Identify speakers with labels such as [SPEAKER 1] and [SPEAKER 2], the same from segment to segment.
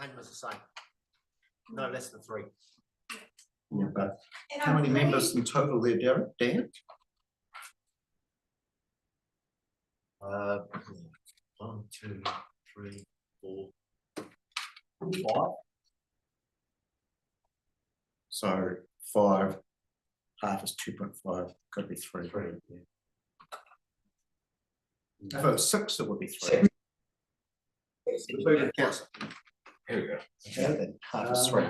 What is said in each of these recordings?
[SPEAKER 1] Same as the same. No less than 3.
[SPEAKER 2] Yeah, but how many members in total there, Darren? Dan?
[SPEAKER 1] 1, 2, 3, 4, 5.
[SPEAKER 2] So 5, half is 2.5, could be 3.
[SPEAKER 1] 3, yeah.
[SPEAKER 2] If it was 6, it would be 3.
[SPEAKER 1] 6. Including council.
[SPEAKER 3] Here we go.
[SPEAKER 2] Okay, then half is 3.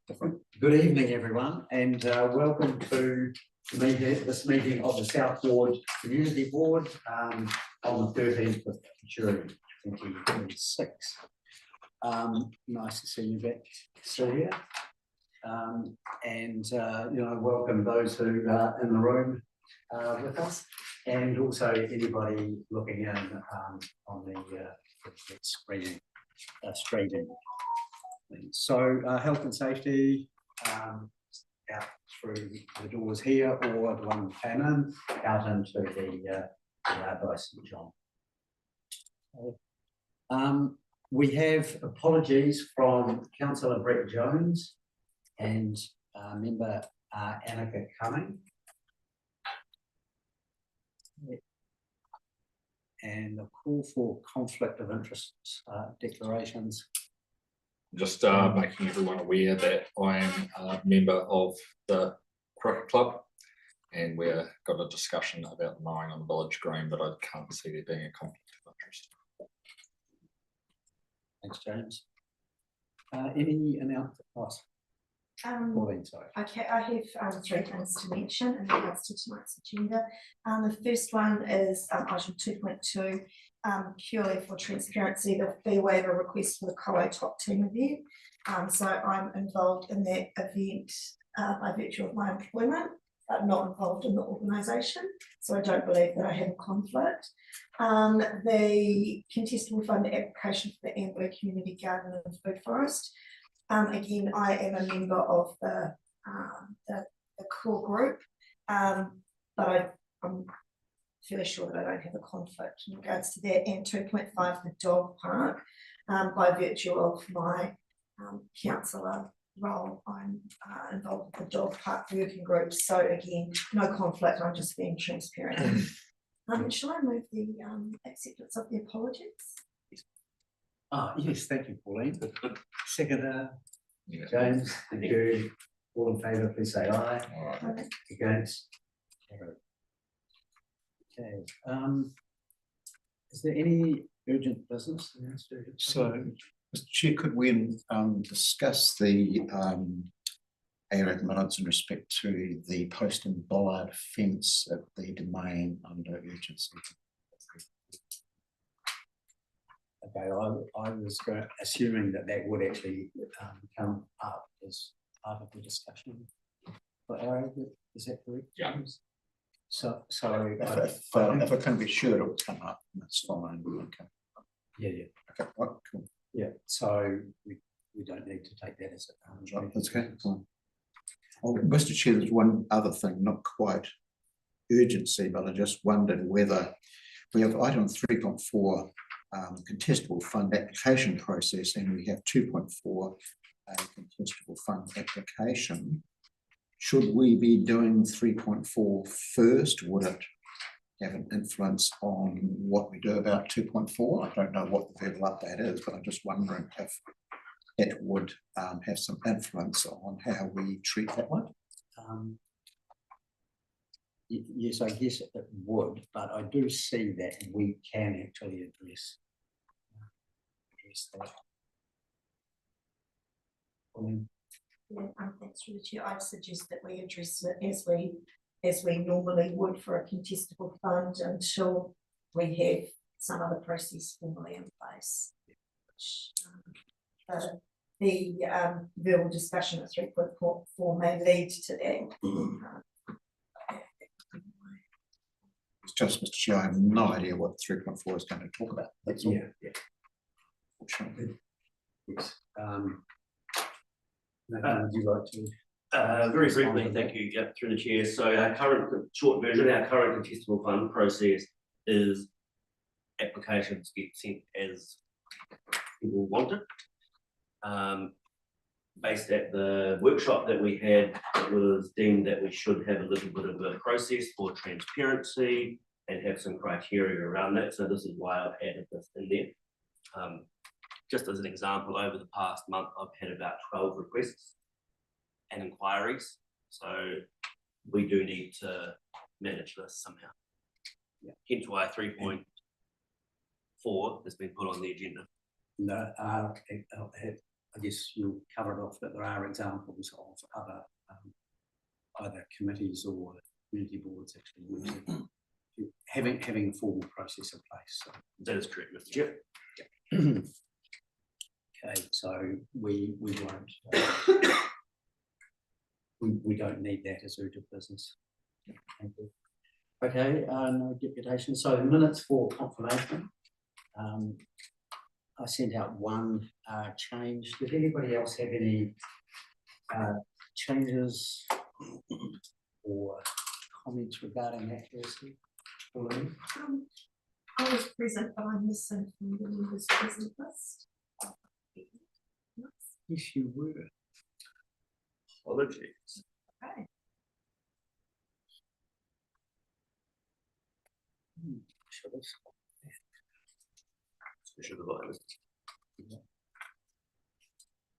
[SPEAKER 2] Different.
[SPEAKER 4] Good evening, everyone, and welcome to this meeting of the South Ward Community Board on the 13th of June 2026. Nice to see you back, Sylvia. Welcome those who are in the room with us, and also anybody looking in on the screen. So health and safety out through the doors here, or the one came in out into the by St John. We have apologies from Councillor Brett Jones and member Annika Cumming, and a call for conflict of interest declarations.
[SPEAKER 3] Just making everyone aware that I am a member of the cricket club, and we've got a discussion about the mowing on the village green, but I can't see there being a conflict of interest.
[SPEAKER 4] Thanks, James. Any announcements? Pauline, sorry.
[SPEAKER 5] Okay, I have 3 things to mention in regards to tonight's agenda. The first one is item 2.2, purely for transparency, the fee waiver request for the Kowo Top Team event. So I'm involved in that event by virtue of my employment, but not involved in the organisation. So I don't believe that I have a conflict. The contestable fund application for the Amberley Community Garden and Food Forest. Again, I am a member of the core group, but I'm fairly sure that I don't have a conflict in regards to that. And 2.5, the dog park, by virtue of my councillor role, I'm involved with the dog park working group. So again, no conflict, I'm just being transparent. Shall I move the acceptance of the apologies?
[SPEAKER 4] Yes, thank you, Pauline. Second,
[SPEAKER 3] Yeah.
[SPEAKER 4] James, thank you. All in favour, please say aye.
[SPEAKER 3] All right.
[SPEAKER 4] Against? Okay. Is there any urgent business?
[SPEAKER 2] So, Mr. Chair, could we discuss the ARAC minutes in respect to the post and bollard fence at the domain under urgency?
[SPEAKER 4] Okay, I was assuming that would actually come up as part of the discussion. But is that correct?
[SPEAKER 3] Yeah.
[SPEAKER 4] So
[SPEAKER 2] if it can be sure, it will come up. That's fine. Okay.
[SPEAKER 4] Yeah.
[SPEAKER 2] Okay. Right, cool.
[SPEAKER 4] Yeah. So we don't need to take that as a
[SPEAKER 2] right, that's okay. Fine. Oh, Mr. Chair, there's one other thing, not quite urgency, but I just wondered whether we have item 3.4. Contestable fund application process, and we have 2.4 a contestable fund application. Should we be doing 3.4 first? Would it have an influence on what we do about 2.4? I don't know what the verbal update is, but I'm just wondering if it would have some influence on how we treat that one.
[SPEAKER 4] Yes, I guess it would, but I do see that we can actually address that.
[SPEAKER 5] Yeah, thanks through the chair. I'd suggest that we address it as we normally would for a contestable fund until we have some other process formally in place. The verbal discussion at 3.4 may lead to that.
[SPEAKER 2] It's just, Mr. Chair, I have no idea what 3.4 is going to talk about. That's all.
[SPEAKER 4] Yeah. Yes. Would you like to?
[SPEAKER 6] Very briefly, thank you. Yep, through the chair. So our current short version, our current contestable fund process is applications get sent as people want it. Based at the workshop that we had, it was deemed that we should have a little bit of a process for transparency and have some criteria around that. So this is why I've added this in there. Just as an example, over the past month, I've had about 12 requests and inquiries. So we do need to manage this somehow.
[SPEAKER 4] Yeah.
[SPEAKER 6] Hence why 3.4 has been put on the agenda.
[SPEAKER 4] No, I guess you covered off that there are examples of other either committees or community boards actually using having a formal process in place. So.
[SPEAKER 6] That is correct, Mr. Chair.
[SPEAKER 4] Okay, so we won't we don't need that as urgent business. Thank you. Okay, no deputation. So the minutes for confirmation. I sent out one change. Did anybody else have any changes or comments regarding accuracy?
[SPEAKER 5] I was present, but I'm missing from the members present list.
[SPEAKER 4] Yes, you were.
[SPEAKER 6] Apologies.
[SPEAKER 5] Okay.
[SPEAKER 4] Should have.
[SPEAKER 6] Should have got this.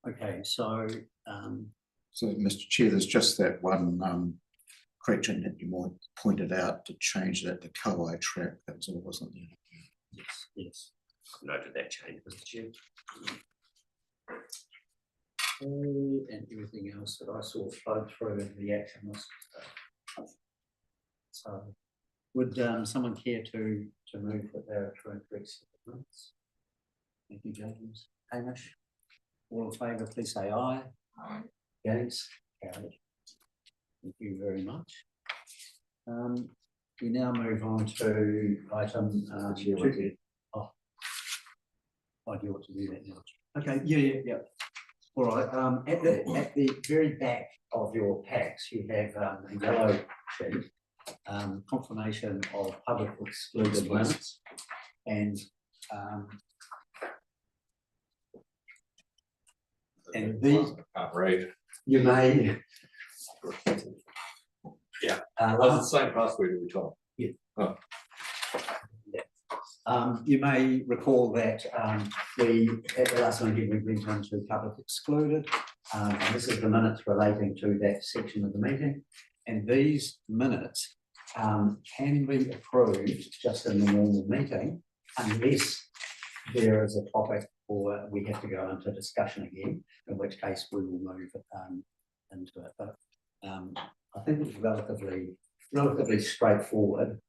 [SPEAKER 4] Okay, so
[SPEAKER 2] So, Mr. Chair, there's just that one correction that you pointed out to change that to Kauai track. That was all, wasn't there?
[SPEAKER 4] yes.
[SPEAKER 6] I've noted that change, Mr. Chair.
[SPEAKER 4] And everything else that I saw flowed through into the action list. So, would someone care to move that there are true and correct statements? Thank you, James. Hamish, all in favour, please say aye.
[SPEAKER 5] Aye.
[SPEAKER 4] Against, carried. Thank you very much. We now move on to item. Oh, do you want to do that now? Okay, yeah. All right, at the very back of your packs, you have a yellow sheet, confirmation of public excluded minutes, and these
[SPEAKER 3] Read.
[SPEAKER 4] you may.
[SPEAKER 3] Yeah. The same password every time.
[SPEAKER 4] Yeah.
[SPEAKER 3] Oh.
[SPEAKER 4] You may recall that we, at the last meeting, we went into public excluded. And this is the minutes relating to that section of the meeting. And these minutes can be approved just in the normal meeting unless there is a topic or we have to go into discussion again, in which case we will move into it. But I think it's relatively straightforward.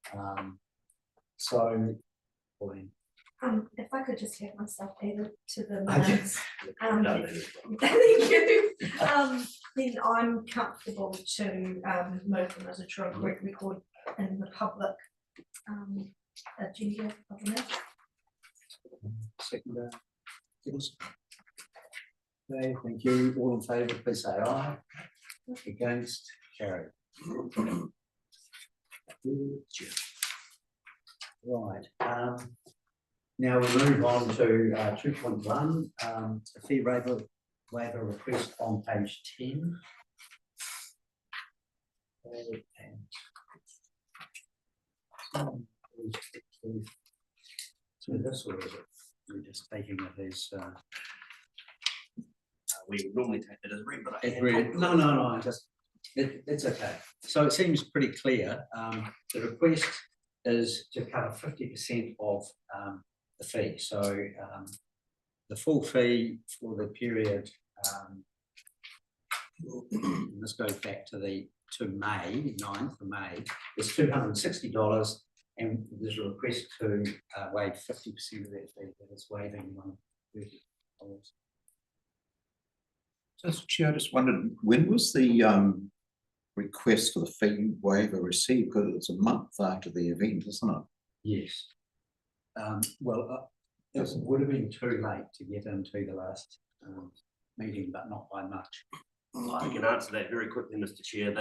[SPEAKER 4] So, Pauline.
[SPEAKER 5] If I could just have myself added to the
[SPEAKER 4] Okay.
[SPEAKER 5] minutes. Thank you. Then I'm comfortable to move them as a true and correct record in the public agenda of the minute.
[SPEAKER 4] Second, okay, thank you. All in favour, please say aye. Against, carried. Right. Now we move on to 2.1, the fee waiver request on page 10. So this or is it? We're just taking it as
[SPEAKER 6] We would normally take it as read, but I
[SPEAKER 4] no, it's okay. So it seems pretty clear. The request is to cover 50% of the fee. So the full fee for the period, this goes back to May, 9th of May, is $260, and there's a request to waive 50% of that fee. That is waiving $130.
[SPEAKER 2] So, Chair, I just wondered, when was the request for the fee waiver received? Because it's a month after the event, isn't it?
[SPEAKER 4] Yes. It would have been too late to get into the last meeting, but not by much.
[SPEAKER 6] I can answer that very quickly, Mr. Chair.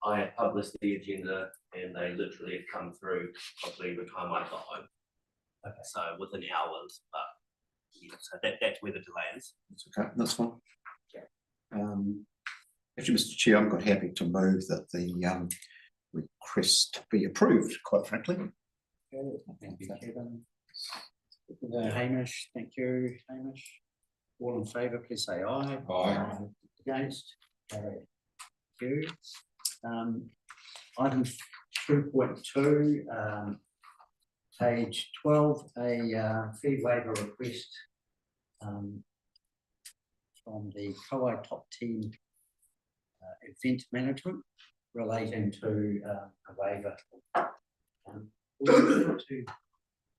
[SPEAKER 6] I had published the agenda and they literally had come through probably the time I got home.
[SPEAKER 4] Okay.
[SPEAKER 6] So within hours, but Yeah, so that's where the delay is.
[SPEAKER 2] That's okay, that's fine. Actually, Mr. Chair, I'm quite happy to move that the request be approved, quite frankly.
[SPEAKER 4] Thank you, Kevin. Hamish, thank you, Hamish. All in favour, please say aye.
[SPEAKER 3] Aye.
[SPEAKER 4] Against? Carried. Thank you. Item 2.2, page 12, a fee waiver request from the Kauai Top Team event management relating to a waiver. Would you like to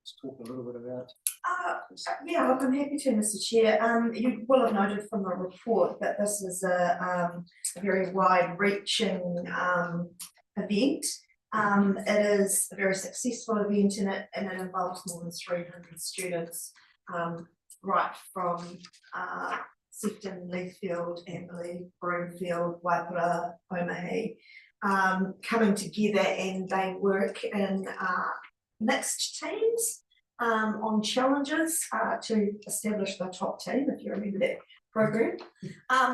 [SPEAKER 4] just talk a little bit about?
[SPEAKER 5] Yeah, look, I'm happy to, Mr. Chair. You will have noted from the report that this is a very wide-reaching event. It is a very successful event and it involves more than 300 students, right from Sefton, Leithfield, Amberley, Broomfield, Waipara, Omahi, coming together, and they work in mixed teams on challenges to establish the top team, if you remember that program.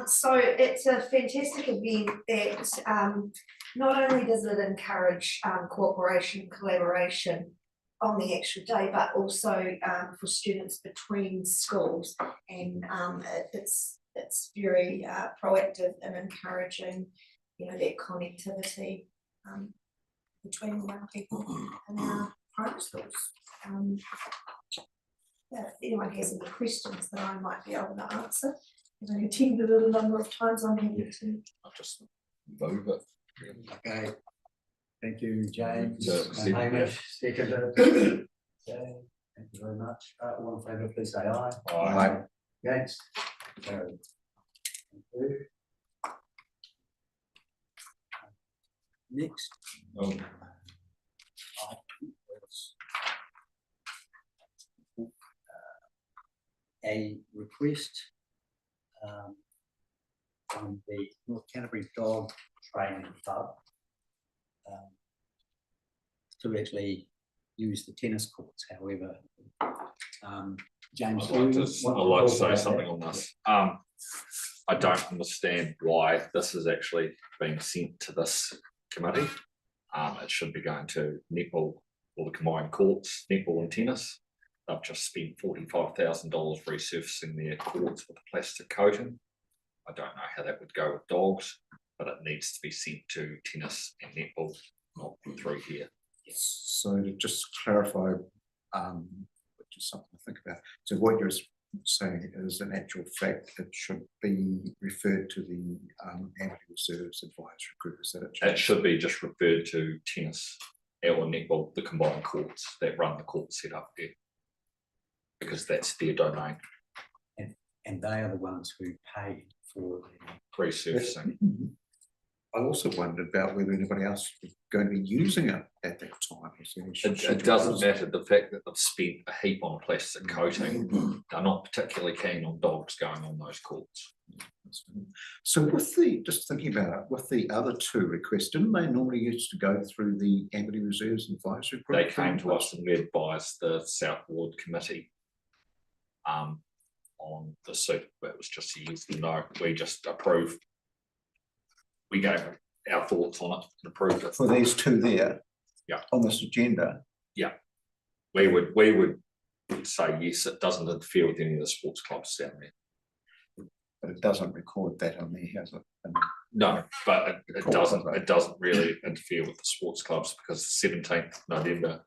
[SPEAKER 5] So it's a fantastic event that not only does it encourage cooperation and collaboration on the actual day, but also for students between schools, and it's very proactive in encouraging, you know, that connectivity between the young people in our primary schools. Yeah, if anyone has any questions that I might be able to answer, having attended it a number of times, I'm happy to.
[SPEAKER 3] I'll just move it.
[SPEAKER 4] Okay. Thank you, James.
[SPEAKER 3] Yeah.
[SPEAKER 4] Hamish, seconded. Okay, thank you very much. All in favour, please say aye.
[SPEAKER 3] Aye.
[SPEAKER 4] Against? Carried. Thank you. Next.
[SPEAKER 3] Oh,
[SPEAKER 4] A request from the North Canterbury Dog Training Club to actually use the tennis courts. However, James,
[SPEAKER 3] I'd like to say something on this. I don't understand why this is actually being sent to this committee. It should be going to netball or the combined courts, netball and tennis. They've just spent $45,000 resurfacing their courts with a plastic coating. I don't know how that would go with dogs, but it needs to be sent to tennis and netball, not through here.
[SPEAKER 2] So to just clarify, which is something to think about. So what you're saying is, in actual fact, it should be referred to the Amateur Reserves Advisory Group. Is that it?
[SPEAKER 3] It should be just referred to tennis or netball, the combined courts that run the court set up there, because that's their domain.
[SPEAKER 4] And they are the ones who paid for
[SPEAKER 3] Resurfacing.
[SPEAKER 2] I also wondered about whether anybody else was going to be using it at that time.
[SPEAKER 3] It doesn't matter. The fact that they've spent a heap on a plastic coating, they're not particularly keen on dogs going on those courts.
[SPEAKER 2] So with the, just thinking about it, with the other two requests, didn't they normally used to go through the Amity Reserves Advisory Group?
[SPEAKER 3] They came to us and we advised the South Ward Committee on the suit. It was just a yes or no. We just approved. We gave our thoughts on it and approved it.
[SPEAKER 2] For these two there?
[SPEAKER 3] Yeah.
[SPEAKER 2] On this agenda?
[SPEAKER 3] Yeah. We would say yes, it doesn't interfere with any of the sports clubs down there.
[SPEAKER 2] But it doesn't record that on there, has it?
[SPEAKER 3] No, but it doesn't really interfere with the sports clubs, because 17th November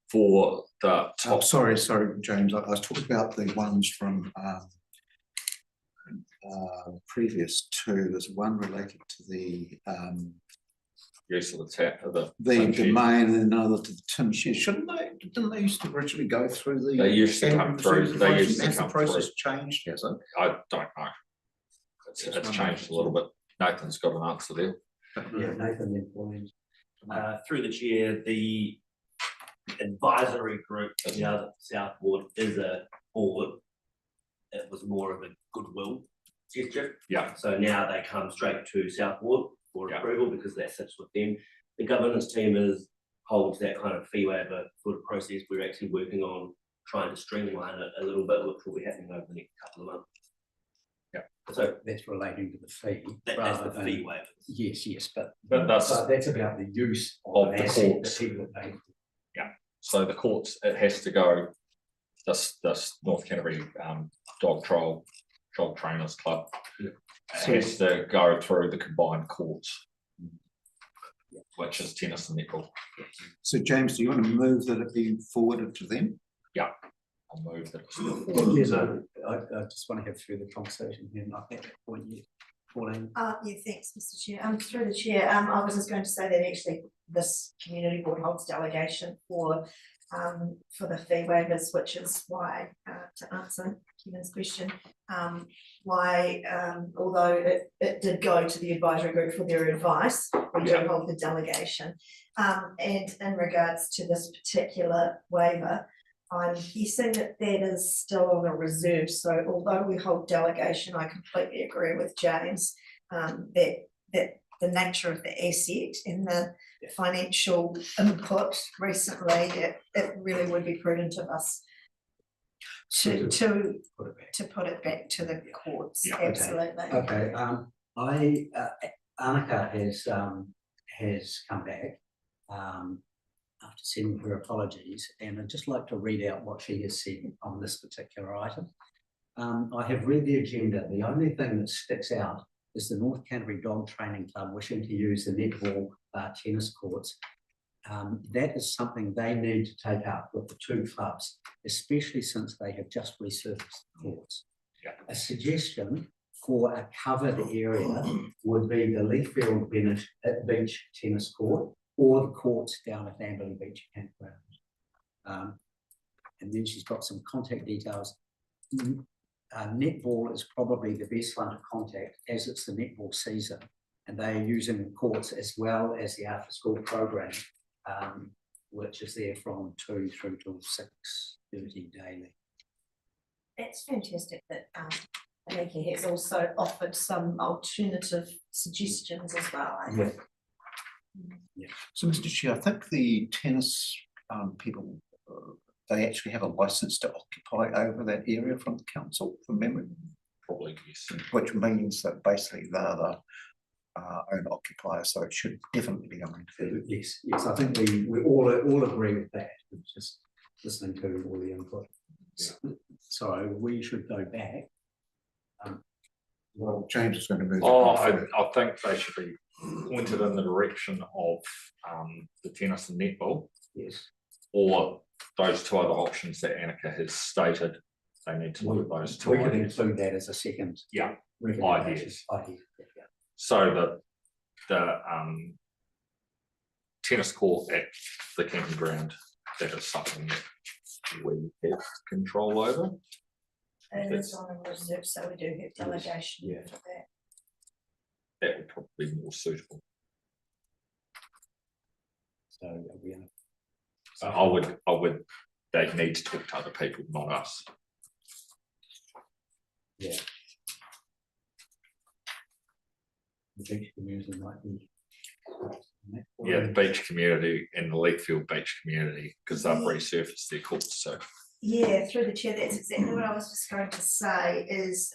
[SPEAKER 3] for the top.
[SPEAKER 2] Sorry, James. I was talking about the ones from previous two. There's one related to the
[SPEAKER 3] use of the tap of the
[SPEAKER 2] domain, and another to the tin shed. Didn't they used to originally go through the?
[SPEAKER 3] They used to come through. They used to
[SPEAKER 2] Has the
[SPEAKER 3] come through.
[SPEAKER 2] process changed? Has it?
[SPEAKER 3] I don't know. It's changed a little bit. Nathan's got an answer there.
[SPEAKER 4] Yeah, Nathan then Pauline.
[SPEAKER 6] Through the chair, the advisory group of the South Ward is a board. It was more of a goodwill gesture.
[SPEAKER 3] Yeah.
[SPEAKER 6] So now they come straight to South Ward for approval, because that sits with them. The governance team holds that kind of fee waiver sort of process. We're actually working on trying to streamline it a little bit, which will be happening over the next couple of months.
[SPEAKER 3] Yeah.
[SPEAKER 6] So
[SPEAKER 4] That's relating to the fee.
[SPEAKER 6] that's
[SPEAKER 4] rather
[SPEAKER 6] the fee
[SPEAKER 4] than-
[SPEAKER 6] waiver.
[SPEAKER 4] Yes, but
[SPEAKER 3] that's,
[SPEAKER 4] that's about the use
[SPEAKER 3] Of
[SPEAKER 4] of
[SPEAKER 3] the
[SPEAKER 4] an asset that
[SPEAKER 3] courts.
[SPEAKER 4] people are paying.
[SPEAKER 3] so the courts, it has to go, this North Canterbury dog trainers club. It has to go through the combined courts. Which is tennis and netball.
[SPEAKER 2] So James, do you want to move that it be forwarded to them?
[SPEAKER 3] I'll move that. it's forwarded
[SPEAKER 4] Yes,
[SPEAKER 3] to-
[SPEAKER 4] I just want to have further conversation here, not at that point yet. Pauline,
[SPEAKER 5] Yeah, thanks, Mr. Chair. Through the chair, I was just going to say that actually this community board holds delegation for the fee waivers, which is why, to answer Kevin's question, why, although it did go to the advisory group for their advice, we do
[SPEAKER 3] Yeah.
[SPEAKER 5] hold the delegation. And in regards to this particular waiver, I'm guessing that that is still on a reserve, so although we hold delegation, I completely agree with James. That the nature of the asset and the financial input recently, it really would be prudent of us to
[SPEAKER 4] put it back.
[SPEAKER 5] put it back to the courts,
[SPEAKER 3] Yeah,
[SPEAKER 4] okay.
[SPEAKER 5] absolutely.
[SPEAKER 4] Okay, Annika has come back, after sending her apologies, and I'd just like to read out what she has said on this particular item. I have read the agenda. The only thing that sticks out is the North Canterbury Dog Training Club wishing to use the netball tennis courts. That is something they need to take up with the two clubs, especially since they have just resurfaced the courts.
[SPEAKER 3] Yeah.
[SPEAKER 4] A suggestion for a covered area would be the Leafield Beach tennis court or the courts down at Amberley Beach Campground. And then she's got some contact details. Netball is probably the best one to contact as it's the netball season, and they are using the courts as well as the after school program, which is there from 2 through till 6:30 daily.
[SPEAKER 5] That's fantastic that Aniki has also offered some alternative suggestions as well. I think.
[SPEAKER 2] So, Mr. Chair, I think the tennis people, they actually have a license to occupy over that area from the council, from memory,
[SPEAKER 3] Probably yes.
[SPEAKER 2] which means that basically they're the owner occupier, so it should definitely be owned.
[SPEAKER 4] Yes, I think we all agree with that. It's just listening to all the input. So we should go back.
[SPEAKER 2] Well, James is going to move.
[SPEAKER 3] I think they should be pointed in the direction of the tennis and netball,
[SPEAKER 4] Yes.
[SPEAKER 3] or those two other options that Annika has stated. They need to look at those two
[SPEAKER 4] We can
[SPEAKER 3] ideas.
[SPEAKER 4] include that as a second.
[SPEAKER 3] Yeah,
[SPEAKER 4] recommendation. Idea.
[SPEAKER 3] so the tennis court at the camping ground, that is something that we have control over.
[SPEAKER 5] It is on a reserve, so we do have delegation
[SPEAKER 4] Yeah.
[SPEAKER 5] for that.
[SPEAKER 3] That would probably be more suitable.
[SPEAKER 4] So are we gonna?
[SPEAKER 3] I would, they need to talk to other people, not us.
[SPEAKER 4] Yeah. The beach community might be.
[SPEAKER 3] Yeah, the beach community and the Leafield beach community, because they've
[SPEAKER 5] Yeah.
[SPEAKER 3] resurfaced their courts, so.
[SPEAKER 5] Yeah, through the chair, that's exactly what I was just going to say is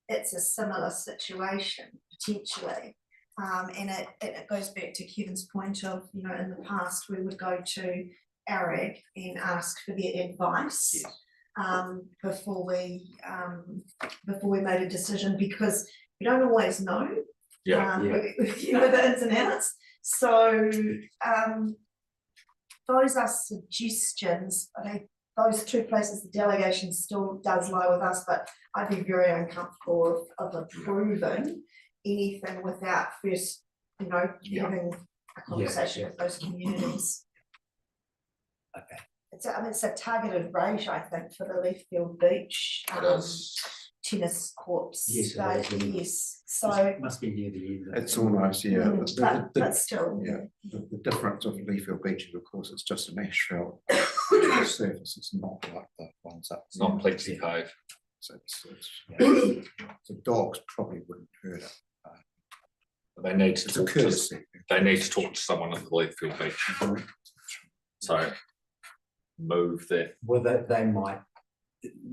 [SPEAKER 5] it's a similar situation potentially. And it goes back to Kevin's point of, you know, in the past, we would go to ARAG and ask for their advice.
[SPEAKER 4] Yes.
[SPEAKER 5] Before we made a decision, because we don't always know.
[SPEAKER 3] Yeah,
[SPEAKER 5] You know, the ins and outs, so those are suggestions, those two places, the delegation still does lie with us, but I'd be very uncomfortable of approving anything without first, you know,
[SPEAKER 3] Yeah.
[SPEAKER 5] having a conversation with those communities.
[SPEAKER 4] Okay.
[SPEAKER 5] It's a targeted rate, I think, for the Leafield Beach
[SPEAKER 3] it is.
[SPEAKER 5] tennis courts.
[SPEAKER 4] Yes, it
[SPEAKER 5] But
[SPEAKER 4] is, isn't it?
[SPEAKER 5] Yes, so,
[SPEAKER 4] Must be near the end.
[SPEAKER 2] It's almost, yeah.
[SPEAKER 5] but still.
[SPEAKER 2] Yeah, the difference of Leafield Beach, of course, it's just an asphalt surface. It's not like the ones up.
[SPEAKER 3] It's not plexi pave.
[SPEAKER 2] So the dogs probably wouldn't hurt it.
[SPEAKER 3] They need to
[SPEAKER 2] It's a
[SPEAKER 3] talk to,
[SPEAKER 2] courtesy.
[SPEAKER 3] they need to talk to someone at the Leafield Beach. So move that.
[SPEAKER 4] Whether they might,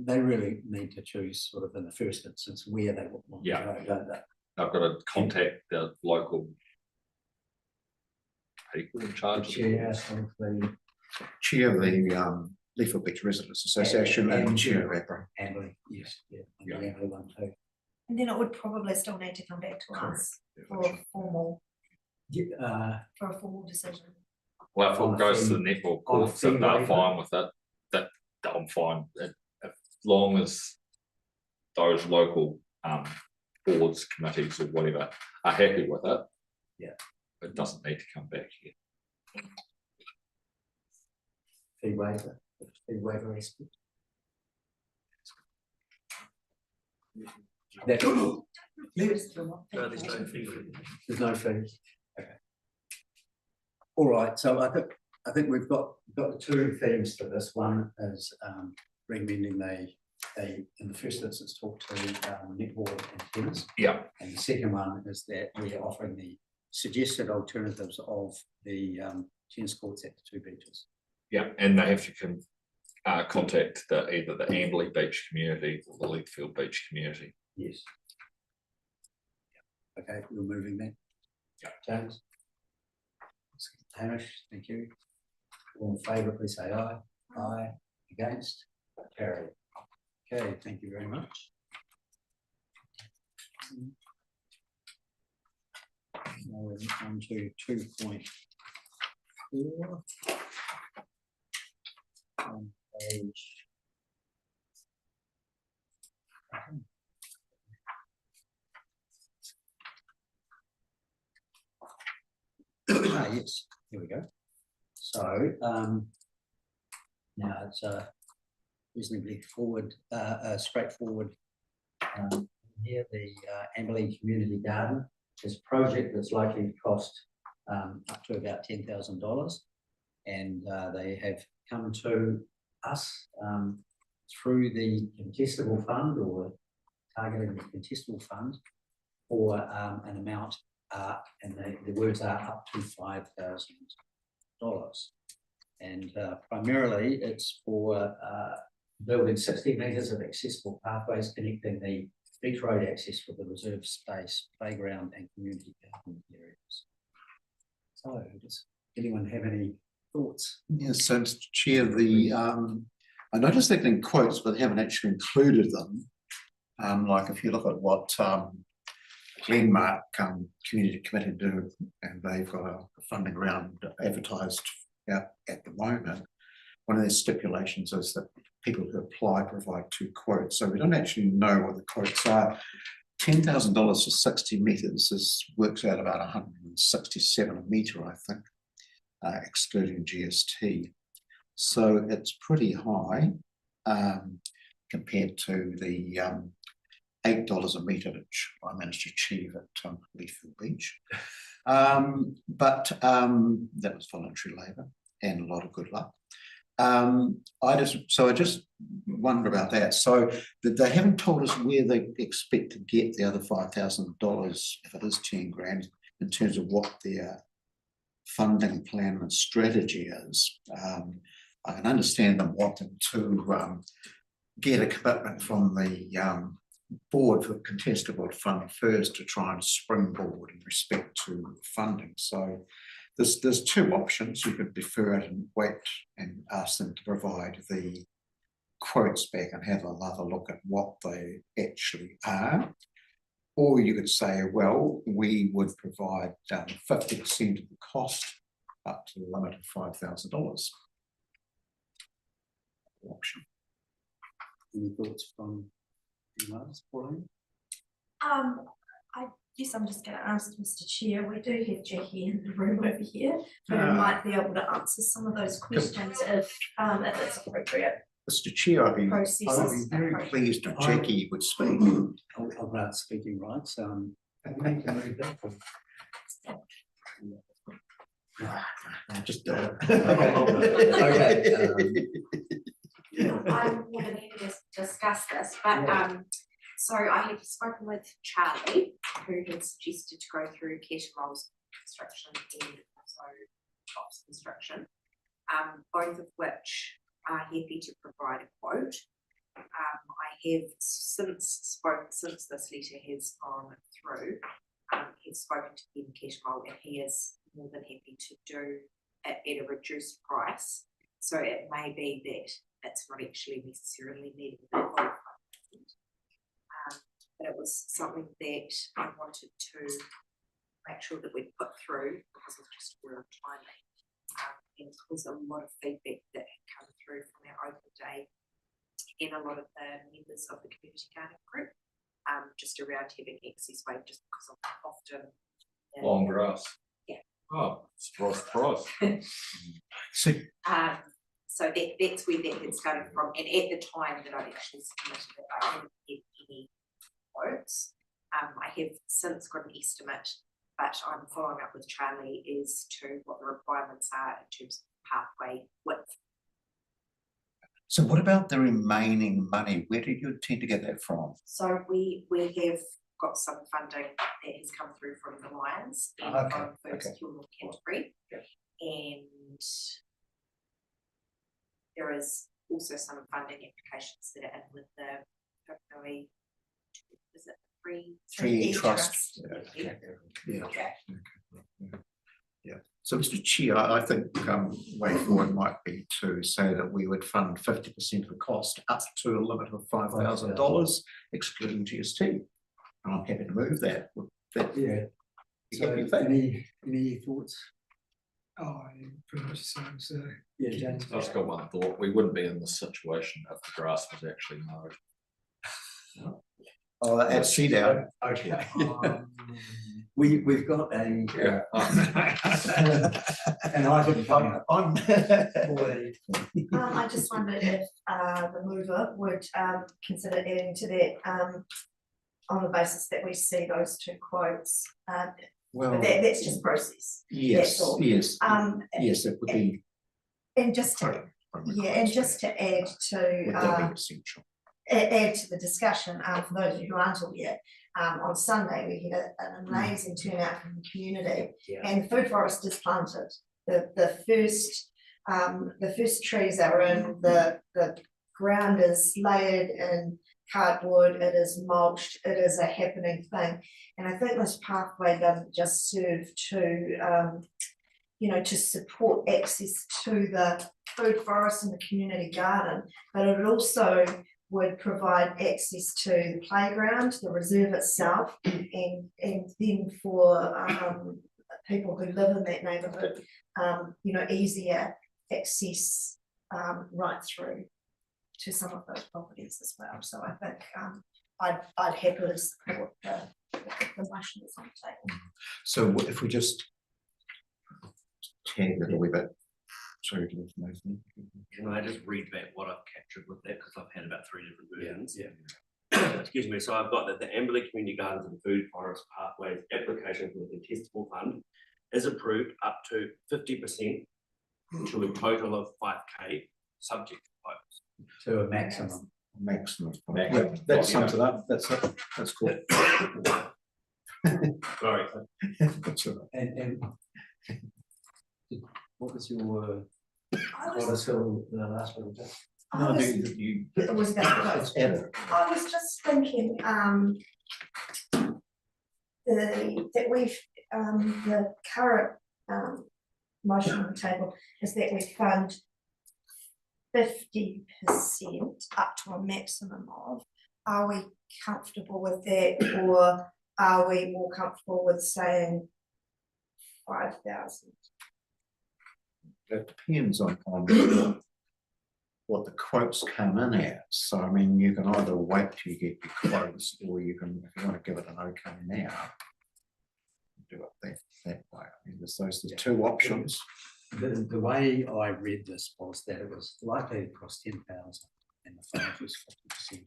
[SPEAKER 4] they really need to choose sort of in the first instance where they want to
[SPEAKER 3] Yeah.
[SPEAKER 4] go, don't they?
[SPEAKER 3] I've got to contact the local people in charge. of the
[SPEAKER 4] Chair
[SPEAKER 3] boards.
[SPEAKER 4] of the
[SPEAKER 2] Chair of the Leafield Beach Residents Association and
[SPEAKER 4] And-
[SPEAKER 2] chair of APRA.
[SPEAKER 4] Amberley, yes, yeah, and the
[SPEAKER 3] Yeah.
[SPEAKER 4] Amberley one too.
[SPEAKER 5] And then it would probably still need to come back to us for a formal,
[SPEAKER 4] Yeah,
[SPEAKER 5] for a formal decision.
[SPEAKER 3] Well, if
[SPEAKER 4] On
[SPEAKER 3] it
[SPEAKER 4] a
[SPEAKER 3] goes to the
[SPEAKER 4] fee-
[SPEAKER 3] netball
[SPEAKER 4] on a
[SPEAKER 3] courts, if
[SPEAKER 4] fee
[SPEAKER 3] they're
[SPEAKER 4] waiver.
[SPEAKER 3] fine with it, that I'm fine. As long as those local boards, committees or whatever are happy with it.
[SPEAKER 4] Yeah.
[SPEAKER 3] It doesn't need to come back here.
[SPEAKER 4] fee waiver aspect. That-
[SPEAKER 1] No, there's no fee.
[SPEAKER 4] There's no fees, okay. All right, so I think we've got the two themes to this. One is recommending they in the first instance talk to netball and tennis.
[SPEAKER 3] Yeah.
[SPEAKER 4] And the second one is that we are offering the suggested alternatives of the tennis courts at the two beaches.
[SPEAKER 3] Yeah, and they have to contact either the Amberley Beach community or the Leafield Beach community.
[SPEAKER 4] Yes. Okay, we're moving that.
[SPEAKER 3] Yeah.
[SPEAKER 4] James? Hamish, thank you. All in favour, please say aye. Aye. Against? Carried. Okay, thank you very much. Now we're on to 2.4. On page. Yes, here we go. So, now it's a reasonably straightforward. Here, the Amberley Community Garden is a project that's likely to cost up to about $10,000. And they have come to us through the contestable fund or targeting the contestable fund for an amount, and the words are up to $5,000. And primarily it's for building 60 metres of accessible pathways connecting the beach road access with the reserve space, playground and community garden areas. So does anyone have any thoughts?
[SPEAKER 2] Yes, so Mr. Chair, I noticed they've been quotes, but they haven't actually included them. Like if you look at what Glenmark Community Committee do, and they've got a funding round advertised out at the moment. One of their stipulations is that people who apply provide 2 quotes. So we don't actually know what the quotes are. $10,000 for 60 metres works out about 167 a metre, I think, excluding GST. So it's pretty high compared to the $8 a metre which I managed to achieve at Leafield Beach. But that was voluntary labour and a lot of good luck. I just wonder about that. So they haven't told us where they expect to get the other $5,000 if it is 10 grand in terms of what their funding plan and strategy is. I can understand them wanting to get a commitment from the board for the contestable fund first to try and springboard in respect to funding. So there's 2 options. You could defer it and wait and ask them to provide the quotes back and have another look at what they actually are. Or you could say, well, we would provide 50% of the cost up to the limit of $5,000. Option.
[SPEAKER 4] Any thoughts from anyone else, Pauline?
[SPEAKER 5] I guess I'm just going to ask Mr. Chair, we do have Jackie in the room over here, who might be able to answer some of those questions if it's appropriate.
[SPEAKER 2] Mr. Chair, I'd be
[SPEAKER 5] Processes.
[SPEAKER 2] very pleased if Jackie would speak.
[SPEAKER 4] About speaking rights,
[SPEAKER 2] Just
[SPEAKER 4] Okay.
[SPEAKER 7] I'm more than happy to discuss this, but so I have spoken with Charlie, who had suggested to go through Ketamol's construction and also Top's construction, both of which are happy to provide a quote. I have since this letter has gone through, have spoken to Ben Kettle, and he is more than happy to do it at a reduced price. So it may be that it's not actually necessarily needed. But it was something that I wanted to make sure that we put through because of just real timing. And there was a lot of feedback that had come through from our open day and a lot of the members of the community garden group, just around having access way, just because of often
[SPEAKER 3] Long grass.
[SPEAKER 7] Yeah.
[SPEAKER 3] Oh, surprise.
[SPEAKER 2] So,
[SPEAKER 7] so that's where that had started from. And at the time that I'd actually submitted it, I didn't have any quotes. I have since got an estimate, but I'm following up with Charlie as to what the requirements are in terms of pathway width.
[SPEAKER 2] so what about the remaining money? Where do you intend to get that from?
[SPEAKER 7] So we have got some funding that has come through from the Lions and
[SPEAKER 2] Okay,
[SPEAKER 7] from Food
[SPEAKER 2] okay.
[SPEAKER 7] Secure North Canterbury.
[SPEAKER 2] Yep.
[SPEAKER 7] And there is also some funding applications that are in with the Whakapui, is it
[SPEAKER 2] Three trust.
[SPEAKER 7] Yeah.
[SPEAKER 2] Yeah.
[SPEAKER 7] Okay.
[SPEAKER 2] Yeah. So, Mr. Chair, I think way forward might be to say that we would fund 50% of the cost up to a limit of $5,000, excluding GST. And I'm happy to move that. Would that
[SPEAKER 4] Yeah.
[SPEAKER 2] be
[SPEAKER 4] So
[SPEAKER 2] happy with that?
[SPEAKER 4] any thoughts?
[SPEAKER 1] Oh, pretty much the same, so.
[SPEAKER 4] Yeah, James.
[SPEAKER 3] I've just got one thought. We wouldn't be in this situation if the grass was actually mowed.
[SPEAKER 2] Oh, that's see down.
[SPEAKER 4] Okay. We've got a,
[SPEAKER 3] Yeah.
[SPEAKER 4] an item coming up.
[SPEAKER 5] I just wondered if the mover would consider adding to that on the basis that we see those two quotes.
[SPEAKER 2] Well,
[SPEAKER 5] But that's just process.
[SPEAKER 2] yes,
[SPEAKER 5] that's all.
[SPEAKER 2] yes,
[SPEAKER 5] Yes,
[SPEAKER 2] it would be.
[SPEAKER 5] and just to, yeah, and just to add
[SPEAKER 2] Would that
[SPEAKER 5] to
[SPEAKER 2] be essential?
[SPEAKER 5] add to the discussion, for those of you who aren't all yet, on Sunday, we had an amazing turnout from the community.
[SPEAKER 4] Yeah.
[SPEAKER 5] And Food Forest is planted. The first trees are in, the ground is layered in cardboard, it is mulched, it is a happening thing. And I think this pathway doesn't just serve to, to support access to the food forest and the community garden, but it also would provide access to the playground, the reserve itself, and then for people who live in that neighbourhood, easier access right through to some of those properties as well. So I think I'd happily support the motion that's on the table.
[SPEAKER 2] So if we just tag it a wee bit. Sorry,
[SPEAKER 6] Can I just read back what I've captured with that, because I've had about 3 different versions.
[SPEAKER 4] Yeah.
[SPEAKER 6] Excuse me, so I've got that the Amberley Community Gardens and Food Forest Pathways application for the contestable fund is approved up to 50% to a total of 5K subject to votes.
[SPEAKER 4] To a maximum.
[SPEAKER 2] Maximum.
[SPEAKER 3] Maximum.
[SPEAKER 2] Yeah, that sums it up. That's it. That's cool.
[SPEAKER 6] Sorry.
[SPEAKER 2] That's all right.
[SPEAKER 4] And what was your,
[SPEAKER 5] I
[SPEAKER 4] what
[SPEAKER 5] was,
[SPEAKER 4] was the last one?
[SPEAKER 2] No,
[SPEAKER 5] was,
[SPEAKER 2] you.
[SPEAKER 5] was that
[SPEAKER 2] It's added.
[SPEAKER 5] I was just thinking, that we've, the current, motion on the table is that we fund 50% up to a maximum of. Are we comfortable with that, or are we more comfortable with saying 5,000?
[SPEAKER 2] It depends on what the quotes come in at. So I mean, you can either wait till you get your quotes, or you can, if you want to give it an okay now, do it that way. I mean, there's the two options.
[SPEAKER 4] The way I read this was that it was likely to cost 10,000 and the fund was 50%.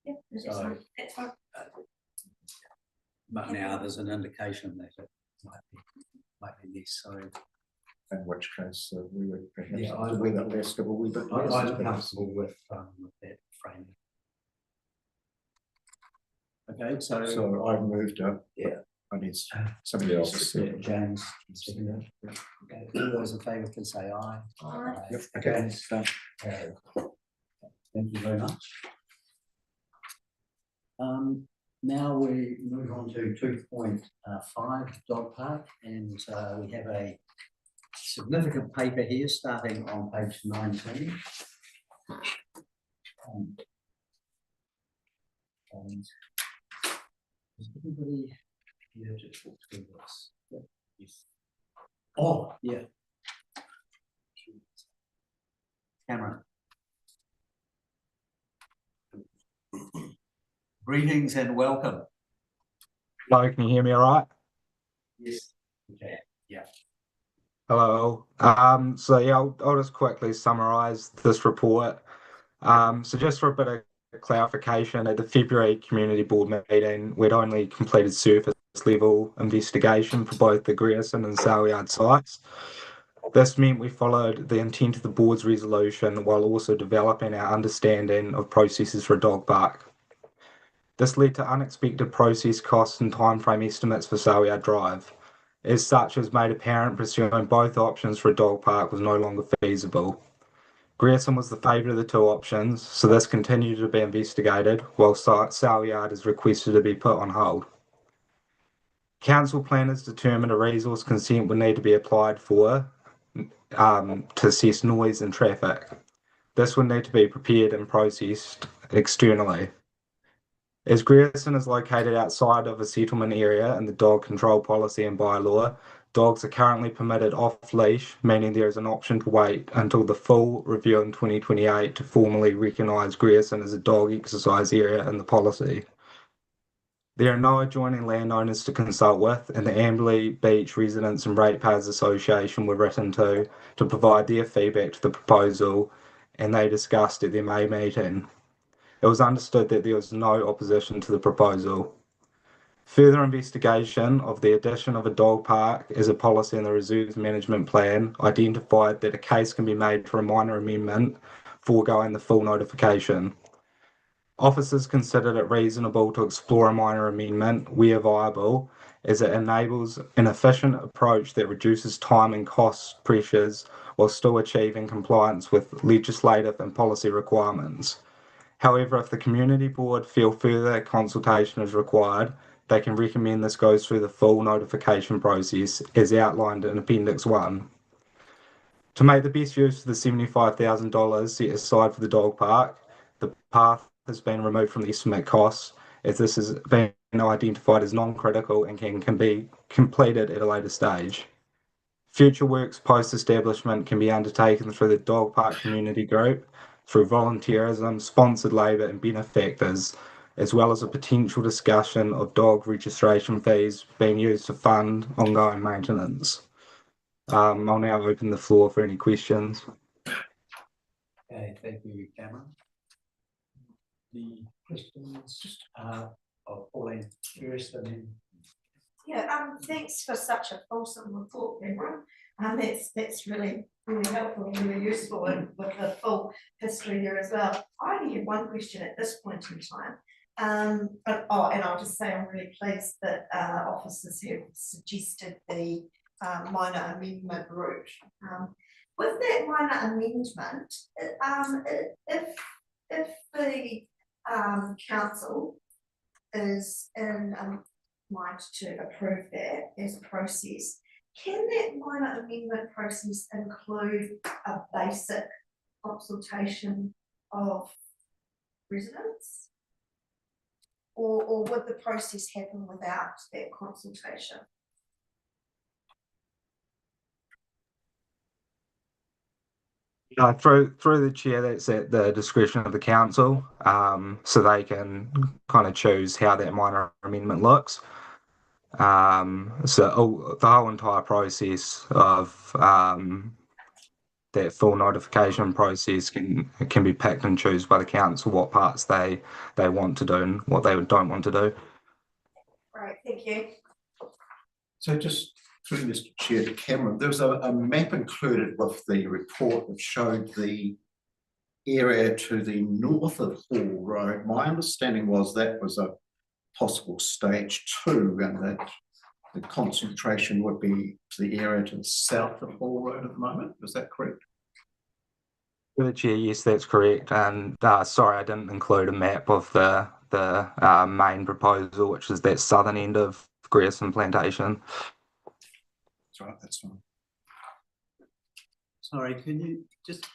[SPEAKER 5] Yeah, that's
[SPEAKER 4] So-
[SPEAKER 5] fine, that's fine.
[SPEAKER 4] But now there's an indication that it might be less, so
[SPEAKER 2] In which case, we would perhaps
[SPEAKER 4] Yeah,
[SPEAKER 2] have to wee bit less, give a wee bit less.
[SPEAKER 4] I'm comfortable with that frame. Okay, so
[SPEAKER 2] So I've moved up.
[SPEAKER 4] Yeah.
[SPEAKER 2] I need somebody else to say.
[SPEAKER 4] James, second. Okay, all those in favour, please say aye.
[SPEAKER 5] Aye.
[SPEAKER 2] Yep, okay,
[SPEAKER 4] Against?
[SPEAKER 2] done.
[SPEAKER 4] Carried. Thank you very much. Now we move on to 2.5 dog park, and we have a significant paper here starting on page 19. And is everybody here to talk through this? Yes. Oh, yeah. Cameron. Greetings and welcome.
[SPEAKER 8] Hello, can you hear me all right?
[SPEAKER 4] Yes. Okay.
[SPEAKER 8] Hello. So yeah, I'll just quickly summarize this report. So just for a bit of clarification, at the February community board meeting, we'd only completed surface level investigation for both the Grierson and Saleyard sites. This meant we followed the intent of the board's resolution while also developing our understanding of processes for a dog park. This led to unexpected process costs and timeframe estimates for Saleyard Drive. As such, it was made apparent pursuing both options for a dog park was no longer feasible. Grierson was the favourite of the two options, so this continued to be investigated, while Saleyard is requested to be put on hold. Council planners determined a resource consent would need to be applied for to assess noise and traffic. This would need to be prepared and processed externally. As Grierson is located outside of a settlement area in the dog control policy and bylaw, dogs are currently permitted off-leash, meaning there is an option to wait until the full review in 2028 to formally recognise Grierson as a dog exercise area in the policy. There are no adjoining landowners to consult with, and the Amberley Beach Residents and Ratepayers Association were written to provide their feedback to the proposal, and they discussed at their May meeting. It was understood that there was no opposition to the proposal. Further investigation of the addition of a dog park as a policy in the Reserves Management Plan identified that a case can be made for a minor amendment foregoing the full notification. Officers considered it reasonable to explore a minor amendment where viable, as it enables an efficient approach that reduces time and cost pressures while still achieving compliance with legislative and policy requirements. However, if the community board feel further consultation is required, they can recommend this goes through the full notification process as outlined in Appendix 1. To make the best use of the $75,000 set aside for the dog park, the path has been removed from the estimate costs, as this has been identified as non-critical and can be completed at a later stage. Future works post-establishment can be undertaken through the dog park community group, through volunteerism, sponsored labour and benefactors, as well as a potential discussion of dog registration fees being used to fund ongoing maintenance. I'll now open the floor for any questions.
[SPEAKER 4] Okay, thank you, Cameron. The questions of Pauline first, and then
[SPEAKER 5] Yeah, thanks for such a fulsome report, Cameron. That's really helpful and really useful with the full history there as well. I only have one question at this point in time. And I'll just say I'm really pleased that officers have suggested the minor amendment route. With that minor amendment, if the council is in mind to approve that as a process, can that minor amendment process include a basic consultation of residents? Or would the process happen without that consultation?
[SPEAKER 8] Through the chair, that's at the discretion of the council, so they can kind of choose how that minor amendment looks. So the whole entire process of that full notification process can be picked and choose by the council what parts they want to do and what they don't want to do.
[SPEAKER 5] Right, thank you.
[SPEAKER 2] So just through Mr. Chair to Cameron, there was a map included with the report that showed the area to the north of Hall Road. My understanding was that was a possible stage 2 and that the concentration would be to the area to the south of Hall Road at the moment, is that correct?
[SPEAKER 8] Through the chair, yes, that's correct. And sorry, I didn't include a map of the main proposal, which is that southern end of Grierson Plantation.
[SPEAKER 2] That's right, that's fine.
[SPEAKER 4] Sorry, can you just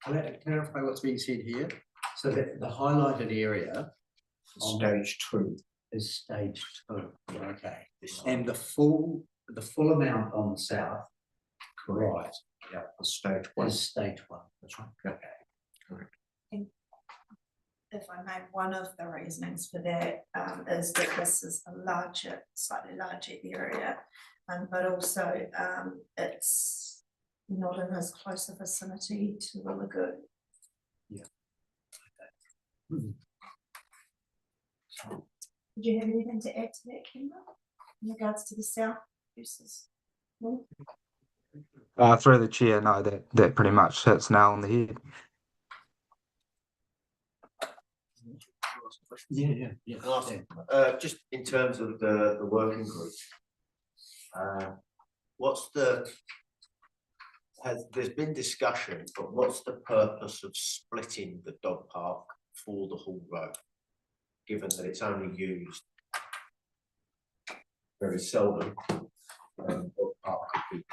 [SPEAKER 4] clarify what's being said here? So that the highlighted area
[SPEAKER 2] Stage 2.
[SPEAKER 4] is stage 2, okay. And the full amount on the south, right,
[SPEAKER 2] Yeah, stage 1.
[SPEAKER 4] is stage 1.
[SPEAKER 2] That's right. Okay. Correct.
[SPEAKER 5] If I may, one of the reasonings for that is that this is a larger, slightly larger area, but also it's not in as close a vicinity to the lagoon.
[SPEAKER 4] Yeah.
[SPEAKER 5] Did you have anything to add to that, Kimber, in regards to the south versus north?
[SPEAKER 8] Through the chair, no, that pretty much hits nail on the head.
[SPEAKER 4] Yeah.
[SPEAKER 9] Can I ask, just in terms of the working group, there's been discussion, but what's the purpose of splitting the dog park for the Hall Road? Given that it's only used very seldom, dog park could be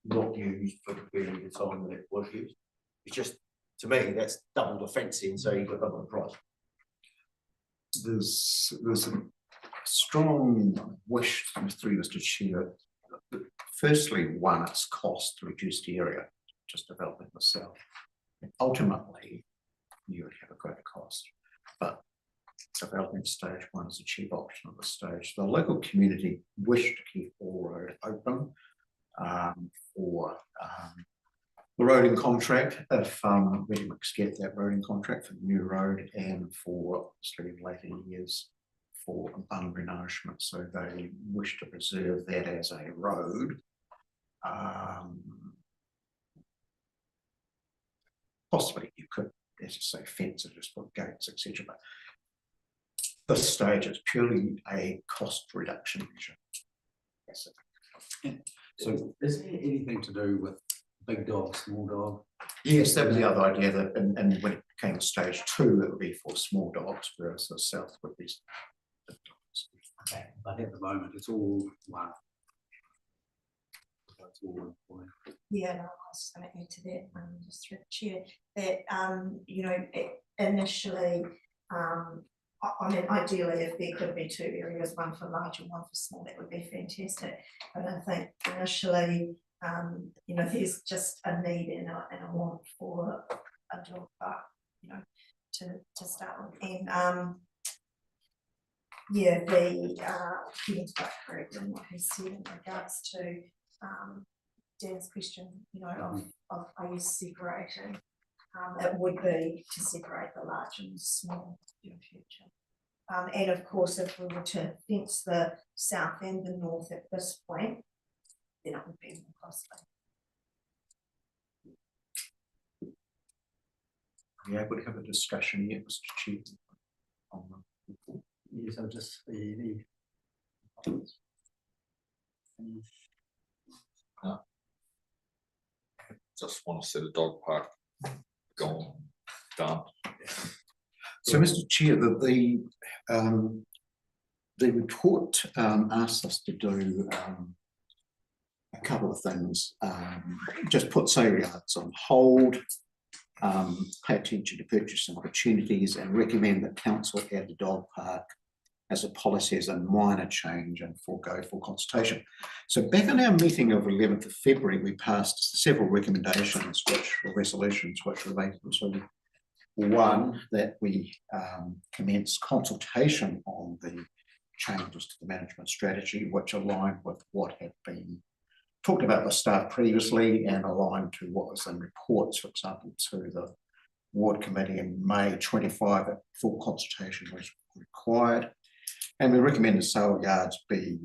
[SPEAKER 9] not used for the period of time that it was used. It's just, to me, that's double the fencing, so you've got double the price.
[SPEAKER 2] There's a strong wish through Mr. Chair. Firstly, one, it's cost to reduce the area, just developing the south. And ultimately, you would have a greater cost, but developing stage 1 is a cheap option at this stage. The local community wish to keep Hall Road open for the roading contract, if Redmix get that roading contract for the new road, and for obviously later years for Bunbury nourishment. So they wish to preserve that as a road. Possibly you could, as you say, fence it, just put gates, etc. But this stage is purely a cost reduction measure. Yes.
[SPEAKER 4] So is there anything to do with big dog, small dog?
[SPEAKER 2] Yes, that was the other idea, that and when it became stage 2, it would be for small dogs, whereas the south would be big dogs.
[SPEAKER 4] Okay, but at the moment it's all one. It's all one point.
[SPEAKER 5] Yeah, no, I was just going to add to that, just through the chair, that you know, initially, I mean, ideally, if there could be 2 areas, one for large and one for small, that would be fantastic. But I think initially, you know, there's just a need and a want for a dog park, you know, to start with. And yeah, Kevin's quite correct in what he said in regards to Dan's question, you know, of are you separating? It would be to separate the large and small in the future. And of course, if we were to fence the south and the north at this point, then it would be more costly.
[SPEAKER 2] Are you able to have a discussion yet, Mr. Chief?
[SPEAKER 4] Yes, I'll just see
[SPEAKER 3] Just want to see the dog park gone, done.
[SPEAKER 2] So, Mr. Chair, the report asked us to do a couple of things. Just put sale yards on hold, pay attention to purchasing opportunities, and recommend that council add the dog park as a policy as a minor change and forego full consultation. So back in our meeting of 11th of February, we passed several recommendations, resolutions which related to, one, that we commence consultation on the changes to the management strategy, which aligned with what had been talked about with staff previously and aligned to what was in reports, for example, to the ward committee in May 25, that full consultation was required. And we recommended sale yards be,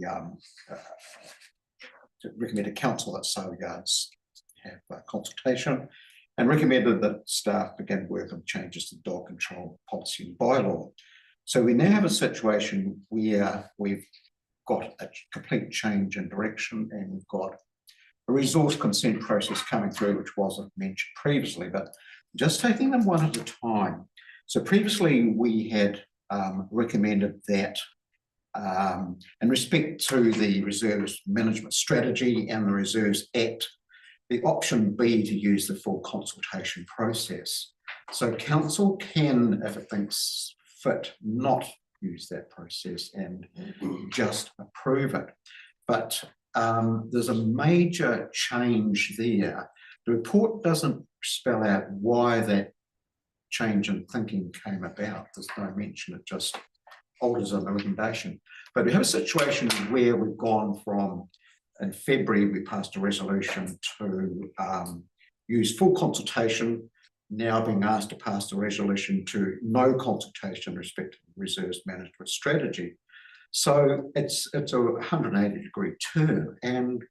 [SPEAKER 2] recommended council that sale yards have consultation, and recommended that staff begin work on changes to dog control policy and bylaw. So we now have a situation where we've got a complete change in direction, and we've got a resource consent process coming through, which wasn't mentioned previously, but just taking them one at a time. So previously we had recommended that in respect to the Reserves Management Strategy and the Reserves Act, the option B to use the full consultation process. So council can, if it thinks fit, not use that process and just approve it. But there's a major change there. The report doesn't spell out why that change in thinking came about. There's no mention, it just alters on the recommendation. But we have a situation where we've gone from, in February, we passed a resolution to use full consultation, now being asked to pass a resolution to no consultation in respect to the Reserves Management Strategy. So it's a 180-degree turn, and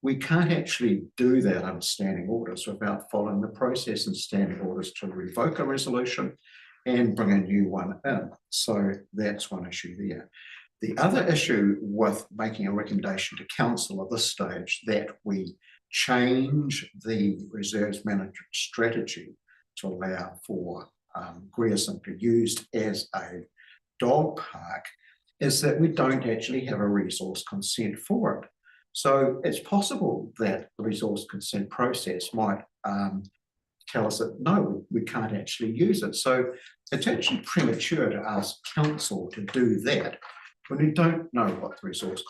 [SPEAKER 2] we can't actually do that under standing orders without following the process in standing orders to revoke a resolution and bring a new one in. So that's one issue there. The other issue with making a recommendation to council at this stage that we change the Reserves Management Strategy to allow for Grierson to be used as a dog park is that we don't actually have a resource consent for it. So it's possible that the resource consent process might tell us that no, we can't actually use it. So it's actually premature to ask council to do that when we don't know what the resource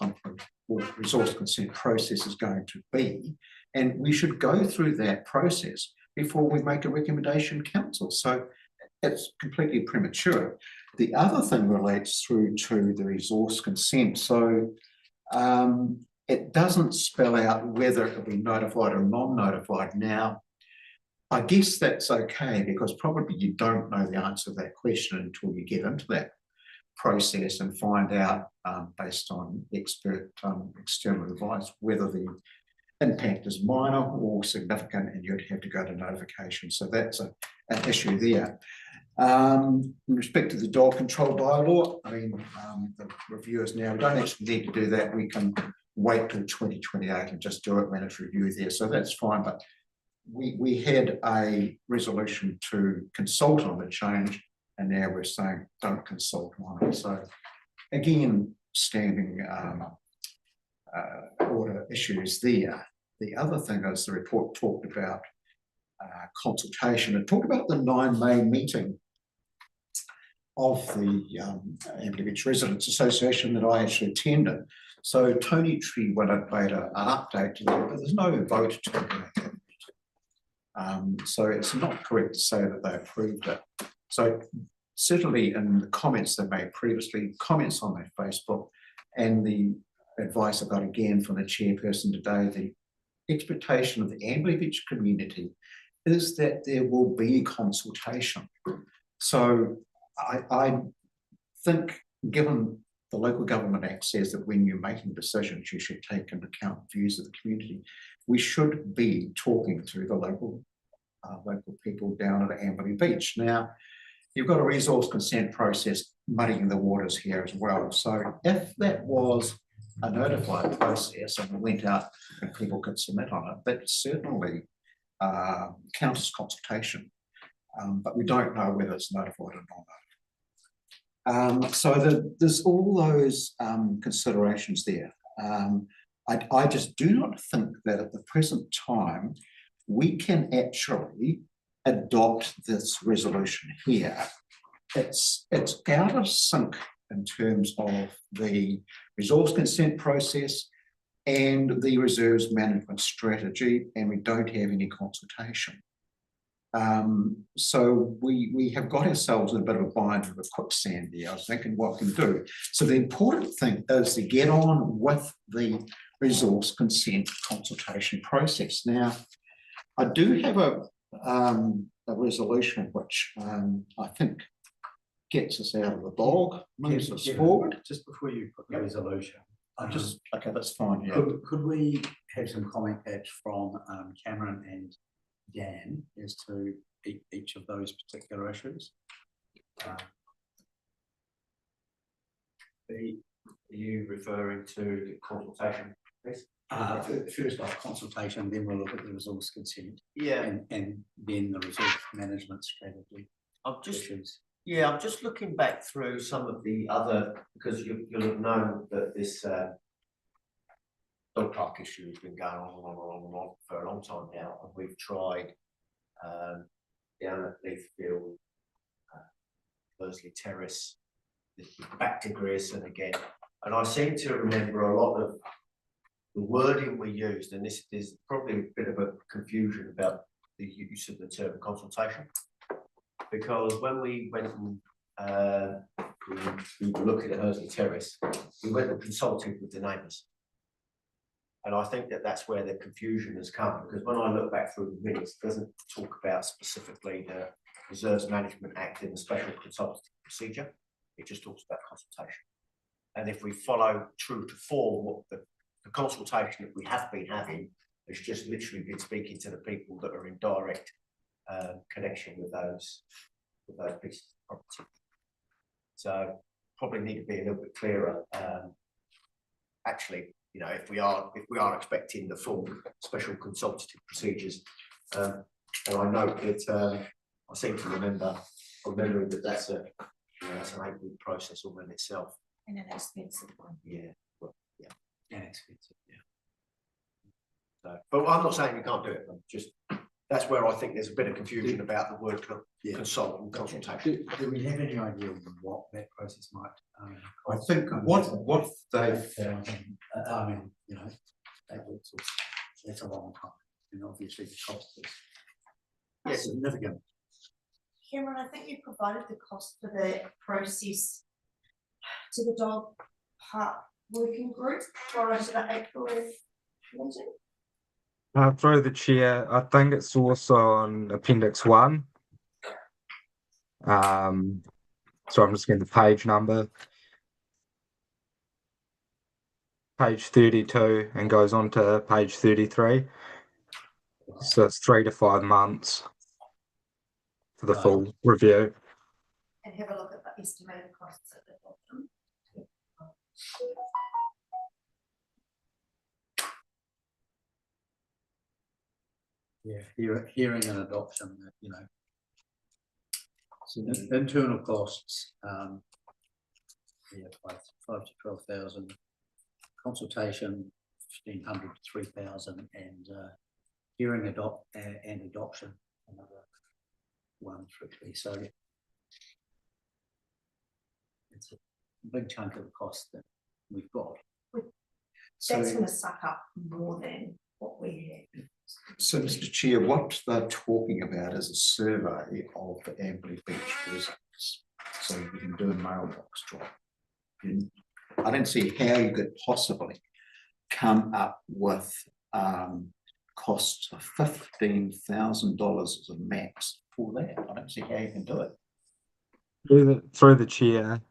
[SPEAKER 2] consent process is going to be. And we should go through that process before we make a recommendation to council. So it's completely premature. The other thing relates through to the resource consent. So it doesn't spell out whether it will be notified or non-notified. Now, I guess that's okay because probably you don't know the answer to that question until you get into that process and find out based on expert external advice whether the impact is minor or significant, and you'd have to go to notification. So that's an issue there. In respect to the dog control bylaw, I mean, the reviewers now, we don't actually need to do that. We can wait till 2028 and just do it when it's reviewed there. So that's fine. But we had a resolution to consult on the change, and now we're saying don't consult on it. So again, standing order issues there. The other thing is the report talked about consultation. It talked about the 9 May meeting of the Amberley Beach Residents Association that I actually attended. So Tony Treewillock made an update to that, but there's no vote to that. So it's not correct to say that they approved it. So certainly in the comments they made previously, comments on their Facebook, and the advice I got again from the chairperson today, the expectation of the Amberley Beach community is that there will be consultation. So I think, given the Local Government Act says that when you're making decisions, you should take into account views of the community, we should be talking to the local people down at Amberley Beach. Now, you've got a resource consent process muddying the waters here as well. So if that was a notified process and went out and people could submit on it, that certainly counts as consultation. But we don't know whether it's notified or not. So there's all those considerations there. I just do not think that at the present time we can actually adopt this resolution here. It's out of sync in terms of the resource consent process and the reserves management strategy, and we don't have any consultation. So we have got ourselves in a bit of a bind with a quicksand there. I was thinking what we can do. So the important thing is to get on with the resource consent consultation process. Now, I do have a resolution which I think gets us out of the bog, moves us forward.
[SPEAKER 4] Just before you put the resolution,
[SPEAKER 2] Okay, that's fine. Yeah.
[SPEAKER 4] Could we have some comment back from Cameron and Dan as to each of those particular issues?
[SPEAKER 9] Are you referring to consultation? Chris?
[SPEAKER 4] First off consultation, then we'll look at the resource consent
[SPEAKER 9] Yeah,
[SPEAKER 4] and then the resource management strategy
[SPEAKER 9] I'm just,
[SPEAKER 4] issues.
[SPEAKER 9] yeah, I'm just looking back through some of the other, because you'll have known that this dog park issue has been going on and on and on and on for a long time now, and we've tried down at Leithfield, Bursley Terrace, back to Grierson again, and I seem to remember a lot of the wording we used, and this is probably a bit of a confusion about the use of the term consultation. Because when we went and we were looking at Hursley Terrace, we went and consulted with the neighbours. And I think that that's where the confusion has come, because when I look back through the minutes, it doesn't talk about specifically the Reserves Management Act in the special consultative procedure. It just talks about consultation. And if we follow true to form, what the consultation that we have been having has just literally been speaking to the people that are in direct connection with those pieces of property. So probably need to be a little bit clearer. Actually, you know, if we are expecting the full special consultative procedures, and I know that I seem to remember that that's an 8-week process all in itself.
[SPEAKER 5] And an expensive one.
[SPEAKER 9] Yeah, well, yeah,
[SPEAKER 4] And expensive, yeah.
[SPEAKER 9] so, but I'm not saying you can't do it. I'm just that's where I think there's a bit of confusion about the word consult and consultation.
[SPEAKER 4] Do we have any idea of what that process might?
[SPEAKER 2] I think what they've,
[SPEAKER 4] I mean, you know, that's a long time, and obviously the cost is significant.
[SPEAKER 5] Cameron, I think you provided the cost for the process to the dog park working group prior to the April meeting.
[SPEAKER 8] Through the chair, I think it's also on Appendix 1. So I'm just getting the page number. Page 32 and goes on to page 33. So it's 3 to 5 months for the full review.
[SPEAKER 5] And have a look at the estimated costs at the bottom.
[SPEAKER 4] Yeah, hearing and adoption, you know. So internal costs, yeah, 5 to 12,000. Consultation, 1,500 to 3,000, and hearing and adoption, another 150. So it's a big chunk of the cost that we've got.
[SPEAKER 5] That's going to suck up more than what we have.
[SPEAKER 2] so Mr. Chair, what they're talking about is a survey of the Amberley Beach residents. So you can do a mailbox drop. And I don't see how you could possibly come up with costs of $15,000 as a max for that. I don't see how you can do it.
[SPEAKER 8] Through the chair,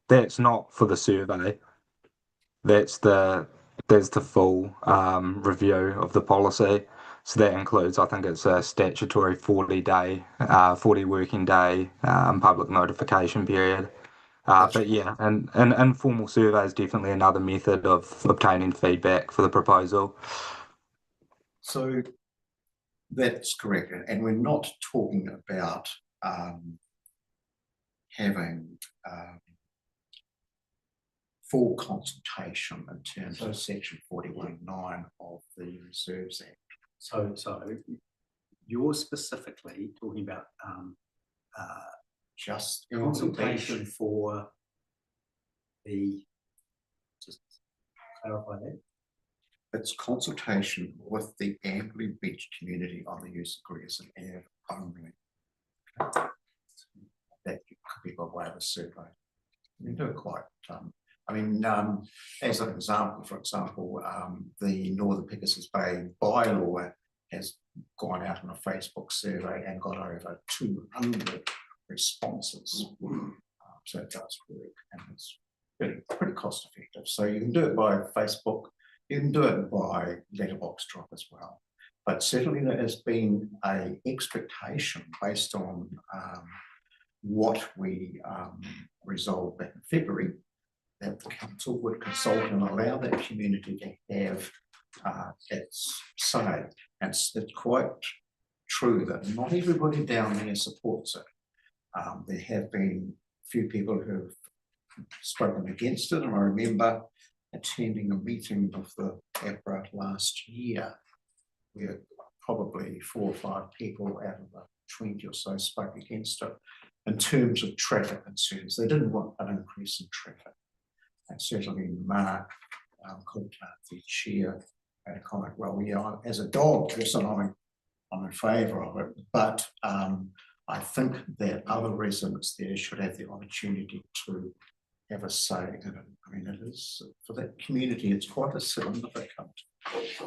[SPEAKER 8] that's not for the survey. That's the full review of the policy. So that includes, I think it's a statutory 40 working day public notification period. But yeah, and informal survey is definitely another method of obtaining feedback for the proposal.
[SPEAKER 2] So that's correct. And we're not talking about having full consultation in terms of section 41(9) of the Reserves Act.
[SPEAKER 4] So you're specifically talking about
[SPEAKER 2] Just
[SPEAKER 4] consultation for the, just clarify that.
[SPEAKER 2] It's consultation with the Amberley Beach community on the use of Grierson Ave only. That could be by way of a survey. You can do it quite. I mean, as an example, for example, the Northern Pegasus Bay bylaw has gone out on a Facebook survey and got over 200 responses. So it does work, and it's really pretty cost effective. So you can do it by Facebook, you can do it by letterbox drop as well. But certainly there has been an expectation based on what we resolved back in February, that the council would consult and allow that community to have its say. It's quite true that not everybody down there supports it. There have been a few people who've spoken against it, and I remember attending a meeting of the APRA last year where probably 4 or 5 people out of the 20 or so spoke against it in terms of traffic concerns. They didn't want an increase in traffic. And certainly Mark Coulthard, the chair, had a comment, well, yeah, as a dog person, I'm in favour of it, but I think that other residents there should have the opportunity to have a say in it. I mean, it is, for that community, it's quite a significant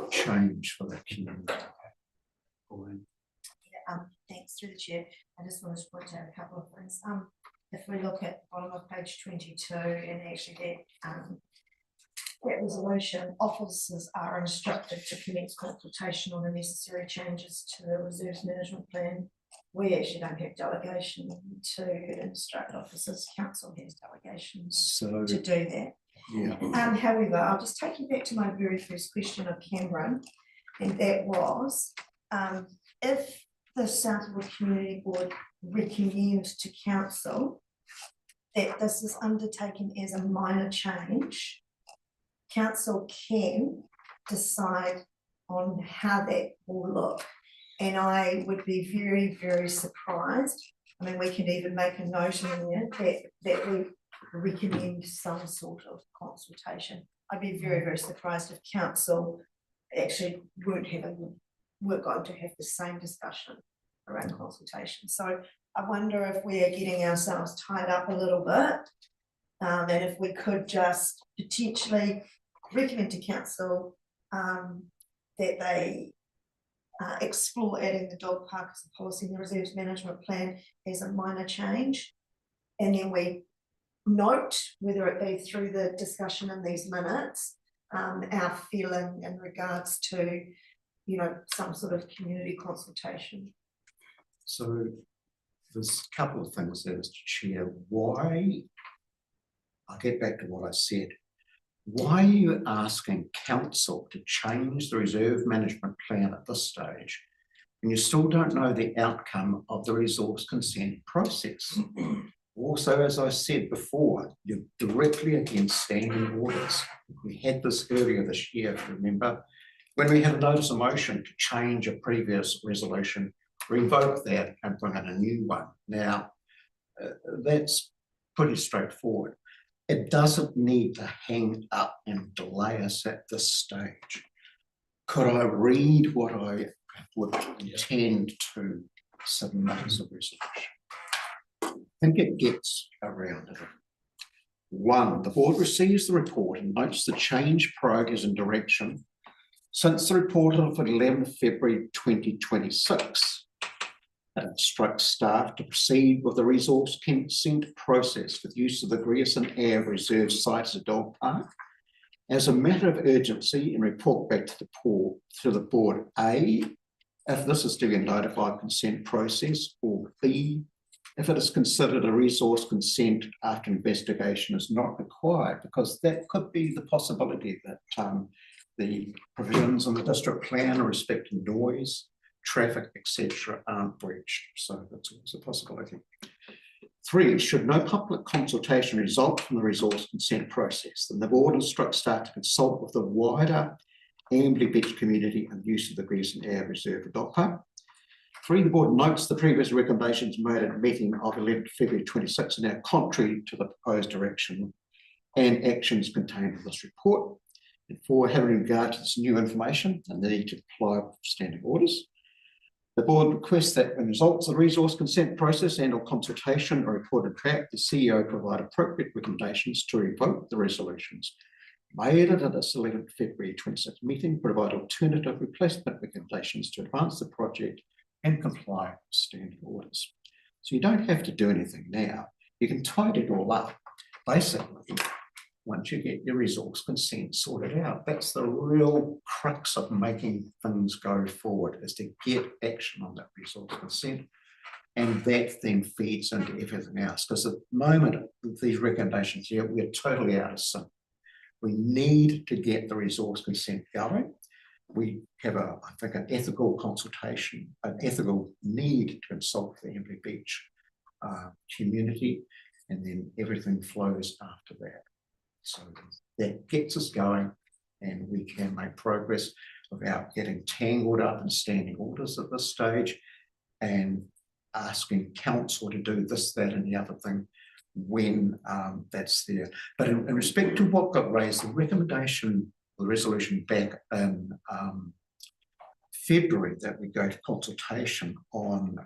[SPEAKER 2] change for that community.
[SPEAKER 5] Thanks through the chair. I just wanted to point out a couple of things. If we look at the bottom of page 22, and actually that resolution, officers are instructed to commence consultation on the necessary changes to the reserves management plan. We actually don't have delegation to instruct officers. Council has delegations
[SPEAKER 2] So,
[SPEAKER 5] to do that.
[SPEAKER 2] yeah.
[SPEAKER 5] However, I'll just take you back to my very first question of Cameron, and that was, if the Southwood Community Board recommend to council that this is undertaken as a minor change, council can decide on how that will look. And I would be very, very surprised. I mean, we can even make a note in there that we recommend some sort of consultation. I'd be very, very surprised if council actually weren't going to have the same discussion around consultation. So I wonder if we are getting ourselves tied up a little bit, and if we could just potentially recommend to council that they explore adding the dog park as a policy in the reserves management plan as a minor change, and then we note, whether it be through the discussion in these minutes, our feeling in regards to, you know, some sort of community consultation.
[SPEAKER 2] So there's a couple of things there, Mr. Chair. Why, I'll get back to what I said. Why are you asking council to change the reserve management plan at this stage when you still don't know the outcome of the resource consent process? Also, as I said before, you're directly against standing orders. We had this earlier this year, if you remember, when we had a notice of motion to change a previous resolution, revoke that and bring in a new one. Now, that's pretty straightforward. It doesn't need to hang up and delay us at this stage. Could I read what I would intend to submit as a resolution? I think it gets around it. 1, the board receives the report and notes the change progress and direction since the report of 11 February 2026. It instructs staff to proceed with the resource consent process with use of the Grierson Ave Reserve site as a dog park as a matter of urgency, and report back to the board, A, if this is to be a notified consent process, or B, if it is considered a resource consent after investigation is not required, because that could be the possibility that the provisions in the district plan respecting noise, traffic, etc. aren't breached. So that's always a possibility. 3, should no public consultation result from the resource consent process, then the board instructs staff to consult with the wider Amberley Beach community and use of the Grierson Ave Reserve dog park. 3, the board notes the previous recommendations made at a meeting of 11 February 26 are now contrary to the proposed direction and actions contained in this report. And 4, having regard to this new information and the need to comply with standing orders, the board requests that when results of the resource consent process and or consultation are reported back, the CEO provide appropriate recommendations to revoke the resolutions made at this 11 February 26 meeting, provide alternative replacement recommendations to advance the project and comply with standing orders. So you don't have to do anything now. You can tidy it all up. Basically, once you get your resource consent sorted out, that's the real crux of making things go forward, is to get action on that resource consent. And that then feeds into everything else, because at the moment, with these recommendations here, we're totally out of sync. We need to get the resource consent going. We have I think, an ethical consultation, an ethical need to consult the Embley Beach community, and then everything flows after that. So that gets us going, and we can make progress without getting tangled up in standing orders at this stage and asking council to do this, that, and the other thing when that's there. But in respect to what got raised, the recommendation, the resolution back in February that we go to consultation on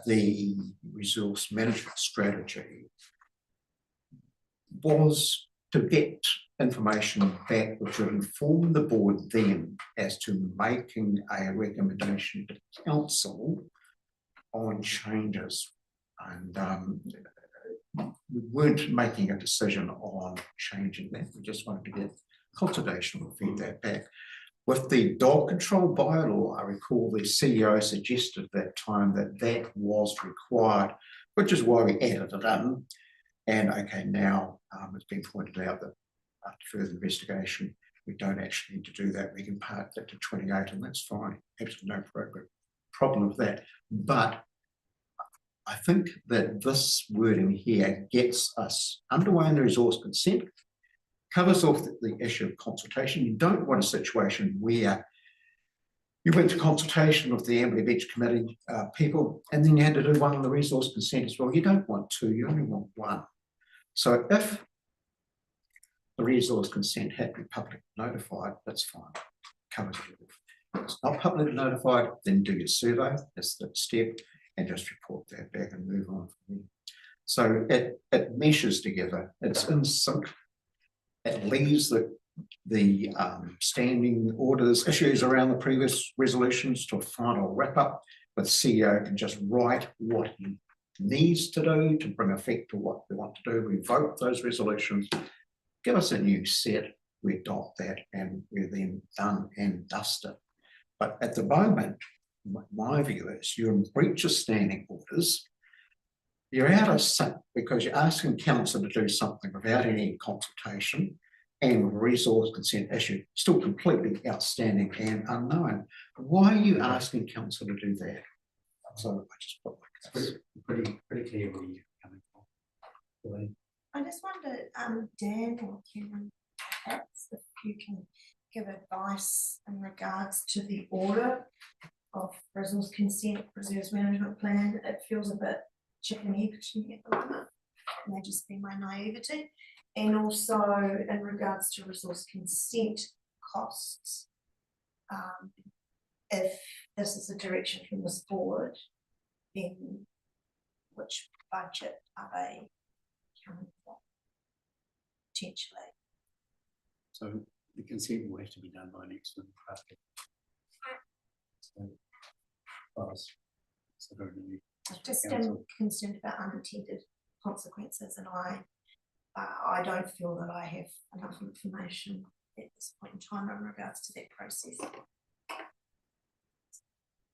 [SPEAKER 2] the resource management strategy was to get information back which would inform the board then as to making a recommendation to council on changes. And we weren't making a decision on changing that. We just wanted to get consultation and feed that back. With the dog control bylaw, I recall the CEO suggested that time that that was required, which is why we added it in. And okay, now it's been pointed out that after further investigation, we don't actually need to do that. We can park that to 28, and that's fine. Absolutely no problem with that. But I think that this wording here gets us underway in the resource consent, covers off the issue of consultation. You don't want a situation where you went to consultation with the Embley Beach Committee people, and then you had to do one on the resource consent as well. You don't want two, you only want one. So if the resource consent had to be publicly notified, that's fine. Covers it. If it's not publicly notified, then do your survey. That's the step, and just report that back and move on from there. So it meshes together. It's in sync. It leaves the standing orders issues around the previous resolutions to a final wrap up, but CEO can just write what he needs to do to bring effect to what we want to do. We vote those resolutions, give us a new set, we adopt that, and we're then done and dusted. But at the moment, my view is you're in breach of standing orders. You're out of sync because you're asking council to do something without any consultation, and resource consent issue still completely outstanding and unknown. Why are you asking council to do that? So I just put
[SPEAKER 4] Pretty clear where you're coming from.
[SPEAKER 5] I just wonder, Dan or Kevin, perhaps if you can give advice in regards to the order of resource consent, reserves management plan. It feels a bit chicken egg to me at the moment. It may just be my naivety. And also in regards to resource consent costs, if this is a direction from this board, then which budget are they coming from potentially?
[SPEAKER 4] So the consent will have to be done by next month.
[SPEAKER 5] I just am concerned about unintended consequences, and I don't feel that I have enough information at this point in time in regards to that process.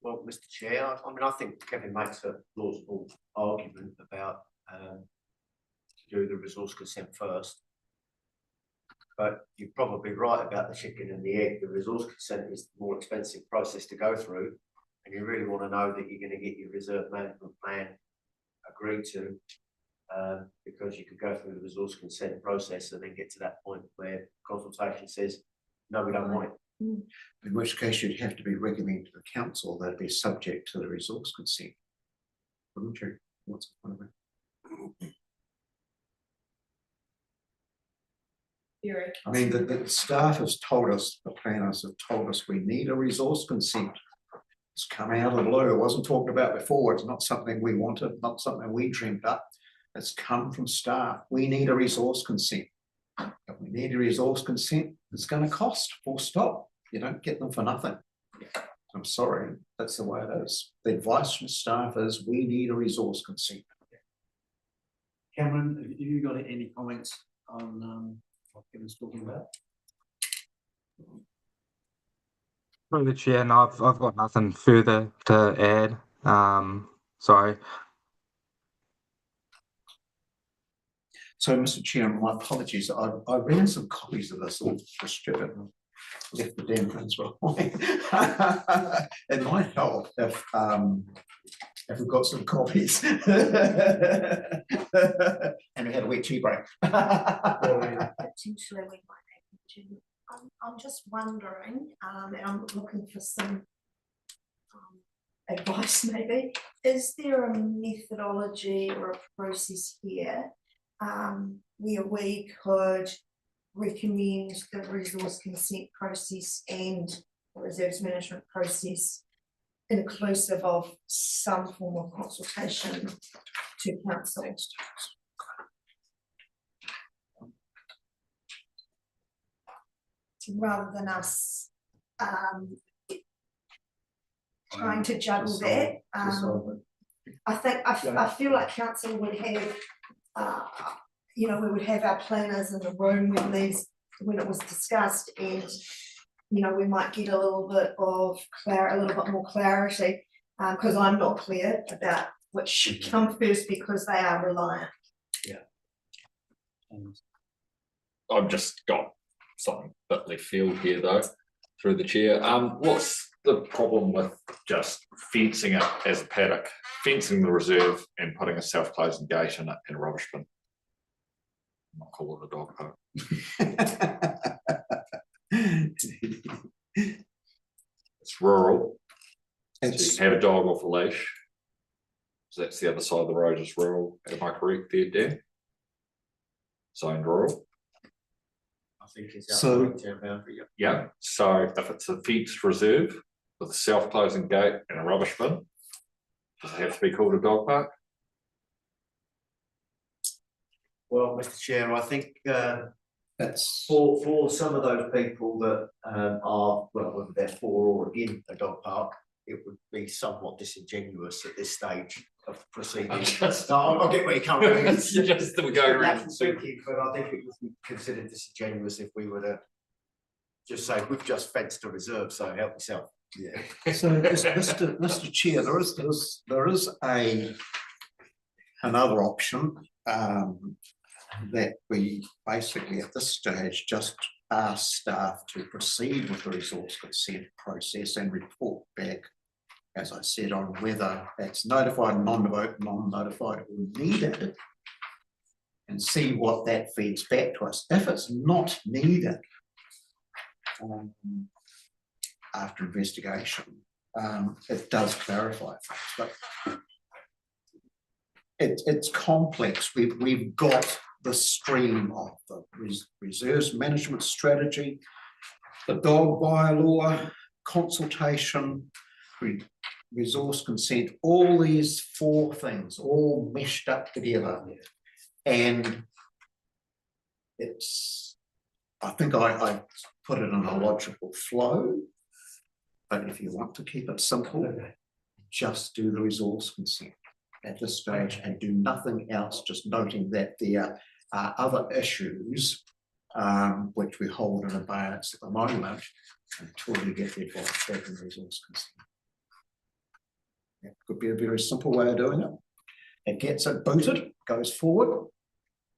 [SPEAKER 9] Well, Mr. Chair, I think Kevin makes a plausible argument about to do the resource consent first. But you're probably right about the chicken and the egg. The resource consent is the more expensive process to go through, and you really want to know that you're going to get your reserve management plan agreed to, because you could go through the resource consent process and then get to that point where consultation says, no, we don't want it.
[SPEAKER 2] In which case you'd have to be recommended to the council that it be subject to the resource consent. Wouldn't you? What's the point of it? I mean, the staff has told us, the planners have told us we need a resource consent. It's come out of the blue. It wasn't talked about before. It's not something we wanted, not something we dreamed up. It's come from staff. We need a resource consent. If we need a resource consent, it's going to cost, full stop. You don't get them for nothing. I'm sorry, that's the way it is. The advice from staff is we need a resource consent.
[SPEAKER 4] Cameron, have you got any comments on what Kevin's talking about?
[SPEAKER 8] Through the chair, no, I've got nothing further to add. So
[SPEAKER 2] So, Mr. Chairman, my apologies. I ran some copies of this all distributed and left the damn things behind. It might help if we've got some copies. And we had a wet tea break.
[SPEAKER 5] Potentially we might have to. I'm just wondering, and I'm looking for some advice maybe. Is there a methodology or a process here where we could recommend the resource consent process and the reserves management process inclusive of some form of consultation to council? Rather than us trying to juggle that, I feel like council would have, you know, we would have our planners in the room when it was discussed, and you know, we might get a little bit more clarity, because I'm not clear about which should come first because they are reliant.
[SPEAKER 3] I've just got something a bit left field here though, through the chair. What's the problem with just fencing it as a paddock, fencing the reserve and putting a self-closing gate in it and a rubbish bin? I'll call it a dog park. It's rural. So you can have a dog off a leash. So that's the other side of the road is rural. Am I correct there, Dan? Zoned rural.
[SPEAKER 9] I think it's
[SPEAKER 2] So-
[SPEAKER 9] outside town boundary.
[SPEAKER 3] Yeah, so if it's a fenced reserve with a self-closing gate and a rubbish bin, does it have to be called a dog park?
[SPEAKER 9] Well, Mr. Chair, I think
[SPEAKER 2] That's
[SPEAKER 9] for some of those people that are, well, whether they're for or against a dog park, it would be somewhat disingenuous at this stage of proceedings. I'll get where you're coming from.
[SPEAKER 3] It's just that we're going around.
[SPEAKER 9] Thinking, but I think it would be considered disingenuous if we were to just say, we've just fenced a reserve, so help yourself. Yeah.
[SPEAKER 2] so, Mr. Chair, there is another option that we basically at this stage just ask staff to proceed with the resource consent process and report back, as I said, on whether that's notified, non-notified or needed, and see what that feeds back to us. If it's not needed, after investigation, it does clarify things, but it's complex. We've got the stream of the reserves management strategy, the dog bylaw, consultation, resource consent, all these 4 things all meshed up together. And it's, I think I put it in a logical flow, but if you want to keep it simple, just do the resource consent at this stage and do nothing else, just noting that there are other issues which we hold in abeyance at the moment until we get the advice back in resource consent. That could be a very simple way of doing it. It gets it booted, goes forward,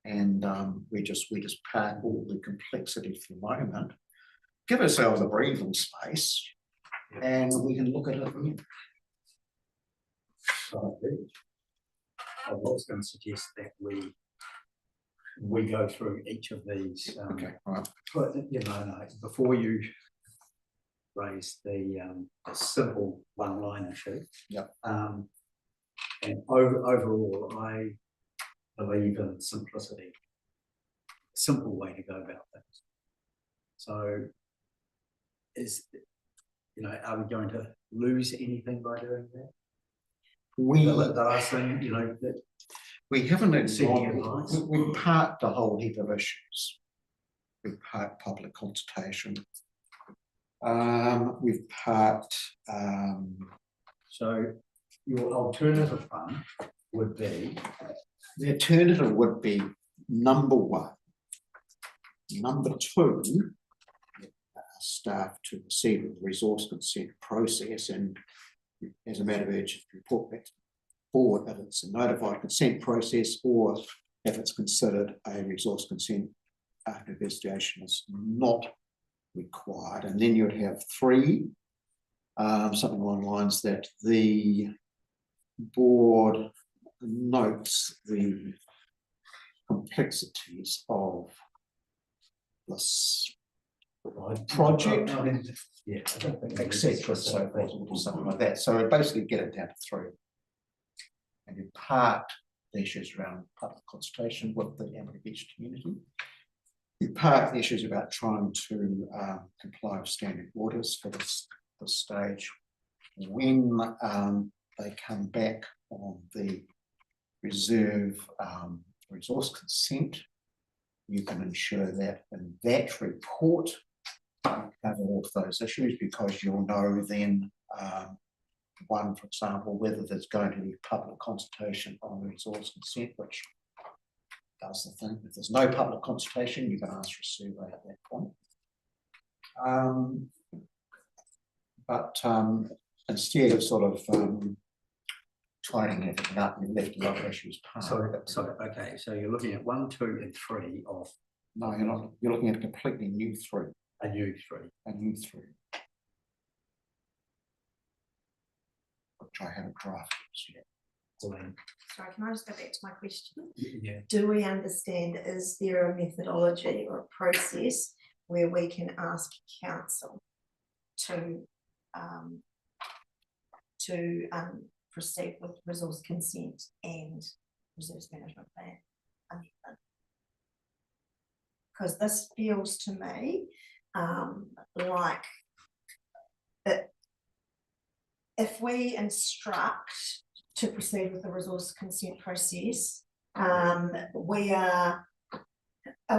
[SPEAKER 2] and we just park all the complexity for the moment, give ourselves a breathing space, and we can look at it again.
[SPEAKER 4] I was going to suggest that we go through each of these.
[SPEAKER 2] Okay, all right.
[SPEAKER 4] But you know, before you raise the simple one-line issue.
[SPEAKER 2] Yep.
[SPEAKER 4] And overall, I believe in simplicity. Simple way to go about things. So, are we going to lose anything by doing that? The last thing, that
[SPEAKER 2] We haven't
[SPEAKER 4] Seeking
[SPEAKER 2] examined,
[SPEAKER 4] advice?
[SPEAKER 2] we parked a whole heap of issues. We parked public consultation. We've parked.
[SPEAKER 4] so your alternative one would be
[SPEAKER 2] The alternative would be number 1. Number 2, staff to proceed with the resource consent process and as a matter of urgency, report back to the board if it's a notified consent process or if it's considered a resource consent after investigation is not required. And then you'd have 3, something along the lines that the board notes the complexities of this project,
[SPEAKER 4] Yeah. I don't think we
[SPEAKER 2] etc. So forth, or something like that. So basically get it down to 3. And you part the issues around public consultation with the Amberley Beach community. You part the issues about trying to comply with standard orders for this stage. When they come back on the reserve resource consent, you can ensure that in that report you cover all of those issues, because you'll know then, one, for example, whether there's going to be public consultation on the resource consent, which does the thing. If there's no public consultation, you can ask for a survey at that point. But instead of sort of tidying everything up, you left a lot of issues part.
[SPEAKER 4] Sorry, okay, so you're looking at 1, 2 and 3 of.
[SPEAKER 2] No, you're not. You're looking at a completely new 3.
[SPEAKER 4] A new 3.
[SPEAKER 2] A new 3. Which I haven't drafted yet.
[SPEAKER 5] Sorry, can I just go back to my question?
[SPEAKER 4] Yeah.
[SPEAKER 5] Do we understand, is there a methodology or a process where we can ask council to proceed with resource consent and resource management plan amendment? Because this feels to me like that if we instruct to proceed with the resource consent process, are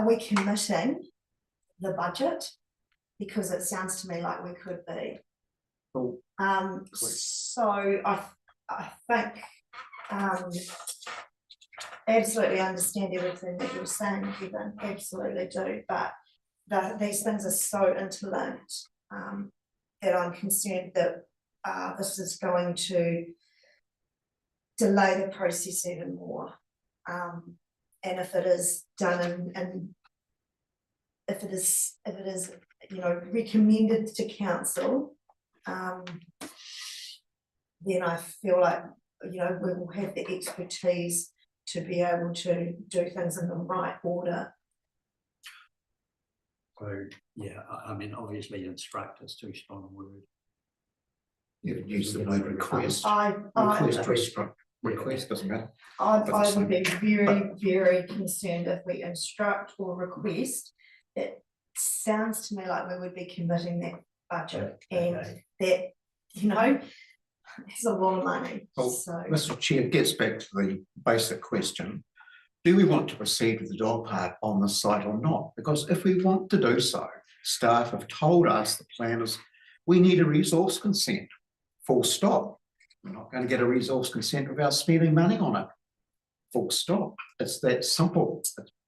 [SPEAKER 5] we committing the budget? Because it sounds to me like we could be.
[SPEAKER 2] Cool.
[SPEAKER 5] So I think absolutely understand everything that you're saying, Kevin, absolutely do, but these things are so interlinked that I'm concerned that this is going to delay the process even more. And if it is done and if it is you know, recommended to council, then I feel like, you know, we will have the expertise to be able to do things in the right order.
[SPEAKER 4] So yeah, I mean, obviously instruct is too strong a word.
[SPEAKER 2] You would use the word request. Request doesn't matter.
[SPEAKER 5] I would be very, very concerned if we instruct or request. It sounds to me like we would be committing that budget, and that, you know, it's a lot of money.
[SPEAKER 2] Well,
[SPEAKER 5] so
[SPEAKER 2] Mr. Chair, gets back to the basic question. Do we want to proceed with the dog park on the site or not? Because if we want to do so, staff have told us, the planners, we need a resource consent, full stop. We're not going to get a resource consent without spending money on it, full stop. It's that simple.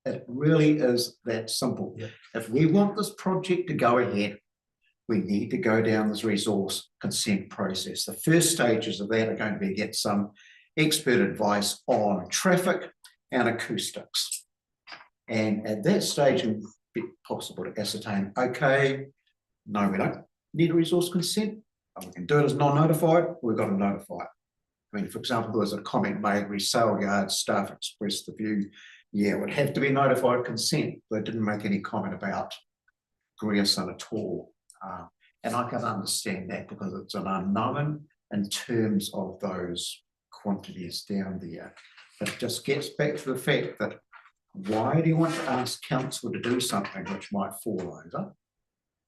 [SPEAKER 2] It really is that simple.
[SPEAKER 4] Yeah.
[SPEAKER 2] If we want this project to go ahead, we need to go down this resource consent process. The first stages of that are going to be get some expert advice on traffic and acoustics. And at that stage, it would be possible to ascertain, okay, no, we don't need a resource consent. We can do it as non-notified, we've got to notify it. I mean, for example, there was a comment made where sale yard staff expressed the view, yeah, it would have to be notified consent. They didn't make any comment about Grierson at all. And I can understand that because it's an unknown in terms of those quantities down there. But it just gets back to the fact that why do you want to ask council to do something which might fall over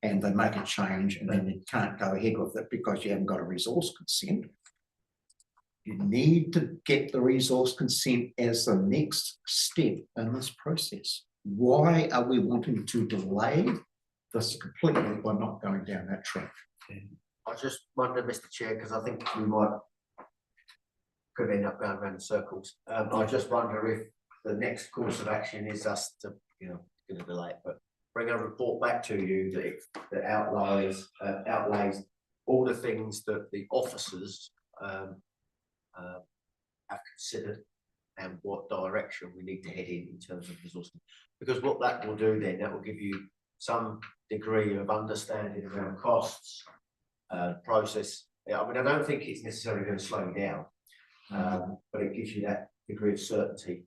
[SPEAKER 2] and they make a change and then you can't go ahead with it because you haven't got a resource consent? You need to get the resource consent as the next step in this process. Why are we wanting to delay this completely by not going down that track?
[SPEAKER 9] I just wonder, Mr. Chair, because I think we could end up going around in circles. I just wonder if the next course of action is us to, you know, going to delay it, but bring a report back to you that outlays all the things that the officers have considered and what direction we need to head in terms of resourcing. Because what that will do then, that will give you some degree of understanding around costs, process. Yeah, I mean, I don't think it's necessarily going to slow you down, but it gives you that degree of certainty.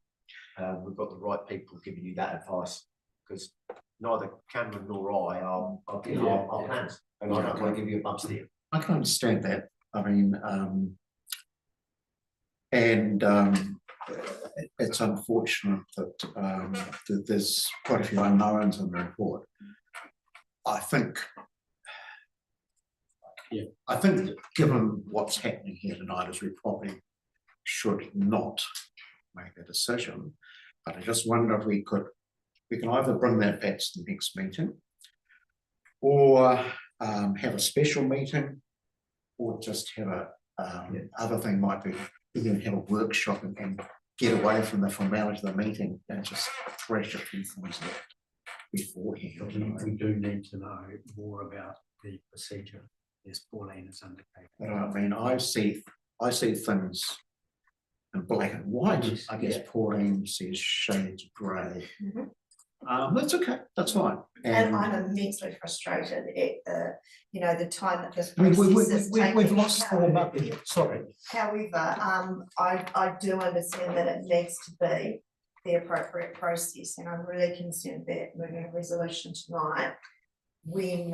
[SPEAKER 9] We've got the right people giving you that advice, because neither Cameron nor I are giving our plans, and I don't want to give you a bump steer.
[SPEAKER 2] I can understand that. I mean, it's unfortunate that there's quite a few unknowns in the report. I think that given what's happening here tonight, is we probably should not make a decision. But I just wonder if we can either bring that back to the next meeting, or have a special meeting, or just have a other thing might be we can have a workshop and get away from the formality of the meeting and just thresh a few things out beforehand.
[SPEAKER 4] We do need to know more about the procedure, as Pauline has indicated.
[SPEAKER 2] But I mean, I see things in black and white.
[SPEAKER 4] Yes,
[SPEAKER 2] I guess
[SPEAKER 4] yeah.
[SPEAKER 2] Pauline sees shades of grey.
[SPEAKER 5] Mhm.
[SPEAKER 2] That's okay. That's fine.
[SPEAKER 5] And I'm immensely frustrated at the time that this
[SPEAKER 2] I mean,
[SPEAKER 5] process is taking.
[SPEAKER 2] we've lost 4 months.
[SPEAKER 5] However,
[SPEAKER 2] Sorry.
[SPEAKER 5] I do understand that it needs to be the appropriate process, and I'm really concerned that moving a resolution tonight when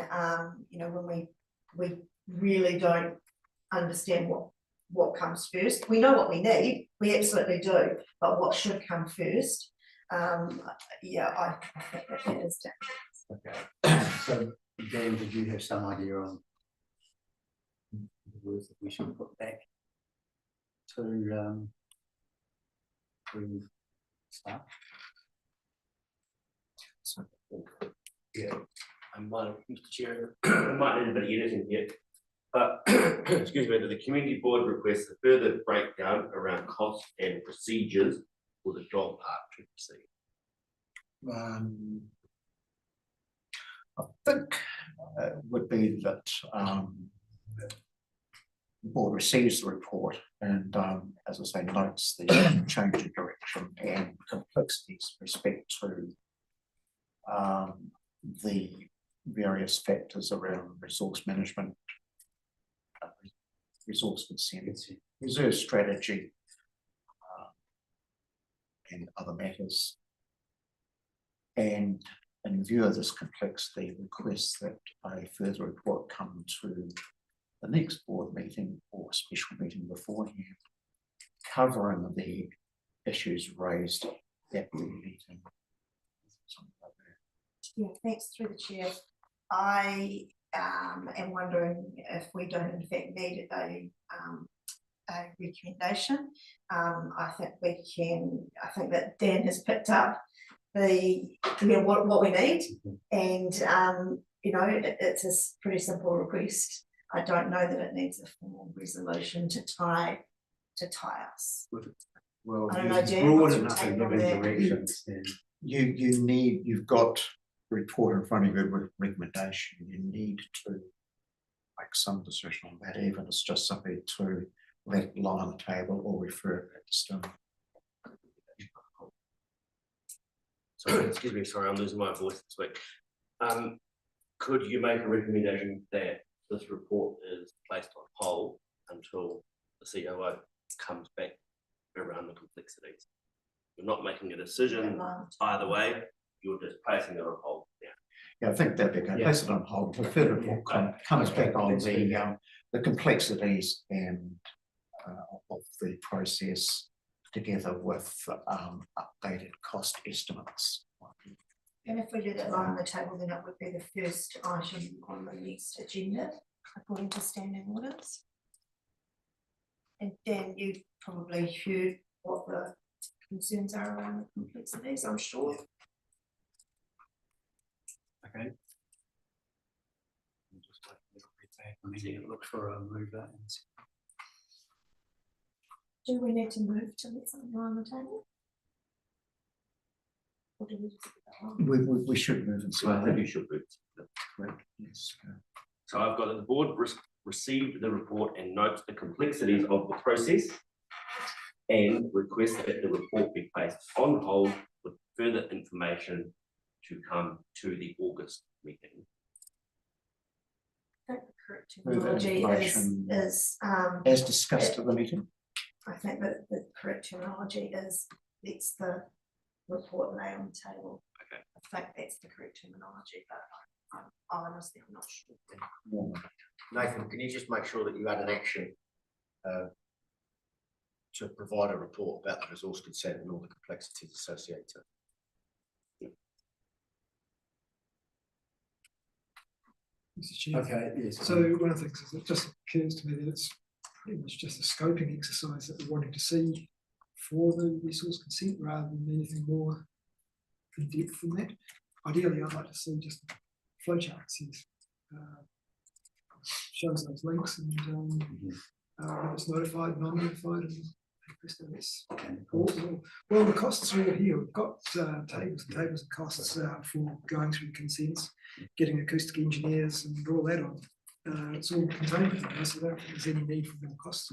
[SPEAKER 5] when we really don't understand what comes first. We know what we need, we absolutely do, but what should come first? I think that is dangerous.
[SPEAKER 4] Okay, so Dan, did you have some idea on the words that we should put back to start?
[SPEAKER 6] Yeah, I might, Mr. Chair, I might need a bit of editing here. But excuse me, the community board requests a further breakdown around costs and procedures for the dog park to proceed.
[SPEAKER 2] I think it would be that the board receives the report and, as I say, notes the change of direction and complexities with respect to the various factors around resource management, resource consent, reserve strategy, and other matters. And in view of this complexity, requests that a further report come to the next board meeting or special meeting beforehand, covering the issues raised at the meeting. Something like that.
[SPEAKER 5] Yeah, thanks through the chair. I am wondering if we don't in fact need a recommendation. I think that Dan has picked up what we need, and it's a pretty simple request. I don't know that it needs a formal resolution to tie us.
[SPEAKER 4] Well,
[SPEAKER 5] I don't know,
[SPEAKER 4] it's
[SPEAKER 5] Dan,
[SPEAKER 4] broad
[SPEAKER 5] what's your
[SPEAKER 4] enough
[SPEAKER 5] take
[SPEAKER 4] in
[SPEAKER 5] on
[SPEAKER 4] giving
[SPEAKER 5] that?
[SPEAKER 4] directions, then.
[SPEAKER 2] You've got the report in front of you with recommendation. You need to make some decision on that, even if it's just something to let it lie on the table or refer it to Stone.
[SPEAKER 6] So excuse me, sorry, I'm losing my voice this week. Could you make a recommendation that this report is placed on hold until the COO comes back around the complexities? You're not making a decision either way, you're just placing it on hold now.
[SPEAKER 2] Yeah, I think that'd be good. Place it on hold. The further report comes back on the complexities and of the process, together with updated cost estimates.
[SPEAKER 5] And if we do that lie on the table, then it would be the first item on the next agenda, according to standing orders. And then you probably heard what the concerns are around the complexities, I'm sure.
[SPEAKER 4] Okay. I mean, look for a mover.
[SPEAKER 5] Do we need to move to let something lie on the table? Or do we just leave that on?
[SPEAKER 2] We should move and
[SPEAKER 6] So I think
[SPEAKER 2] slowly.
[SPEAKER 6] you should move.
[SPEAKER 2] Correct. Yes.
[SPEAKER 6] So I've got that the board received the report and notes the complexities of the process and request that the report be placed on hold with further information to come to the August meeting.
[SPEAKER 5] I think the correct
[SPEAKER 2] Further
[SPEAKER 5] terminology
[SPEAKER 2] information.
[SPEAKER 5] is,
[SPEAKER 2] As discussed at the meeting.
[SPEAKER 5] I think that the correct terminology is, it's the report lay on the table.
[SPEAKER 6] Okay.
[SPEAKER 5] I think that's the correct terminology, but I'm honestly, I'm not sure.
[SPEAKER 9] Nathan, can you just make sure that you add an action to provide a report about the resource consent and all the complexities associated?
[SPEAKER 1] Mr. Chair.
[SPEAKER 4] Okay, yes.
[SPEAKER 1] So one of the things is, it just occurs to me that it's pretty much just a scoping exercise that we're wanting to see for the resource consent rather than anything more in depth than that. Ideally, I'd like to see just a flowchart that says, shows those links and when it's notified, non-notified, and that's all. Well, the costs are all here. We've got tables and tables of costs for going through consents, getting acoustic engineers and all that on. It's all contained in there, so I don't think there's any need for more costs.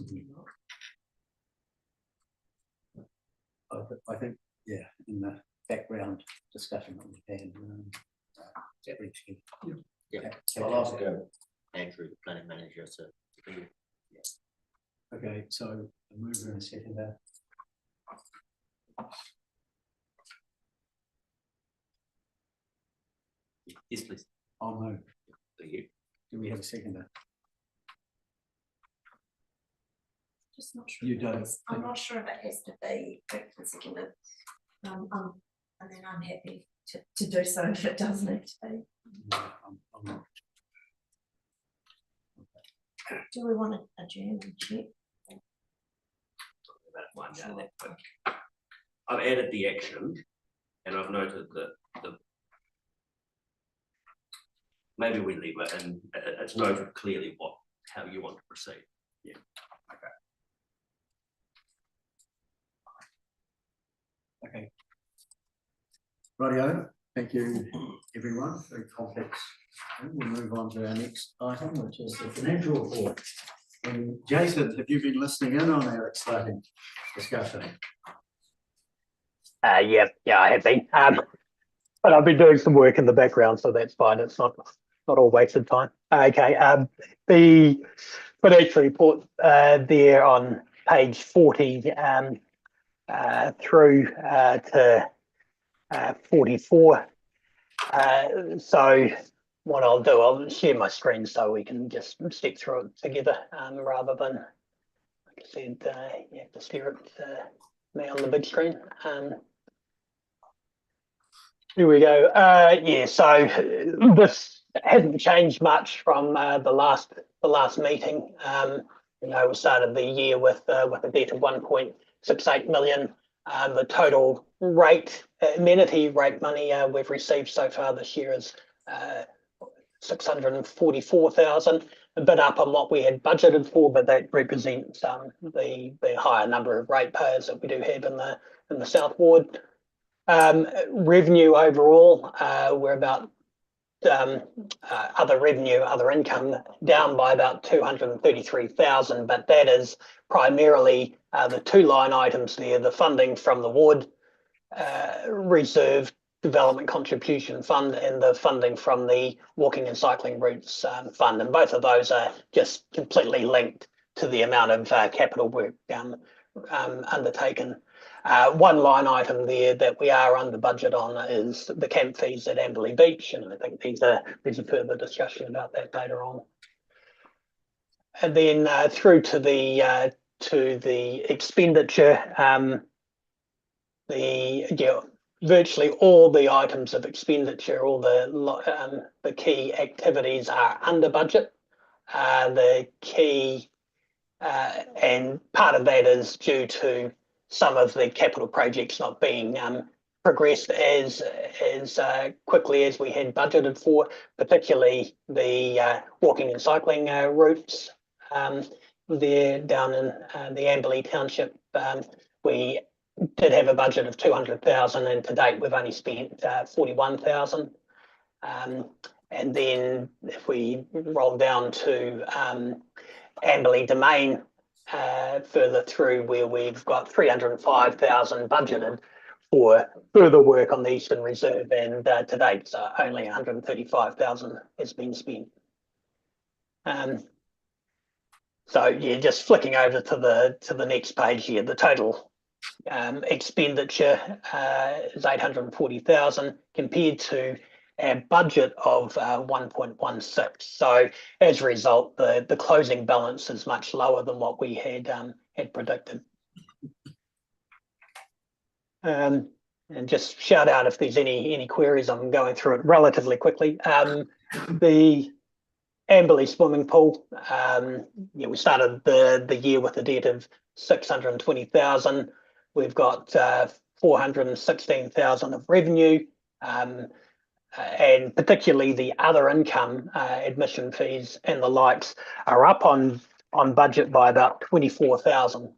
[SPEAKER 4] I think, yeah, in the background discussion that we had.
[SPEAKER 9] I'll ask Andrew, the planning manager, to be.
[SPEAKER 4] Okay, so a mover and a seconder.
[SPEAKER 6] Yes, please.
[SPEAKER 4] I'll move.
[SPEAKER 6] Thank you.
[SPEAKER 4] Do we have a seconder?
[SPEAKER 5] Just not sure.
[SPEAKER 4] You
[SPEAKER 5] if
[SPEAKER 4] don't
[SPEAKER 5] it's- I'm
[SPEAKER 4] think-
[SPEAKER 5] not sure if it has to be moved and seconded. And then I'm happy to do so if it does need to be.
[SPEAKER 4] I'm not.
[SPEAKER 5] Do we want to adjourn and check?
[SPEAKER 6] I've added the action and I've noted that maybe we leave it and it's noted clearly how you want to proceed.
[SPEAKER 4] Yeah. Okay. Rightio, thank you, everyone. Very complex. We'll move on to our next item, which is the financial report. And Jason, have you been listening in on our exciting discussion?
[SPEAKER 10] Yeah, I have been. But I've been doing some work in the background, so that's fine. It's not all wasted time. Okay. The financial report there on page 40 through to 44. So what I'll do, I'll share my screen so we can just step through it together rather than, like I said, you have to stare at me on the big screen. Here we go. Yeah, so this hasn't changed much from the last meeting. We started the year with a debt of 1.68 million. The total amenity rate money we've received so far this year is 644,000, a bit up on what we had budgeted for, but that represents the higher number of ratepayers that we do have in the South Ward. Revenue overall, we're about other revenue, other income down by about 233,000, but that is primarily the two line items there, the funding from the Ward Reserve Development Contribution Fund and the funding from the Walking and Cycling Routes Fund, and both of those are just completely linked to the amount of capital work undertaken. One line item there that we are under budget on is the camp fees at Amberley Beach, and I think there's a further discussion about that later on. And then through to the expenditure, virtually all the items of expenditure, all the key activities are under budget. The key and part of that is due to some of the capital projects not being progressed as quickly as we had budgeted for, particularly the walking and cycling routes there down in the Amberley Township. We did have a budget of 200,000 and to date we've only spent 41,000. And then if we roll down to Amberley Domain, further through where we've got 305,000 budgeted for further work on the Eastern Reserve, and to date, only 135,000 has been spent. So yeah, just flicking over to the next page here, the total expenditure is 840,000 compared to a budget of 1.16. So as a result, the closing balance is much lower than what we had predicted. And just shout out if there's any queries. I'm going through it relatively quickly. The Amberley swimming pool, yeah, we started the year with a debt of 620,000. We've got 416,000 of revenue, and particularly the other income, admission fees and the likes are up on budget by about 24,000.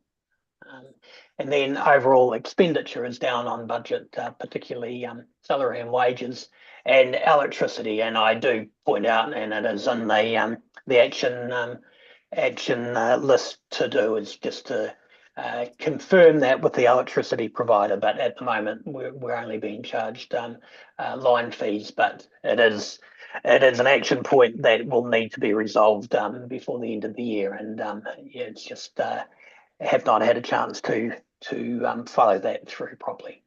[SPEAKER 10] And then overall expenditure is down on budget, particularly salary and wages and electricity. And I do point out, and it is in the action list to do, is just to confirm that with the electricity provider. But at the moment, we're only being charged line fees. But it is an action point that will need to be resolved before the end of the year. And yeah, it's just have not had a chance to follow that through properly.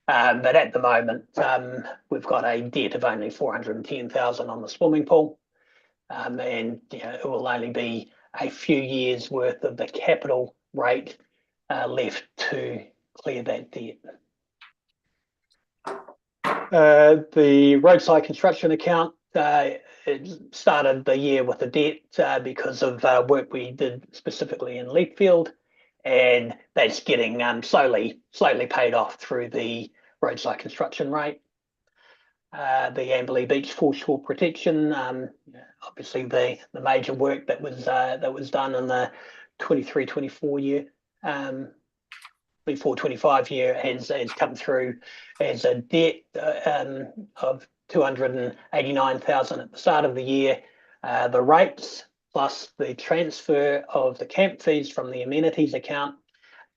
[SPEAKER 10] But at the moment, we've got a debt of only 410,000 on the swimming pool, and you know, it will only be a few years worth of the capital rate left to clear that debt. The roadside construction account, it started the year with a debt because of work we did specifically in Leitfield, and that's getting slowly paid off through the roadside construction rate. The Amberley Beach foreshore protection, obviously the major work that was done in the 23-24 year, 24-25 year has come through as a debt of 289,000 at the start of the year. The rates plus the transfer of the camp fees from the amenities account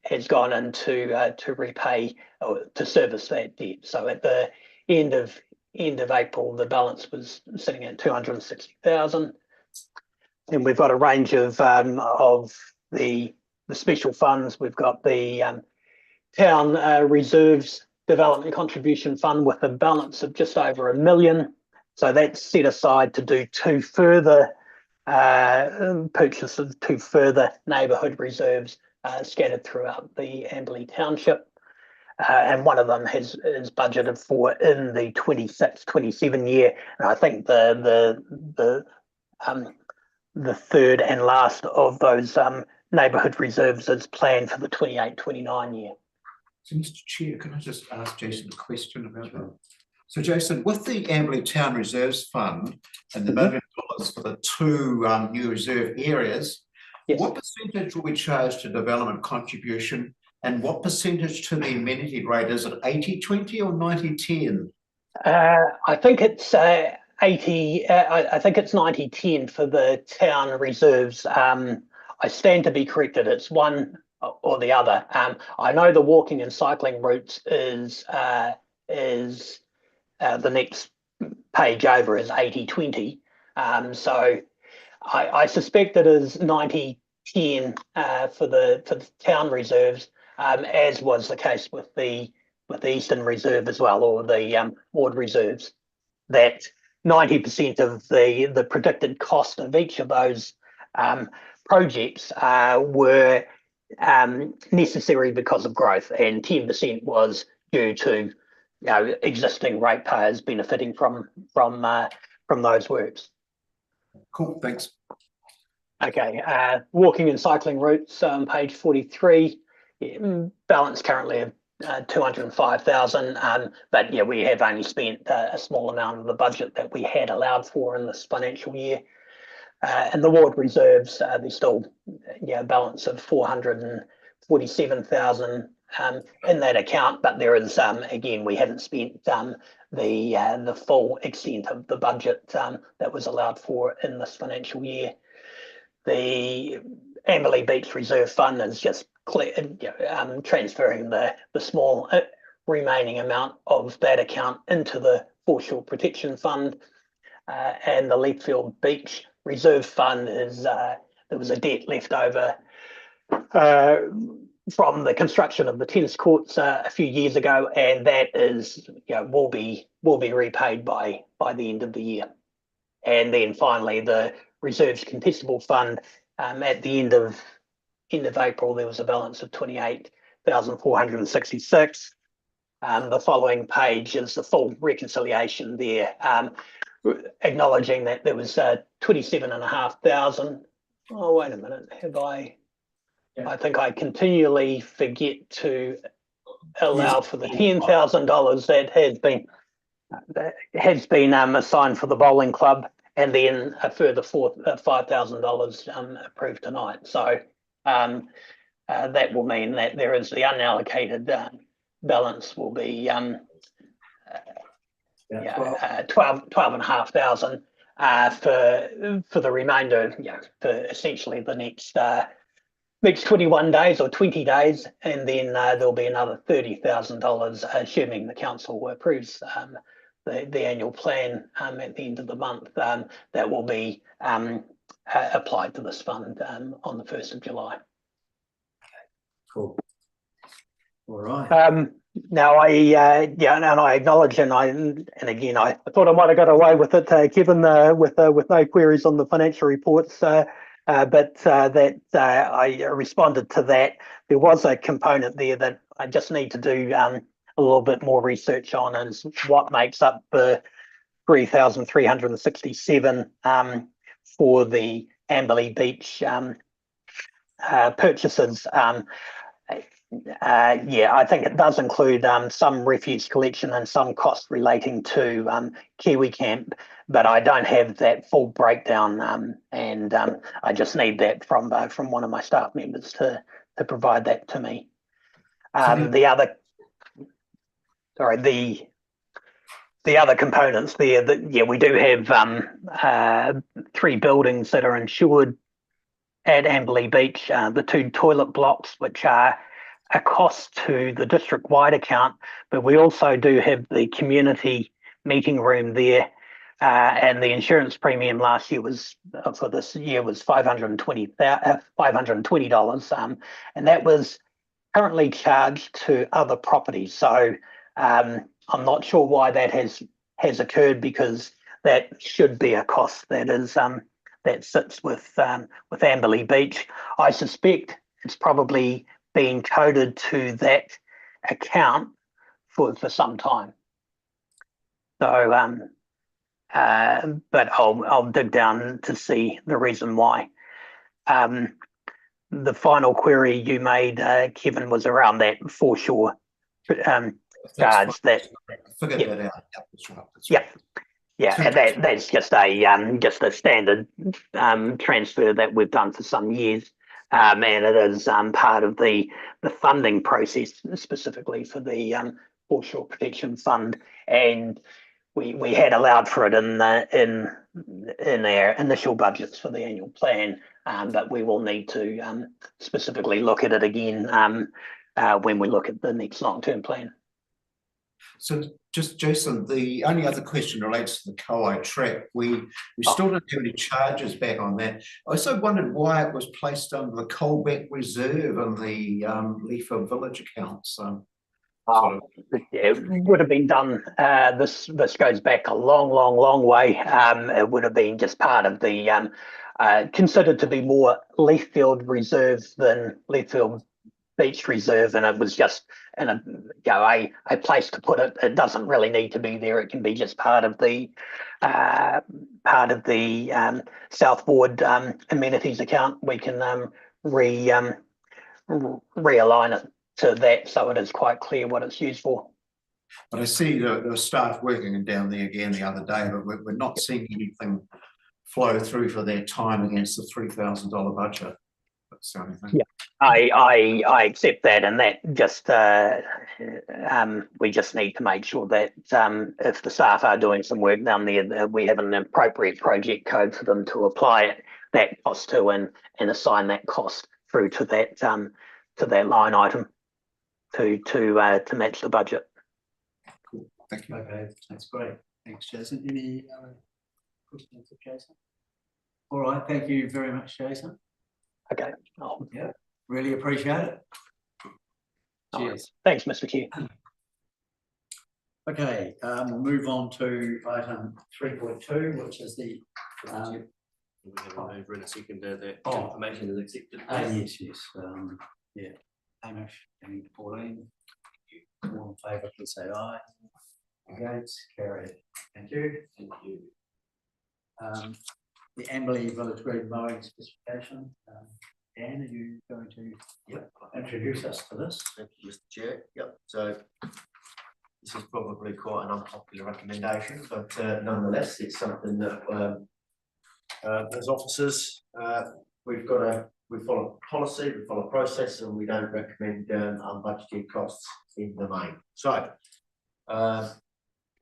[SPEAKER 10] has gone into to repay or to service that debt. So at the end of April, the balance was sitting at 260,000, and we've got a range of the special funds. We've got the town reserves development contribution fund with a balance of just over $1 million. So that's set aside to do two further purchases, two further neighbourhood reserves scattered throughout the Amberley township. And one of them is budgeted for in the 26-27 year. And I think the third and last of those neighbourhood reserves is planned for the 28-29 year.
[SPEAKER 2] So, Mr. Chair, can I just ask Jason a question about that? So, Jason, with the Amberley Town Reserves Fund and the $1 million for the two new reserve areas, yes, what percentage will we charge to development contribution, and what percentage to the amenity rate? Is it 80-20 or 90-10?
[SPEAKER 10] I think it's 80. I think it's 90-10 for the town reserves. I stand to be corrected. It's one or the other. I know the walking and cycling routes is the next page over is 80-20. So I suspect it is 90-10 for the town reserves, as was the case with the Eastern Reserve as well, or the ward reserves. That 90% of the predicted cost of each of those projects were necessary because of growth, and 10% was due to existing ratepayers benefiting from those works.
[SPEAKER 2] Cool, thanks.
[SPEAKER 10] Okay, walking and cycling routes on page 43, balance currently of 205,000, but yeah, we have only spent a small amount of the budget that we had allowed for in this financial year. And the ward reserves, there's still balance of 447,000 in that account, but there is, again, we haven't spent the full extent of the budget that was allowed for in this financial year. The Amberley Beach Reserve Fund is just transferring the small remaining amount of that account into the Foreshore Protection Fund, and the Leithfield Beach Reserve Fund is there was a debt left over from the construction of the tennis courts a few years ago, and that is will be repaid by the end of the year. And then finally, the Reserves Contestable Fund, at the end of April, there was a balance of 28,466. The following page is the full reconciliation there, acknowledging that there was 27,500. Oh, wait a minute, have I? Yeah. I think I continually forget to allow for the $10,000 that has been assigned for the bowling club, and then a further $5,000 approved tonight. So that will mean that there is the unallocated balance will be 12,500 for the remainder, for essentially the next 21 days or 20 days, and then there'll be another $30,000, assuming the council approves the annual plan at the end of the month, that will be applied to this fund on the 1st of July.
[SPEAKER 9] Cool. All right.
[SPEAKER 10] Now and I acknowledge, and again, I thought I might have got away with it, Kevin, with no queries on the financial reports, but that I responded to that. There was a component there that I just need to do a little bit more research on, is what makes up the 3,367 for the Amberley Beach purchases. I think it does include some refuse collection and some cost relating to Kiwi Camp, but I don't have that full breakdown, and I just need that from one of my staff members to provide that to me. The other components there, that we do have 3 buildings that are insured at Amberley Beach, the 2 toilet blocks, which are a cost to the district-wide account, but we also do have the community meeting room there, and the insurance premium last year for this year was $520, and that was currently charged to other properties. So I'm not sure why that has occurred, because that should be a cost that is that sits with Amberley Beach. I suspect it's probably been coded to that account for some time. So, but I'll dig down to see the reason why. The final query you made, Kevin, was around that foreshore charge. That
[SPEAKER 2] figured that out.
[SPEAKER 10] And that's just a standard transfer that we've done for some years. And it is part of the funding process, specifically for the Foreshore Protection Fund, and we had allowed for it in our initial budgets for the annual plan, but we will need to specifically look at it again when we look at the next long-term plan.
[SPEAKER 2] So just Jason, the only other question relates to the Kauai track. We still don't have any charges back on that. I also wondered why it was placed under the Colbeck Reserve and the Leithfield Village accounts.
[SPEAKER 10] It would have been done. This goes back a long way. It would have been just part of the considered to be more Leithfield Reserve than Leithfield Beach Reserve, and it was just a place to put it. It doesn't really need to be there. It can be just part of the Southboard amenities account. We can realign it to that, so it is quite clear what it's used for.
[SPEAKER 2] But I see the staff working down there again the other day, but we're not seeing anything flow through for their time against the $3,000 budget. So anything.
[SPEAKER 10] Yeah. I accept that, and that just we just need to make sure that if the staff are doing some work down there, that we have an appropriate project code for them to apply that cost to and assign that cost through to that line item to match the budget.
[SPEAKER 2] Cool. Thank you.
[SPEAKER 4] Okay, that's great. Thanks, Jason. Any other questions for Jason? All right, thank you very much, Jason.
[SPEAKER 10] Okay.
[SPEAKER 4] Yeah, really appreciate it. Cheers.
[SPEAKER 10] Thanks, Mr. Chair.
[SPEAKER 4] Okay, we'll move on to item 3.2, which is the
[SPEAKER 6] We have a mover and a seconder that
[SPEAKER 4] Oh.
[SPEAKER 6] information is accepted.
[SPEAKER 4] yes, yeah, Hamish and Pauline. All in favour, please say aye. Against, carried. Thank you.
[SPEAKER 6] Thank you.
[SPEAKER 4] The Amberley Village Green mowing specification. Dan, are you going to introduce us to this?
[SPEAKER 9] Thank you, Mr. Chair. Yep, so this is probably quite an unpopular recommendation, but nonetheless, it's something that as officers, we follow policy, we follow process, and we don't recommend unbudgeted costs in the main. So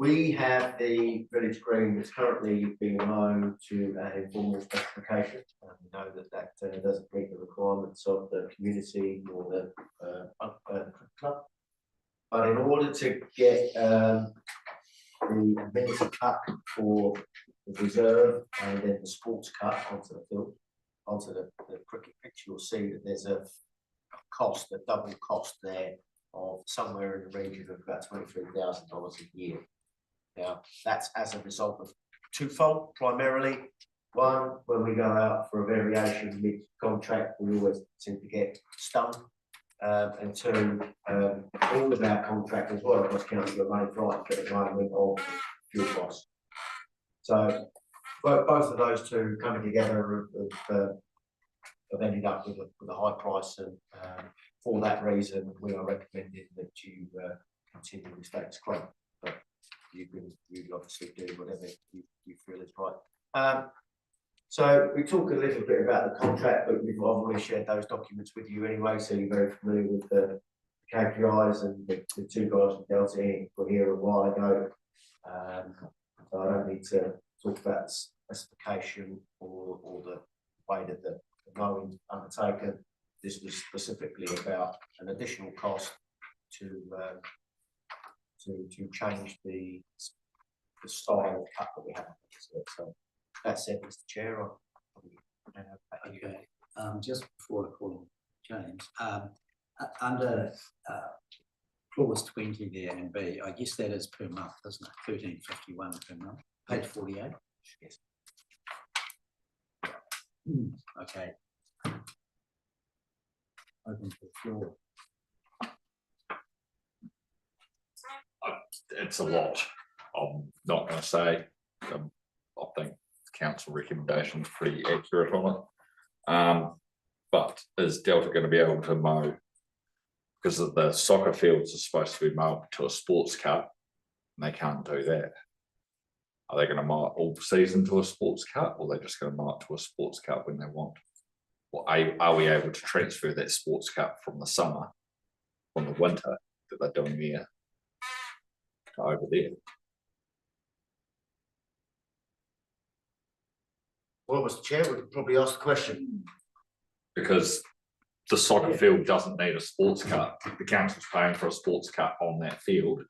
[SPEAKER 9] we have the village green that's currently being loaned to an informal specification. We know that doesn't meet the requirements of the community or the club. But in order to get the amenity cut for the reserve and then the sports cut onto the field, onto the cricket pitch, you'll see that there's a cost, a double cost there of somewhere in the region of about $23,000 a year. Now, that's as a result of twofold, primarily. One, when we go out for a variation mid-contract, we always seem to get stung. And two, all of our contractors, well across council, are running right at the moment of fuel costs. So both of those two coming together have ended up with a high price, and for that reason, we are recommending that you continue with status quo. But you obviously do whatever you feel is right. So we talk a little bit about the contract, but I've already shared those documents with you anyway, so you're very familiar with the KPIs, and the two guys from Delta Inc. were here a while ago. So I don't need to talk about the specification or the way that the mowing is undertaken. This was specifically about an additional cost to change the style of cut that we have. So that said, Mr. Chair,
[SPEAKER 4] Okay, just before I call James, under clause 20 there and B, I guess that is per month, isn't it? $13.51 per month, page 48.
[SPEAKER 9] yes.
[SPEAKER 4] Okay. Open to the floor.
[SPEAKER 3] It's a lot. I'm not going to say. I think council recommendation is pretty accurate on it. But is Delta going to be able to mow? Because the soccer fields are supposed to be mowed to a sports cut, and they can't do that. Are they going to mow it all season to a sports cut, or are they just going to mow it to a sports cut when they want? Or are we able to transfer that sports cut from the summer, from the winter that they're doing there, to over there?
[SPEAKER 9] Well, Mr. Chair, we could probably ask the question.
[SPEAKER 3] Because the soccer field doesn't need a sports cut. The council's paying for a sports cut on that field.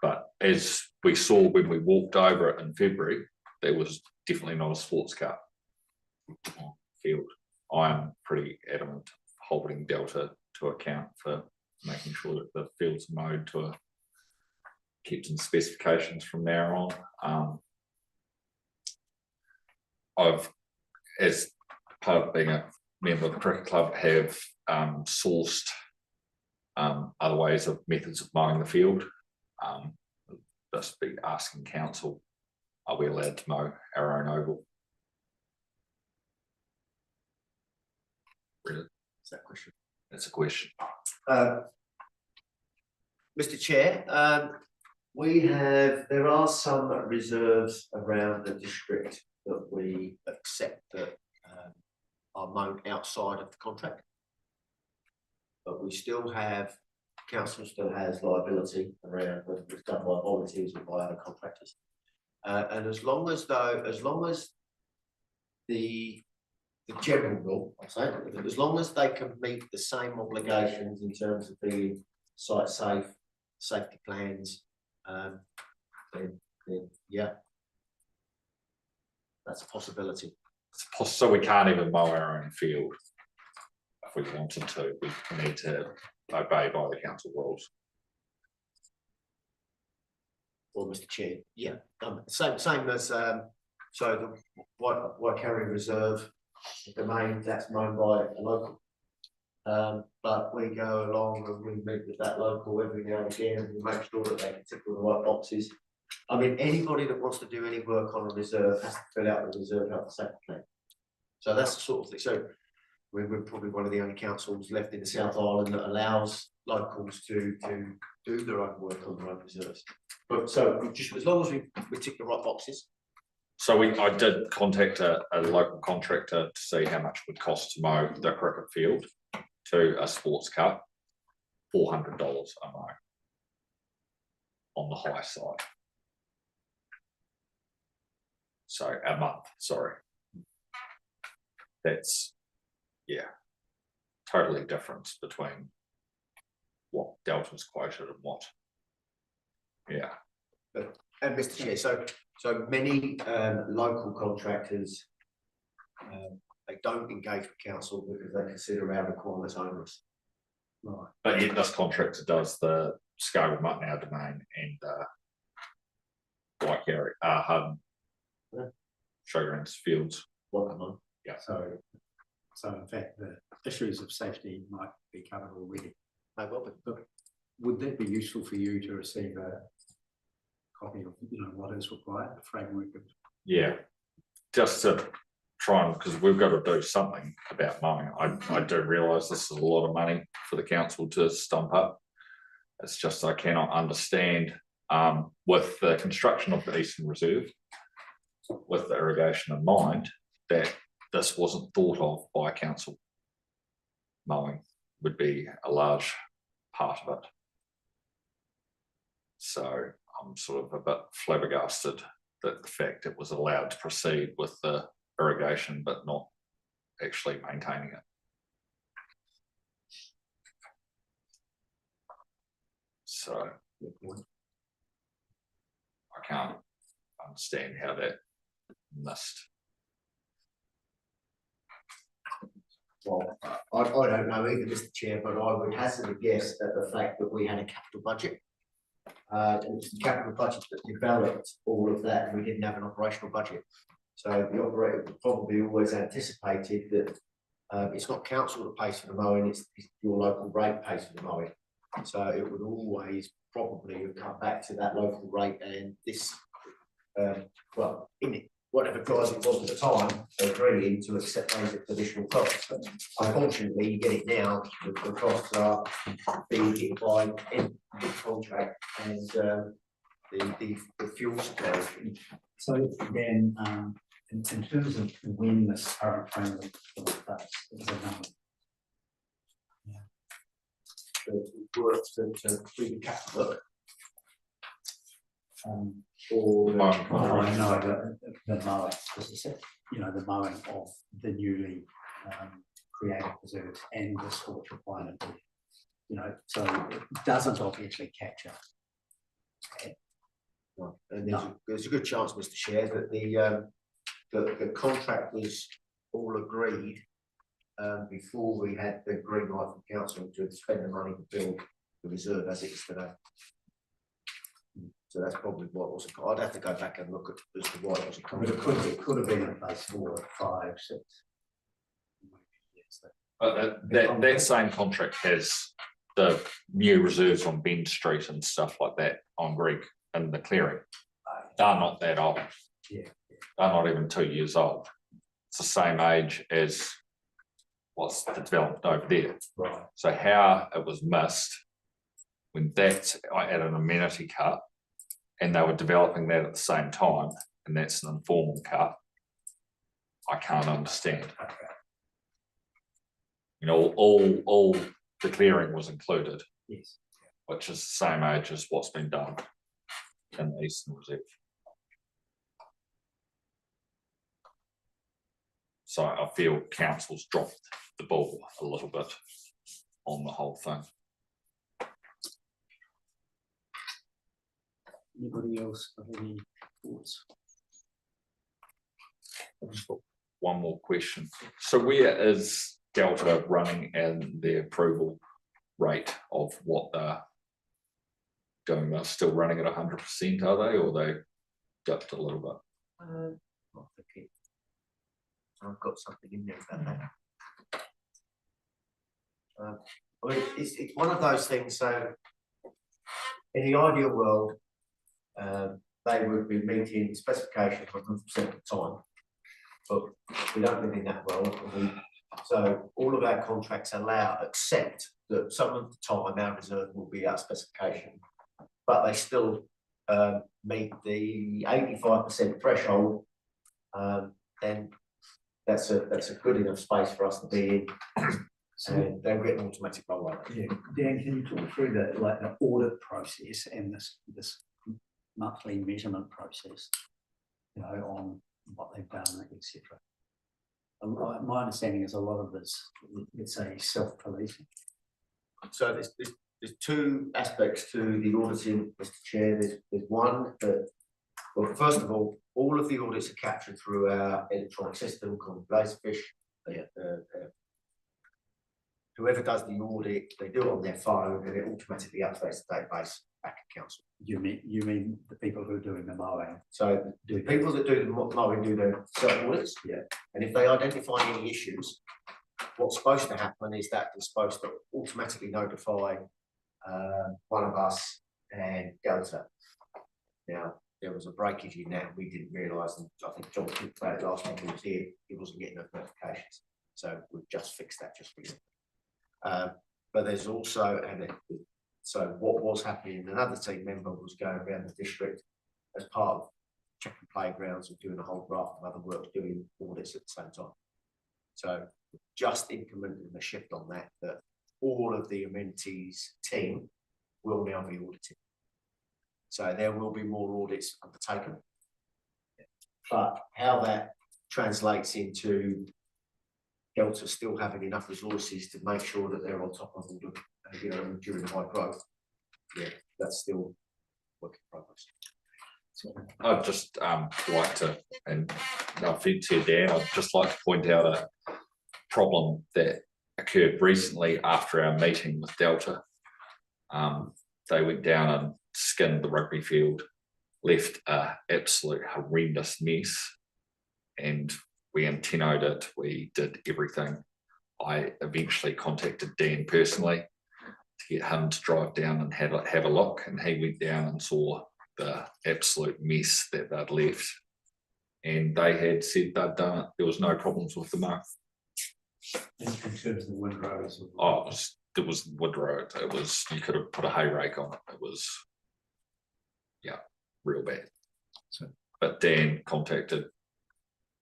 [SPEAKER 3] But as we saw when we walked over it in February, there was definitely not a sports cut field. I am pretty adamant holding Delta to account for making sure that the fields are mowed to a kept in specifications from now on. I've, as part of being a member of the cricket club, have sourced other ways of methods of mowing the field. Just be asking council, are we allowed to mow our own oval? Really?
[SPEAKER 9] Is that a question?
[SPEAKER 3] That's a question.
[SPEAKER 9] Mr. Chair, there are some reserves around the district that we accept that are mown outside of the contract. But we still have, council still has liability around whether it's done by volunteers or by other contractors. And as long as the general rule, I say, as long as they can meet the same obligations in terms of being site safe, safety plans, then yeah, that's a possibility.
[SPEAKER 3] So we can't even mow our own field if we wanted to. We need to obey by the council rules.
[SPEAKER 9] Well, Mr. Chair, yeah, same as so the Waikari Reserve domain, that's mown by a local. But we go along and we meet with that local every now and again, and we make sure that they can tick all the right boxes. I mean, anybody that wants to do any work on a reserve has to fill out the reserve health and safety plan. So that's the sort of thing. So we're probably one of the only councils left in the South Island that allows locals to do their own work on their own reserves. But so just as long as we tick the right boxes.
[SPEAKER 3] So I did contact a local contractor to see how much it would cost to mow the cricket field to a sports cup. $400 a mow on the high side. So a month, sorry. That's, yeah, totally difference between what Delta's quoted and what, yeah.
[SPEAKER 9] And Mr. Chair, so many local contractors, they don't engage with council because they consider our requirements onerous.
[SPEAKER 3] Right. But yet this contractor does the Scarborough Mutnow domain and Waikari, Showgrounds Fields.
[SPEAKER 9] What?
[SPEAKER 3] Yeah.
[SPEAKER 4] So in fact, the issues of safety might be covered already.
[SPEAKER 9] No, well,
[SPEAKER 4] but would that be useful for you to receive a copy of, what is required, the framework of?
[SPEAKER 3] Yeah, just to try and, because we've got to do something about mowing. I do realise this is a lot of money for the council to stump up. It's just I cannot understand with the construction of the Eastern Reserve, with the irrigation in mind, that this wasn't thought of by council. Mowing would be a large part of it. So I'm sort of a bit flabbergasted that the fact it was allowed to proceed with the irrigation but not actually maintaining it. So I can't understand how that missed.
[SPEAKER 9] Well, I don't know either, Mr. Chair, but I would hazard a guess at the fact that we had a capital budget. And it's the capital budget that developed all of that, and we didn't have an operational budget. So the operator probably always anticipated that it's not council that pays for the mowing, it's your local rate pays for the mowing. So it would always probably have come back to that local rate, and this, well, in it, whatever price it was at the time, agreeing to accept those additional costs. But unfortunately, you get it now, the costs are being hit by end contract and the fuel supply.
[SPEAKER 4] So then, in terms of when this current framework will start, is a number.
[SPEAKER 9] Works to do the capital work.
[SPEAKER 4] Or the mowing, the mowing of the newly created reserves and the sports requirement. So it doesn't obviously capture.
[SPEAKER 9] Right. And there's a good chance, Mr. Chair, that the contract was all agreed before we had the green light from council to spend the money to build the reserve as it is today. So that's probably what was. I'd have to go back and look at as to why it was.
[SPEAKER 4] But it could have been in place 4, 5, 6.
[SPEAKER 3] But that same contract has the new reserves on Bend Street and stuff like that on Greek and the clearing. They're not that old.
[SPEAKER 4] Yeah.
[SPEAKER 3] They're not even 2 years old. It's the same age as what's developed over there.
[SPEAKER 4] Right.
[SPEAKER 3] So how it was missed when that's at an amenity cut and they were developing that at the same time, and that's an informal cut, I can't understand. You know, all the clearing was included,
[SPEAKER 4] Yes.
[SPEAKER 3] which is the same age as what's been done in the Eastern Reserve. So I feel council's dropped the ball a little bit on the whole thing.
[SPEAKER 4] Anybody else have any thoughts?
[SPEAKER 3] I've just got one more question. So where is Delta running in the approval rate of what they're doing? They're still running at 100%, are they, or they dipped a little bit?
[SPEAKER 9] I think I've got something in there about that. I mean, it's one of those things. So, in the ideal world, they would be meeting specifications 100% of the time, but we don't live in that world. So, all of our contracts accept that some of the time our reserve will be our specification, but they still meet the 85% threshold. Then that's a good enough space for us to be in. So they'll get an automatic rollover.
[SPEAKER 4] Yeah, Dan, can you talk through the audit process and this monthly measurement process, you know, on what they've done, etc. My understanding is a lot of this, let's say, self-policing.
[SPEAKER 9] So there's two aspects to the auditing, Mr. Chair. There's one that, well, first of all of the audits are captured through our electronic system called Laserfish. Whoever does the audit, they do it on their phone and it automatically updates the database back at council.
[SPEAKER 4] You mean the people who are doing the mowing?
[SPEAKER 9] So the people that do the mowing do their self-audits.
[SPEAKER 4] Yeah.
[SPEAKER 9] And if they identify any issues, what's supposed to happen is that it's supposed to automatically notify one of us and Delta. Now, there was a breakage in that we didn't realise, and I think John talked about it last time he was here, he wasn't getting those notifications. So we've just fixed that just recently. But there's also, so what was happening, another team member was going around the district as part of checking playgrounds and doing a whole raft of other work, doing audits at the same time. So just implementing a shift on that, that all of the amenities team will now be audited. So there will be more audits undertaken. But how that translates into Delta still having enough resources to make sure that they're on top of all the, you know, during high growth, yeah, that's still work in progress.
[SPEAKER 3] So I'd just like to, and no offence here, Dan, I'd just like to point out a problem that occurred recently after our meeting with Delta. They went down and skinned the rugby field, left an absolute horrendous mess, and we antennoed it, we did everything. I eventually contacted Dan personally to get him to drive down and have a look, and he went down and saw the absolute mess that they'd left. And they had said they'd done it, there was no problems with the mark.
[SPEAKER 4] In terms of the windrows?
[SPEAKER 3] Oh, it was windrow, it was, you could have put a hay rake on it, it was, yeah, real bad. So, but Dan contacted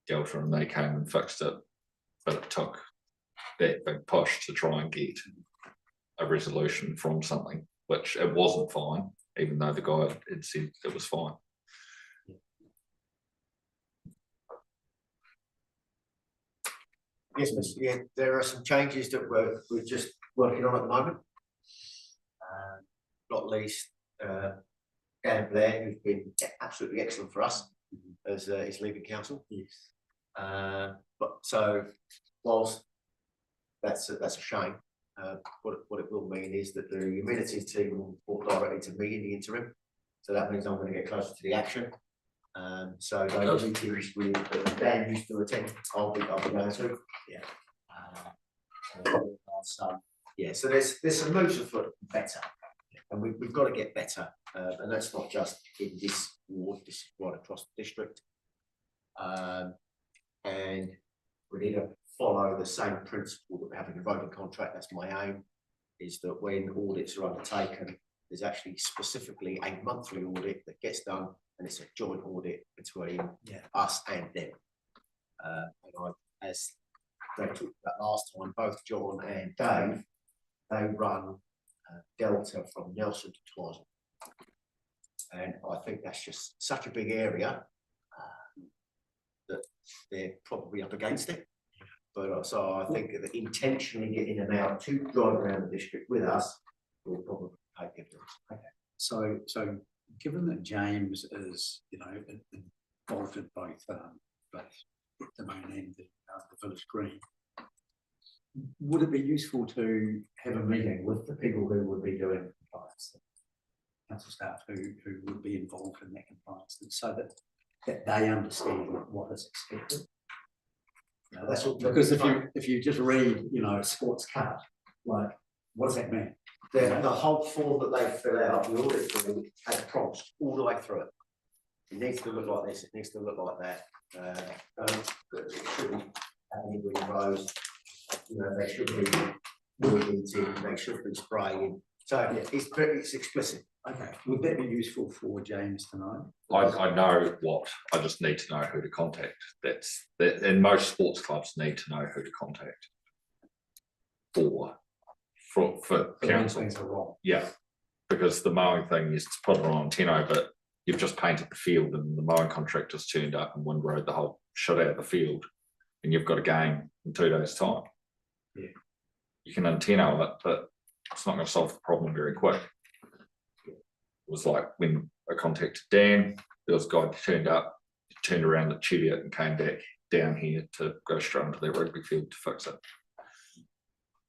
[SPEAKER 3] Delta and they came and fixed it, but it took that big push to try and get a resolution from something, which it wasn't fine, even though the guy had said it was fine.
[SPEAKER 9] Yes, Mr. Yeah, there are some changes that we're just working on at the moment. Not least Dan Blair, who's been absolutely excellent for us as is leaving council.
[SPEAKER 4] Yes.
[SPEAKER 9] But so whilst that's a shame, what it will mean is that the amenities team will report directly to me in the interim. So that means I'm going to get closer to the action. So those meetings with Dan used to attend, I'll be going to. Yeah. So there's some moves afoot better, and we've got to get better, and that's not just in this ward, this is right across the district. And we need to follow the same principle that we have in the voting contract. That's my aim, is that when audits are undertaken, there's actually specifically a monthly audit that gets done, and it's a joint audit between us and them. And as they talked about last time, both John and Dave, they run Delta from Nelson to Twizel. And I think that's just such a big area that they're probably up against it. But so I think that intentionally getting them out to drive around the district with us will probably pay dividends.
[SPEAKER 4] Okay. So given that James is, involved in both the main and the village green, would it be useful to have a meeting with the people who would be doing compliance, council staff who would be involved in that compliance, and so that they understand what is expected?
[SPEAKER 9] That's what,
[SPEAKER 4] because if you just read, sports card, like, what does that mean?
[SPEAKER 9] the whole form that they fill out, the audit form, has prompts all the way through it. It needs to look like this, it needs to look like that. It shouldn't have any wind rows, they should be wood heating, they should be spraying. So yeah, it's explicit.
[SPEAKER 4] Okay, would that be useful for James to know?
[SPEAKER 3] I know what, I just need to know who to contact. And most sports clubs need to know who to contact for council.
[SPEAKER 4] Things are wrong.
[SPEAKER 3] Yeah, because the mowing thing is to put it on Tino, but you've just painted the field and the mowing contractor's turned up and windrowed the whole shit out of the field, and you've got a game in 2 days' time.
[SPEAKER 4] Yeah,
[SPEAKER 3] you can Antino it, but it's not going to solve the problem very quick. It was like when I contacted Dan, there was a guy who turned up, turned around at Cheviot and came back down here to go straight onto their rugby field to fix it.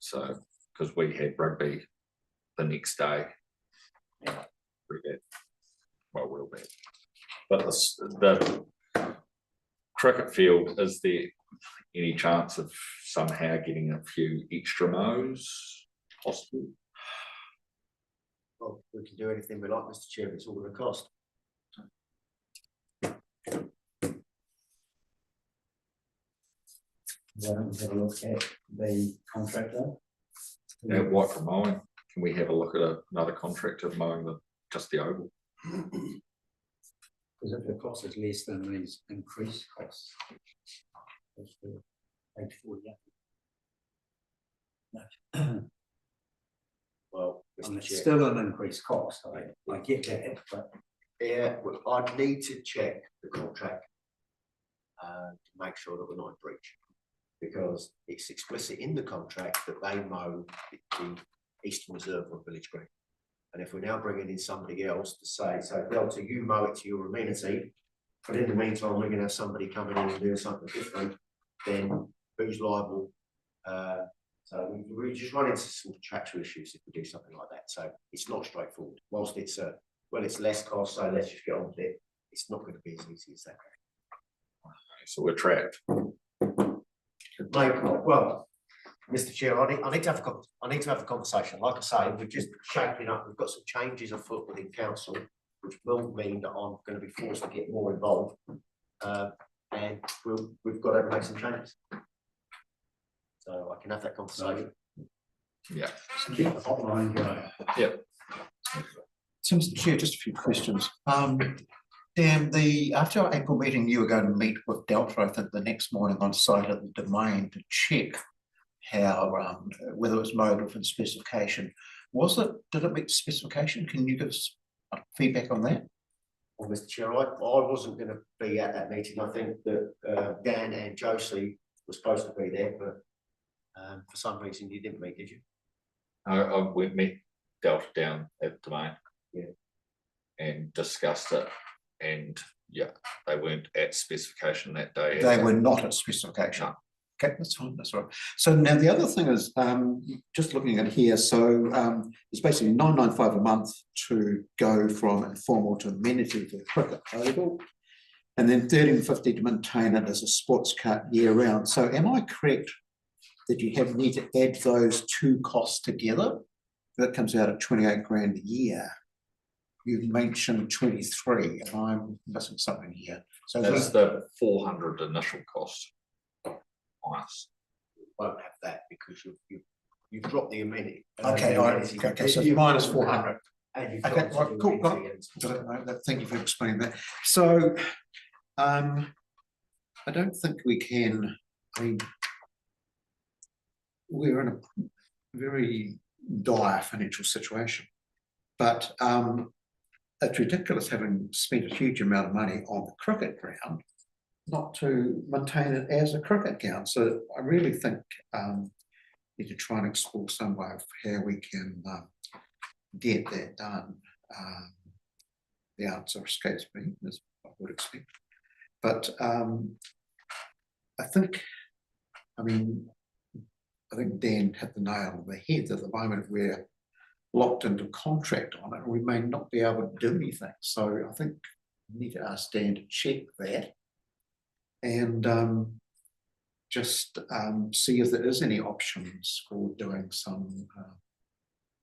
[SPEAKER 3] So, because we had rugby the next day, pretty bad, well, real bad. But the cricket field, is there any chance of somehow getting a few extra mows possible?
[SPEAKER 9] Well, we can do anything we like, Mr. Chair, it's all going to cost.
[SPEAKER 4] why don't we have a look at the contractor?
[SPEAKER 3] At what for mowing? Can we have a look at another contractor mowing just the oval?
[SPEAKER 4] Because if the cost is less than these increased costs. That's the page 40.
[SPEAKER 9] Well,
[SPEAKER 4] And
[SPEAKER 9] Mr.
[SPEAKER 4] it's
[SPEAKER 9] Chair,
[SPEAKER 4] still an increased cost, I get that, but
[SPEAKER 9] yeah, well, I'd need to check the contract to make sure that we're not in breach, because it's explicit in the contract that they mow the Eastern Reserve or Village Green. And if we're now bringing in somebody else to say, so Delta, you mow it to your amenity, but in the meantime, we're going to have somebody coming in and doing something different, then who's liable? So we just run into some contractual issues if we do something like that. So it's not straightforward. Whilst it's it's less cost, so let's just get on with it. It's not going to be as easy as that.
[SPEAKER 3] So we're trapped.
[SPEAKER 9] Well, Mr. Chair, I need to have a conversation. Like I say, we're just shaping up. We've got some changes afoot within council, which will mean that I'm going to be forced to get more involved, and we've got to make some changes. So I can have that conversation.
[SPEAKER 3] Yeah.
[SPEAKER 4] keep the hotline going.
[SPEAKER 3] Yeah.
[SPEAKER 2] So, Mr. Chair, just a few questions. Dan, after our April meeting, you were going to meet with Delta, I think, the next morning on site at the Domain to check how whether it was mowed within specification. Did it meet specification? Can you give us feedback on that?
[SPEAKER 9] Well, Mr. Chair, I wasn't going to be at that meeting. I think that Dan and Josie were supposed to be there, but for some reason you didn't meet, did you?
[SPEAKER 3] We met Delta down at the Domain.
[SPEAKER 9] Yeah.
[SPEAKER 3] And discussed it, and yeah, they weren't at specification that day.
[SPEAKER 2] They were not at specification.
[SPEAKER 3] No.
[SPEAKER 2] Okay, that's fine, that's all right. So now the other thing is, just looking at here, so it's basically $995 a month to go from informal to amenity to the cricket oval, and then $13.50 to maintain it as a sports cart year round. So am I correct that you need to add those two costs together? That comes out at 28 grand a year. You've mentioned 23, and I'm missing something here. So
[SPEAKER 3] that's the 400 initial cost on us.
[SPEAKER 9] Won't have that because you've dropped the amenity.
[SPEAKER 2] okay, okay, so it's minus 400.
[SPEAKER 9] And you've
[SPEAKER 2] Okay,
[SPEAKER 9] got
[SPEAKER 2] right, cool. Thank you for explaining that. So, I don't think we can. I mean, we're in a very dire financial situation. But it's ridiculous having spent a huge amount of money on the cricket ground not to maintain it as a cricket ground. So I really think need to try and explore some way of how we can get that done. The answer escapes me, as I would expect. But I think Dan hit the nail on the head. At the moment, we're locked into contract on it, and we may not be able to do anything. So I think we need to ask Dan to check that and just see if there is any options for doing some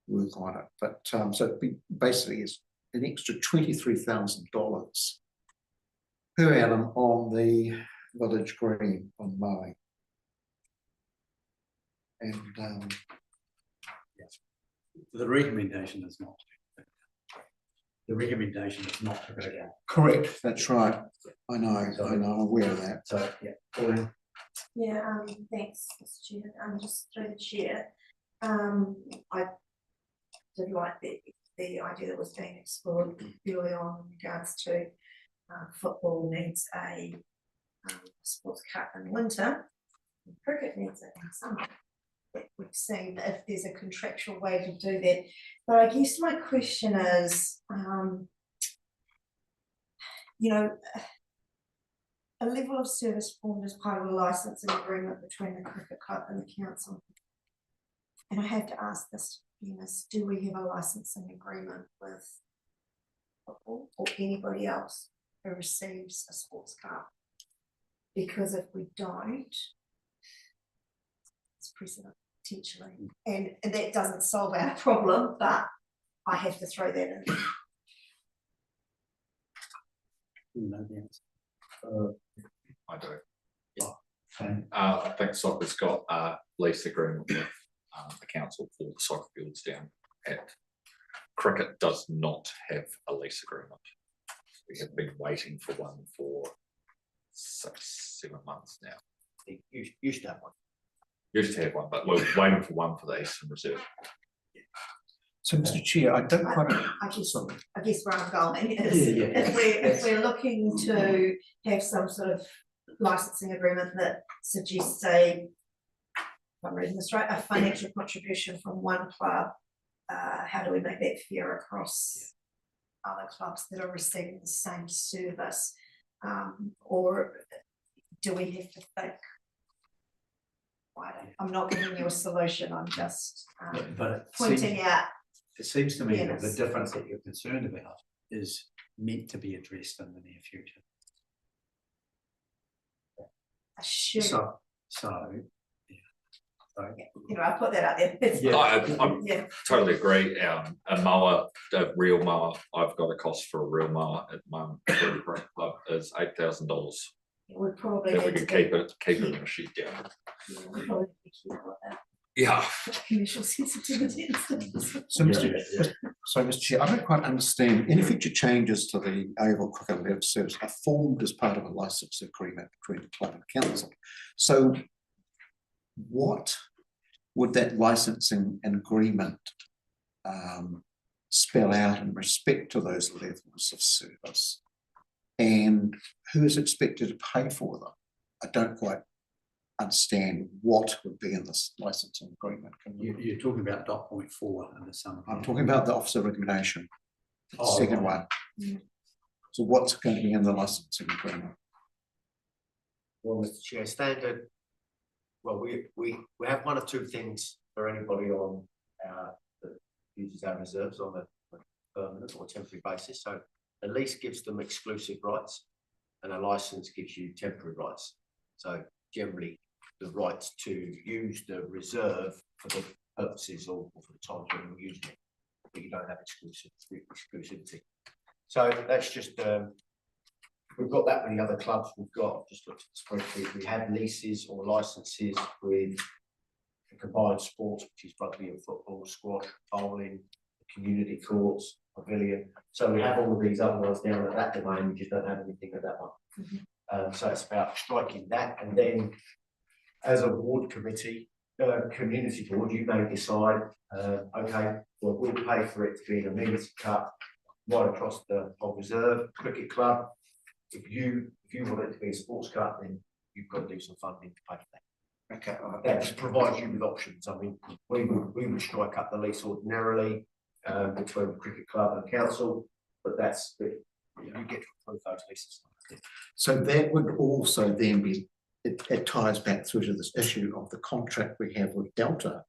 [SPEAKER 2] work on it. But so it'd be basically is an extra $23,000 per annum on the village green on mowing. And
[SPEAKER 4] the recommendation is not. The recommendation is not to go down.
[SPEAKER 2] correct, that's right. I know, I'm aware of that.
[SPEAKER 4] So, yeah, Pauline?
[SPEAKER 5] Yeah, thanks, Mr. Chair. Just through the chair. I did like the idea that was being explored early on in regards to football needs a sports cup in winter, and cricket needs it in summer. It would seem that if there's a contractual way to do that. But I guess my question is, you know, a level of service formed as part of a licensing agreement between the cricket club and the council. And I have to ask this, do we have a licensing agreement with football or anybody else who receives a sports card? Because if we don't, it's precedent potentially, and that doesn't solve our problem, but I have to throw that in.
[SPEAKER 4] No, the answer.
[SPEAKER 3] I do. I think soccer's got a lease agreement with the council for the soccer fields down at. Cricket does not have a lease agreement. We have been waiting for one for 6-7 months now.
[SPEAKER 9] You used to have one.
[SPEAKER 3] Used to have one, but we're waiting for one for the Eastern Reserve.
[SPEAKER 2] So, Mr. Chair, I don't quite.
[SPEAKER 5] I guess where I'm going is if we're looking to have some sort of licensing agreement that suggests if I'm reading this right, a financial contribution from one club, how do we make that fair across other clubs that are receiving the same service? Or do we have to think? I'm not giving you a solution, I'm just pointing out.
[SPEAKER 4] It seems to me that the
[SPEAKER 5] fairness.
[SPEAKER 4] difference that you're concerned about is meant to be addressed in the near future.
[SPEAKER 5] I should,
[SPEAKER 4] So, yeah. Sorry.
[SPEAKER 5] I put that out there. It's
[SPEAKER 4] Yeah.
[SPEAKER 3] I totally agree. A mower, a real mower, I've got a cost for a real mower at the moment for the Cricket Club is $8,000.
[SPEAKER 5] It would probably
[SPEAKER 3] If we
[SPEAKER 5] need
[SPEAKER 3] can
[SPEAKER 5] to
[SPEAKER 3] keep it in a sheet down.
[SPEAKER 5] we probably need to keep with that
[SPEAKER 3] Yeah.
[SPEAKER 5] commercial sensitivity and stuff.
[SPEAKER 2] So, Mr. Chair, I don't quite understand. Any future changes to the overall cricket level service are formed as part of a license agreement between the club and council. So, what would that licensing agreement spell out in respect to those levels of service? And who is expected to pay for them? I don't quite understand what would be in this licensing agreement.
[SPEAKER 4] You're talking about .4 in the summer.
[SPEAKER 2] I'm talking about the officer recommendation, the
[SPEAKER 4] Oh,
[SPEAKER 2] second
[SPEAKER 4] right.
[SPEAKER 2] one. So what's going to be in the licensing agreement?
[SPEAKER 9] Well, Mr. Chair, standard. Well, we have one or two things for anybody on that uses our reserves on a permanent or temporary basis. So a lease gives them exclusive rights, and a license gives you temporary rights. So generally, the rights to use the reserve for the purposes or for the times when you're using it, but you don't have exclusivity. So that's just we've got that many other clubs. We've got just looked at the spreadsheet. We have leases or licenses with the combined sports, which is rugby and football, squash, bowling, community courts, pavilion. So we have all of these other ones down at that domain. We just don't have anything at that one. So it's about striking that, and then as a ward committee, community board, you may decide, okay, well, we'll pay for it to be an amenity cup right across the whole reserve cricket club. If you want it to be a sports cup, then you've got to do some funding to pay for that.
[SPEAKER 2] Okay,
[SPEAKER 9] That just provides you with options. I mean, we would strike up the lease ordinarily between the cricket club and council, but that's you get to approve those leases.
[SPEAKER 2] so that would also then be, it ties back through to this issue of the contract we have with Delta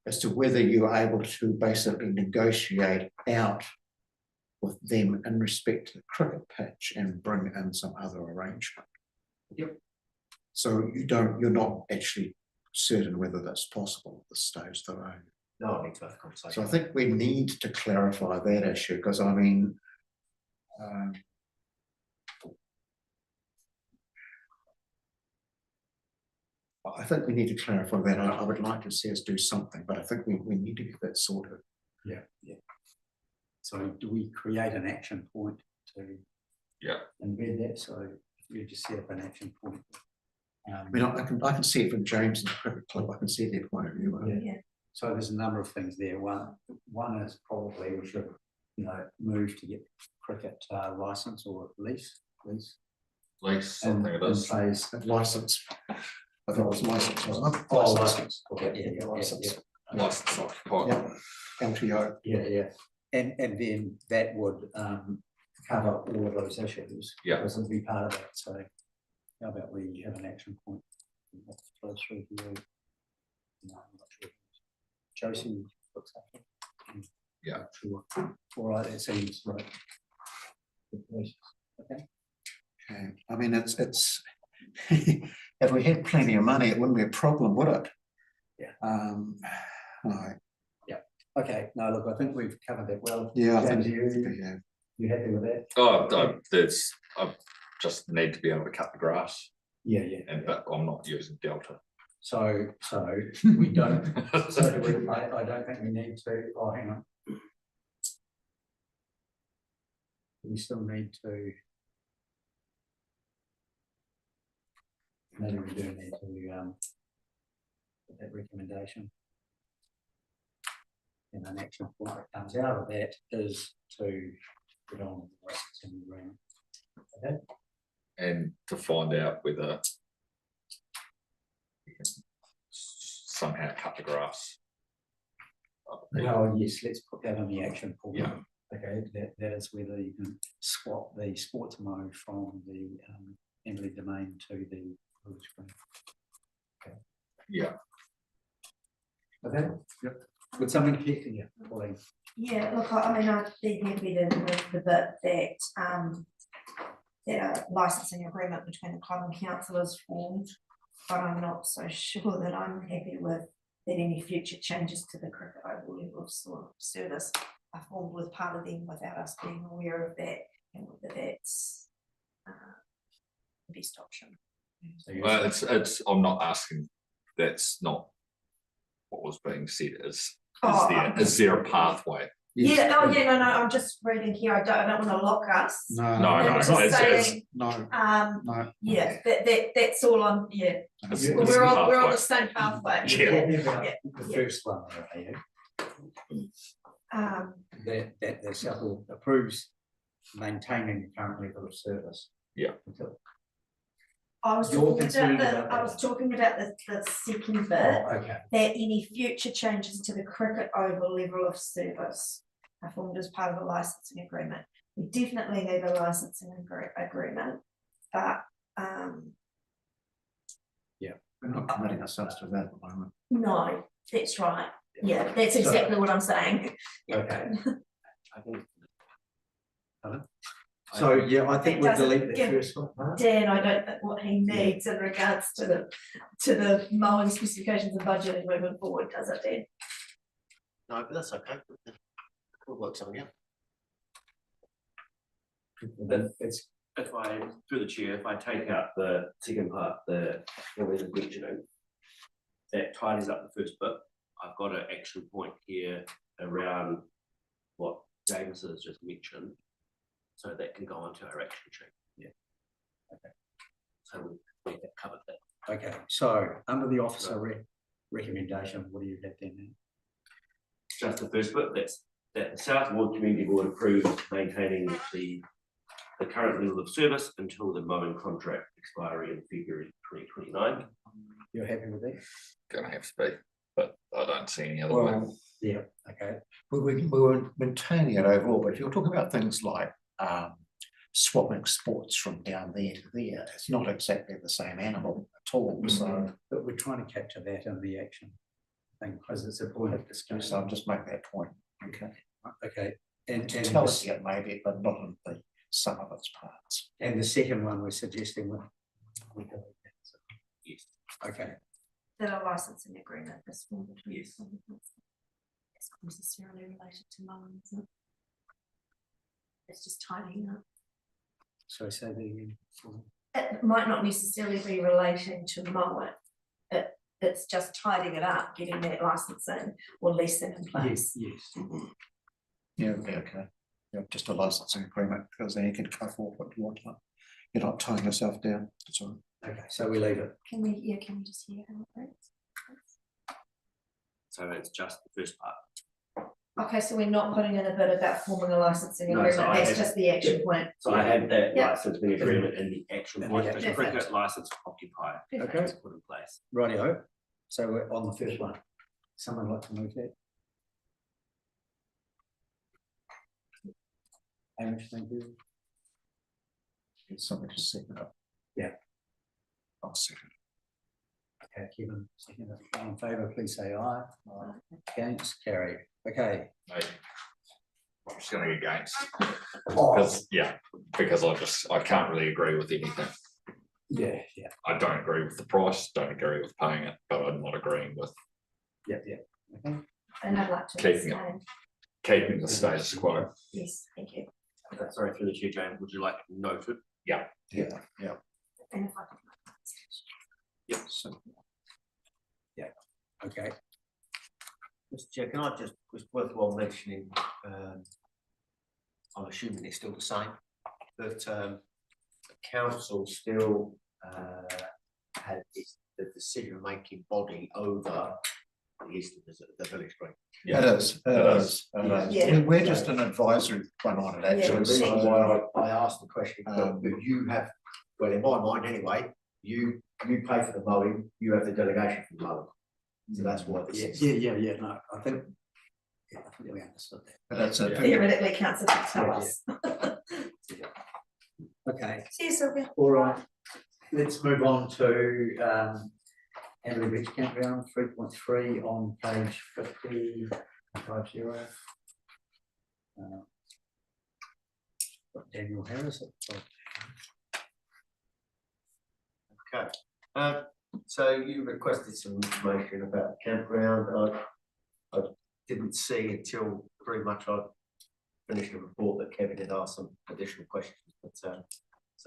[SPEAKER 2] as to whether you're able to basically negotiate out with them in respect to the cricket pitch and bring in some other arrangement.
[SPEAKER 9] Yep.
[SPEAKER 2] So you're not actually certain whether that's possible at this stage, though.
[SPEAKER 9] No, I need to have a conversation.
[SPEAKER 2] So I think we need to clarify that issue, because I mean, I think we need to clarify that. I would like to see us do something, but I think we need to get that sorted.
[SPEAKER 4] Yeah. So do we create an action point to embed that? So you just set up an action point.
[SPEAKER 2] I mean, I can see it from James and the cricket club. I can see their point of view.
[SPEAKER 5] Yeah.
[SPEAKER 4] So there's a number of things there. One is probably we should, move to get cricket license or lease.
[SPEAKER 3] Something it
[SPEAKER 4] in
[SPEAKER 3] is.
[SPEAKER 4] place.
[SPEAKER 2] License. I thought it was license, wasn't it?
[SPEAKER 4] Oh, license. Okay,
[SPEAKER 2] Yeah, license.
[SPEAKER 3] License occupy.
[SPEAKER 2] Yeah. LTO.
[SPEAKER 4] Yeah. And then that would cover all of those issues.
[SPEAKER 3] Yeah.
[SPEAKER 4] Because it'll be part of that. So how about we have an action point? Flow through here. No, I'm not sure. Josie looks after.
[SPEAKER 3] Yeah.
[SPEAKER 4] Sure. All right, it seems right. Okay.
[SPEAKER 2] Okay. I mean, it's if we had plenty of money, it wouldn't be a problem, would it?
[SPEAKER 4] Yeah.
[SPEAKER 2] Right.
[SPEAKER 4] Okay, no, look, I think we've covered that well.
[SPEAKER 2] Yeah, I
[SPEAKER 4] James,
[SPEAKER 2] think
[SPEAKER 4] you happy with that?
[SPEAKER 3] I just need to be able to cut the grass,
[SPEAKER 4] Yeah.
[SPEAKER 3] but I'm not using Delta.
[SPEAKER 4] So we don't, I don't think we need to, oh, hang on. We still need to. Maybe we do need to, put that recommendation. And an action point that comes out of that is to put on the licensing agreement. Okay?
[SPEAKER 3] And to find out whether we can somehow cut the grass.
[SPEAKER 4] Oh, yes, let's put that on the action point.
[SPEAKER 3] Yeah.
[SPEAKER 4] Okay, that is whether you can swap the sports mode from the Emily domain to the village green. Okay.
[SPEAKER 3] Yeah.
[SPEAKER 4] Okay. Yep. Would someone care to, Pauline?
[SPEAKER 5] Yeah, look, I mean, I'd be happy to move the bit that, that a licensing agreement between the club and council is formed, but I'm not so sure that I'm happy with that any future changes to the cricket oval level of service are formed with part of them without us being aware of that, and whether that's the best option.
[SPEAKER 4] So you're
[SPEAKER 3] Well, it's. I'm not asking. That's not what was being said. Is there a pathway?
[SPEAKER 5] Yeah, oh yeah, no, I'm just reading here, I don't want to lock us.
[SPEAKER 3] No,
[SPEAKER 5] I'm just
[SPEAKER 3] it's
[SPEAKER 5] saying,
[SPEAKER 2] no.
[SPEAKER 5] yeah, that's all on, yeah,
[SPEAKER 3] it's
[SPEAKER 5] we're
[SPEAKER 3] a
[SPEAKER 5] on
[SPEAKER 3] pathway.
[SPEAKER 5] the same pathway.
[SPEAKER 3] Yeah.
[SPEAKER 4] the first one, are you? That the council approves maintaining the current level of service.
[SPEAKER 3] Yeah.
[SPEAKER 5] I was
[SPEAKER 4] You're
[SPEAKER 5] talking
[SPEAKER 4] concerned
[SPEAKER 5] about
[SPEAKER 4] about
[SPEAKER 5] I was
[SPEAKER 4] that.
[SPEAKER 5] talking about the second bit,
[SPEAKER 4] Okay.
[SPEAKER 5] that any future changes to the cricket oval level of service are formed as part of a licensing agreement. We definitely need a licensing agreement, but
[SPEAKER 2] We're not committing ourselves to that at the moment.
[SPEAKER 5] no, that's right. Yeah, that's exactly what I'm saying.
[SPEAKER 4] Okay.
[SPEAKER 6] I think.
[SPEAKER 4] So, yeah, I think
[SPEAKER 5] It
[SPEAKER 4] we'll
[SPEAKER 5] doesn't
[SPEAKER 4] delete the
[SPEAKER 5] give-
[SPEAKER 4] first one.
[SPEAKER 5] Dan, I don't think what he needs in regards to the mowing specifications and budgeting moving forward, does it, Dan?
[SPEAKER 9] No, but that's okay. We'll work something out.
[SPEAKER 6] If I, through the chair, if I take out the second part, the mentioning, that tidies up the first bit. I've got an action point here around what James has just mentioned. So that can go onto our action sheet.
[SPEAKER 4] Yeah. Okay.
[SPEAKER 6] So we have covered that.
[SPEAKER 4] Okay, so under the officer recommendation, what do you have then?
[SPEAKER 6] Just the first bit, that's that the South Ward Community Board approves maintaining the current level of service until the mowing contract expiry in February 2029.
[SPEAKER 4] You're happy with that?
[SPEAKER 3] Gonna have to be, but I don't see any other way.
[SPEAKER 2] Well,
[SPEAKER 4] Yeah, okay.
[SPEAKER 2] we were maintaining it overall, but if you're talking about things like swapping sports from down there to there, it's not exactly the same animal at all. So,
[SPEAKER 4] But we're trying to capture that in the action. I think, because it's a point of discussion.
[SPEAKER 2] so I'll just make that point. Okay.
[SPEAKER 4] Okay, and
[SPEAKER 2] Tell us it maybe, but not in the sum of its parts.
[SPEAKER 4] the second one we're suggesting
[SPEAKER 6] Yes.
[SPEAKER 4] okay,
[SPEAKER 5] That a licensing agreement is formed between.
[SPEAKER 6] Yes.
[SPEAKER 5] It's not necessarily related to mowing, is it? It's just tidying up.
[SPEAKER 4] so say that again.
[SPEAKER 5] It might not necessarily be relating to mowing. It's just tidying it up, getting that licensing or leasing in place.
[SPEAKER 4] Yes.
[SPEAKER 2] Yeah, okay. Yeah, just a licensing agreement, because then you can cut off what you want. You're not tying yourself down. That's all.
[SPEAKER 4] Okay, so we leave it.
[SPEAKER 5] Can we just hear how it works?
[SPEAKER 6] So it's just the first part.
[SPEAKER 5] Okay, so we're not putting in a bit about forming a licensing
[SPEAKER 6] No,
[SPEAKER 5] agreement,
[SPEAKER 6] so I
[SPEAKER 5] that's
[SPEAKER 6] have-
[SPEAKER 5] just the action point.
[SPEAKER 6] So I have that
[SPEAKER 5] Yeah.
[SPEAKER 6] licensing agreement in the action
[SPEAKER 4] And
[SPEAKER 6] point,
[SPEAKER 4] the
[SPEAKER 6] the
[SPEAKER 4] action
[SPEAKER 6] cricket
[SPEAKER 5] point.
[SPEAKER 6] license occupier
[SPEAKER 4] Okay.
[SPEAKER 6] is put in place.
[SPEAKER 4] Rightio. So we're on the first one. Someone like to move that? Hamish, thank you.
[SPEAKER 2] Somebody just set it up.
[SPEAKER 4] Yeah.
[SPEAKER 2] I'll second.
[SPEAKER 4] Okay, Kevin, second. All in favour, please say aye. Against, carried. Okay.
[SPEAKER 3] Mate, I'm just gonna get against, because, I can't really agree with anything.
[SPEAKER 4] Yeah.
[SPEAKER 3] I don't agree with the price, don't agree with paying it, but I'm not agreeing with
[SPEAKER 4] Yeah. Okay.
[SPEAKER 5] And I'd like to
[SPEAKER 3] Keeping it.
[SPEAKER 5] abstain.
[SPEAKER 3] keeping the status quo.
[SPEAKER 5] Yes, thank you.
[SPEAKER 6] Okay, sorry, through the chair, James, would you like noted?
[SPEAKER 2] Yeah.
[SPEAKER 5] And if I could-
[SPEAKER 2] Yeah. So,
[SPEAKER 4] Okay.
[SPEAKER 9] Mr. Chair, can I just, was worthwhile mentioning, I'm assuming it's still the same, that the council still had the decision-making body over the east of the village green.
[SPEAKER 2] it is.
[SPEAKER 5] Yeah.
[SPEAKER 2] We're just an advisory one on it,
[SPEAKER 9] The
[SPEAKER 2] actually.
[SPEAKER 9] reason
[SPEAKER 2] So,
[SPEAKER 9] why I asked the question,
[SPEAKER 2] Um,
[SPEAKER 9] but you have, well, in my mind anyway, you pay for the mowing, you have the delegation for the mowing. So that's why this is.
[SPEAKER 4] Yeah, no, I think we understood that.
[SPEAKER 2] but that's a.
[SPEAKER 5] Theoretically, council could tell us.
[SPEAKER 4] Okay,
[SPEAKER 5] See you, Sylvia.
[SPEAKER 4] all right. Let's move on to Amberley Beach Campground, 3.3 on page 50. Daniel Harris.
[SPEAKER 9] Okay, so you requested some information about the campground. I didn't see until pretty much I finished the report that Kevin had asked some additional questions, but so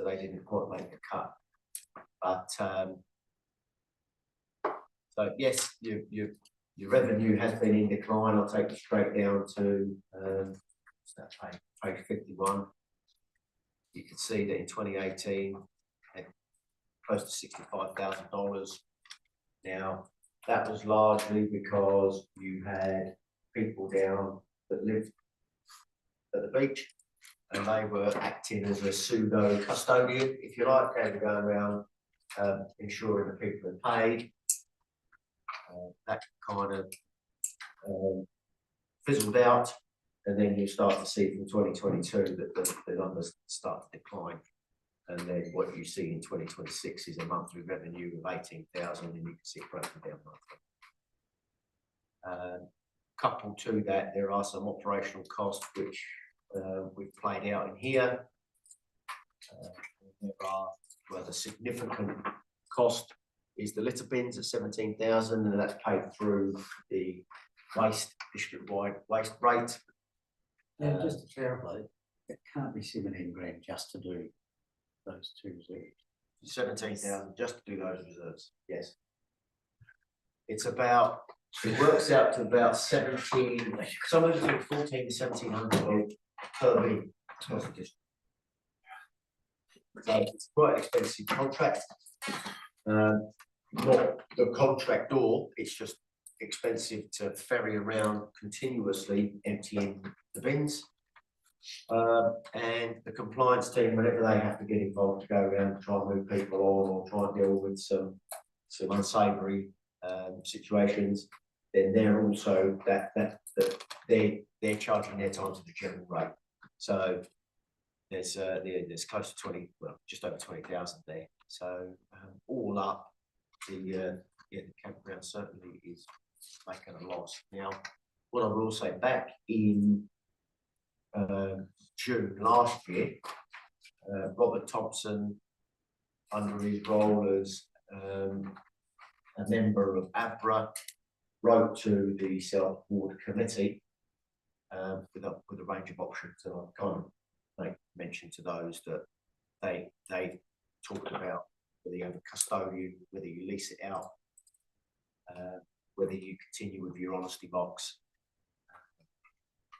[SPEAKER 9] they didn't quite make the cut. But so yes, your revenue has been in decline. I'll take you straight down to what's that page 51. You can see that in 2018 had close to $65,000. Now that was largely because you had people down that lived at the beach, and they were acting as a pseudo custodian, if you like. They were going around ensuring that people are paid. That kind of fizzled out, and then you start to see from 2022 that the numbers start to decline. And then what you see in 2026 is a monthly revenue of 18,000, and you can see it broken down monthly. Coupled to that, there are some operational costs which we've played out in here. There are, well, the significant cost is the litter bins at 17,000, and that's paid through the waste district-wide waste rate.
[SPEAKER 4] Yeah, just to clarify, it can't be 17 grand just to do those two reserves.
[SPEAKER 9] 17,000 just to do those reserves, yes. It's about, it works out to about 17, somewhere between 14 to 1,700 per week. So it's quite an expensive contract. not the contractor, it's just expensive to ferry around continuously emptying the bins. And the compliance team, whenever they have to get involved to go around and try and move people on or try and deal with some unsavoury situations, then they're also they're charging their time to the general rate. So there's close to 20, well, just over 20,000 there. So all up, the campground certainly is making a loss. Now, what I will say, back in June last year, Robert Thompson, under his role as a member of ABRA, wrote to the Self-Board Committee with a range of options, and I've kind of make mention to those that they talked about whether you have a custodian, whether you lease it out, whether you continue with your honesty box.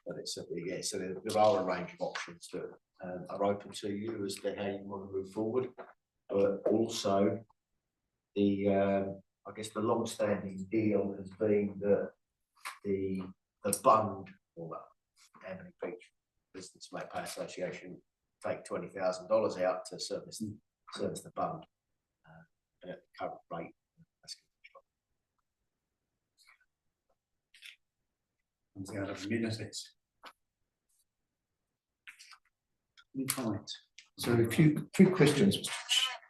[SPEAKER 9] But it's simply, yeah, so there are a range of options that are open to you as to how you want to move forward. But also I guess the long-standing deal has been that the bund, or the Amberley Beach Business Ratepayer Association, take $20,000 out to service the bund at the current rate.
[SPEAKER 4] Comes out of amenities. Any comments?
[SPEAKER 2] So a few questions,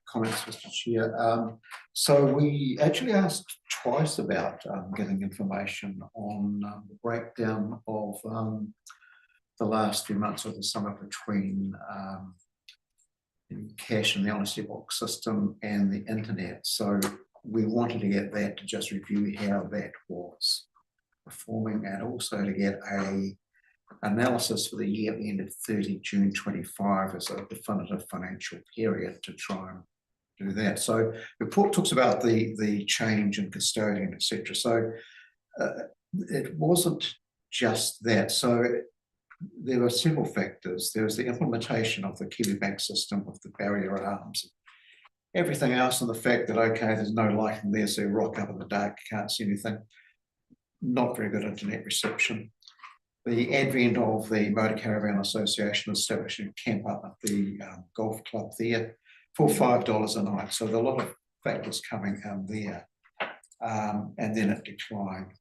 [SPEAKER 2] comments, Mr. Chair. So we actually asked twice about getting information on the breakdown of the last few months of the summer between cash and the honesty box system and the internet. So we wanted to get that to just review how that was performing, and also to get a analysis for the year ended 30 June 25 as a definitive financial period to try and do that. So the report talks about the change in custodian, etc. So it wasn't just that. So there were several factors. There was the implementation of the Kiwibank system with the barrier arms. Everything else, and the fact that, okay, there's no light in there, so you rock up in the dark, you can't see anything. Not very good internet reception. The advent of the Motor Caravan Association establishing a camp up at the golf club there for $5 a night. So there are a lot of factors coming there, and then it declined.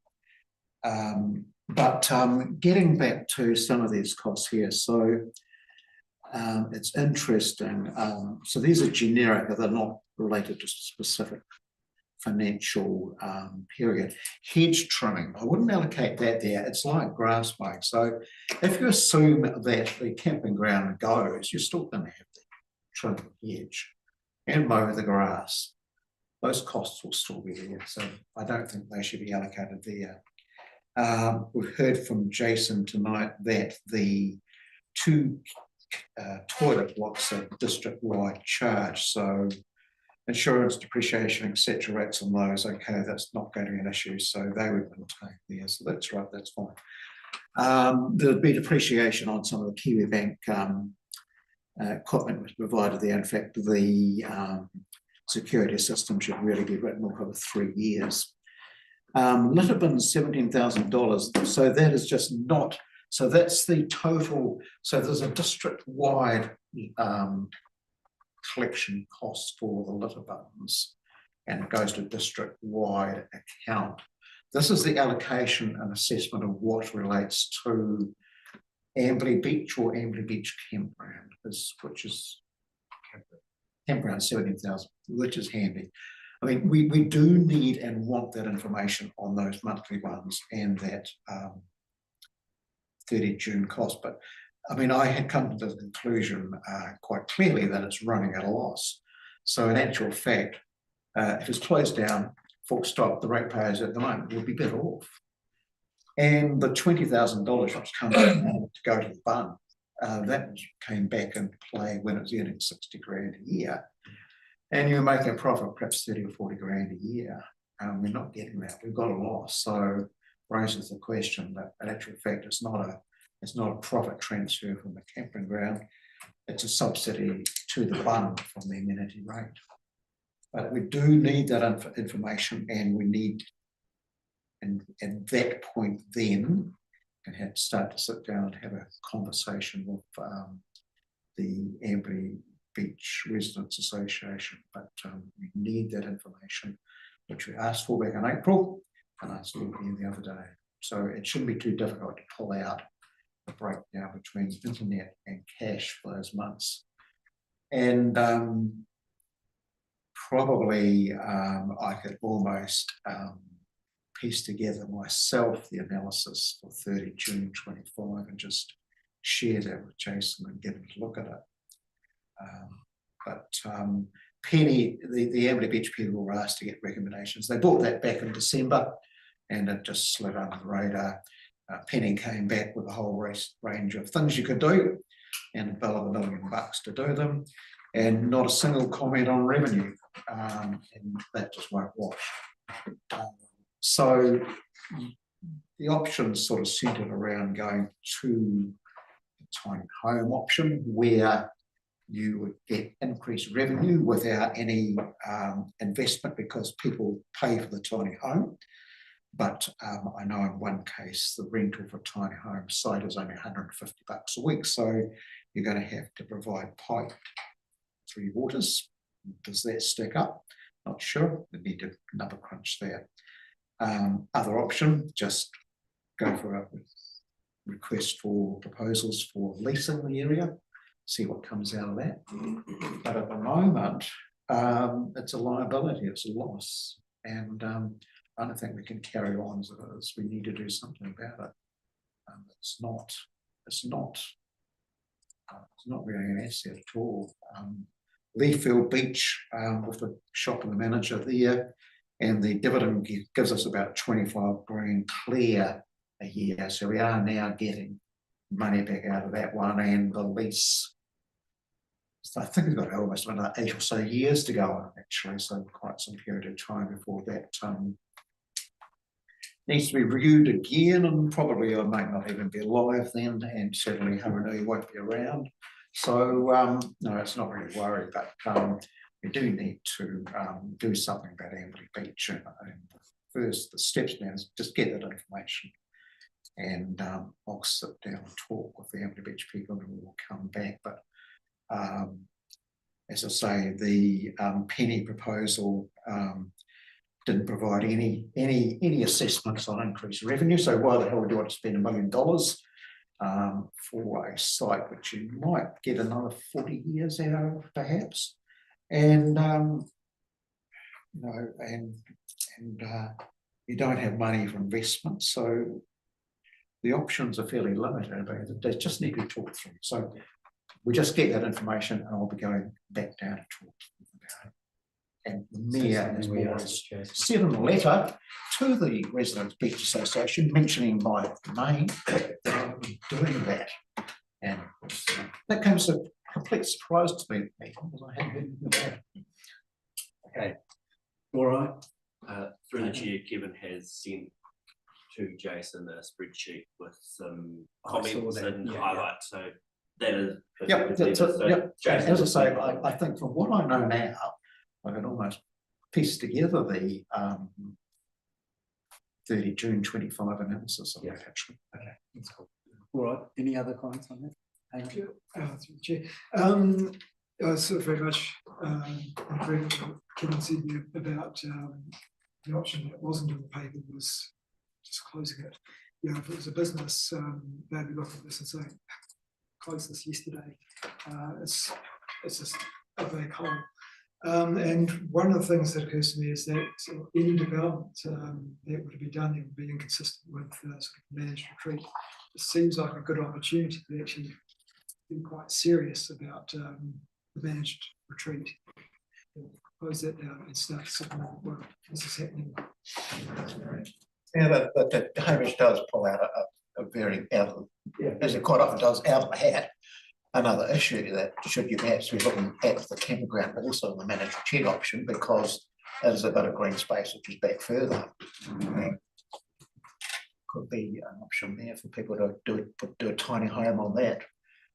[SPEAKER 2] But getting back to some of these costs here, so it's interesting. So these are generic, they're not related to specific financial period. Hedge trimming, I wouldn't allocate that there. It's like grass mowing. So if you assume that the camping ground goes, you're still going to have to trim the hedge and mow the grass. Those costs will still be there. So I don't think they should be allocated there. We've heard from Jason tonight that the 2 toilet blocks are district-wide charge. So insurance, depreciation, etc. rates on those, okay, that's not going to be an issue, so they would maintain there. So that's right, that's fine. There'd be depreciation on some of the Kiwibank equipment was provided there. In fact, the security system should really be written off over 3 years. Litter bins, $17,000. So that is just not, so that's the total. So there's a district-wide collection cost for the litter bins, and it goes to district-wide account. This is the allocation and assessment of what relates to Amberley Beach or Amberley Beach Campground, which is campground 17,000, which is handy. I mean, we do need and want that information on those monthly ones and that 30 June cost. But I mean, I had come to the conclusion quite clearly that it's running at a loss. So in actual fact, if it's closed down, full stop, the ratepayers at the moment would be better off. And the $20,000 which comes to go to the bund, that came back into play when it was earning 60 grand a year. And you're making a profit, perhaps 30 or 40 grand a year. We're not getting that. We've got a loss. So raises the question that in actual fact, it's not a profit transfer from the camping ground. It's a subsidy to the bund from the amenity rate. But we do need that information, and we need, and at that point then, can have start to sit down and have a conversation with the Amberley Beach Residents Association. But we need that information, which we asked for back in April, and I saw it the other day. So it shouldn't be too difficult to pull out a breakdown between internet and cash for those months. And probably I could almost piece together myself the analysis for 30 June 25 and just share that with Jason and get him to look at it. Penny, the Amberley Beach people were asked to get recommendations. They brought that back in December and it just slid under the radar. Penny came back with a whole range of things you could do and a bill of $1 million to do them, and not a single comment on revenue, and that just won't wash. So the options sort of centred around going to the tiny home option, where you would get increased revenue without any investment because people pay for the tiny home. But I know in one case, the rental for a tiny home site is only $150 a week. So you're going to have to provide piped 3 waters. Does that stack up? Not sure. We need to number crunch there. Other option, just go for a request for proposals for leasing the area, see what comes out of that. But at the moment, it's a liability, it's a loss. And I don't think we can carry on as it is. We need to do something about it. It's not really an asset at all. Leafield Beach, with the shop and the manager there, and the dividend gives us about 25 grand clear a year. So we are now getting money back out of that one, and the lease, I think we've got almost another 8 or so years to go actually, so quite some period of time before that needs to be reviewed again, and probably I might not even be alive then, and certainly Haranui won't be around. So no, it's not really worried, but we do need to do something about Amberley Beach, and first the steps now is just get that information, and I'll sit down and talk with the Amberley Beach people and we'll come back. But as I say, the Penny proposal didn't provide any assessments on increased revenue. So why the hell would you want to spend $1 million for a site which you might get another 40 years out of, perhaps? And you know, and you don't have money for investment, so the options are fairly limited, but they just need to be talked through. So we just get that information, and I'll be going back down to talk about it. And the mayor has always sent a letter to the Residents Beach Association mentioning my name that I would be doing that. And that came as a complete surprise to me because I hadn't heard about it.
[SPEAKER 4] Okay. All right.
[SPEAKER 6] Through the chair, Kevin has sent to Jason a spreadsheet with some comments and highlights. So that is.
[SPEAKER 2] Yep. As I say, I think from what I know now, I can almost piece together the 30 June 25 analysis of that actually.
[SPEAKER 4] Okay, that's cool. All right. Any other comments on that?
[SPEAKER 1] Thank you. Chair. I sort of very much agree with what Kevin said about the option that wasn't in the paper was just closing it. You know, if it was a business, they'd be looking at this and saying, close this yesterday. It's just a black hole. And one of the things that occurs to me is that any development that would be done there would be inconsistent with sort of managed retreat. It seems like a good opportunity to actually be quite serious about the managed retreat. Close that down and start something like, well, this is happening.
[SPEAKER 2] Yeah, but Hamish does pull out a very out of, as it quite often does, out of the hat. Another issue that should you perhaps be looking at the campground, but also the managed retreat option, because there's a bit of green space which is back further. Could be an option there for people to do a tiny home on that.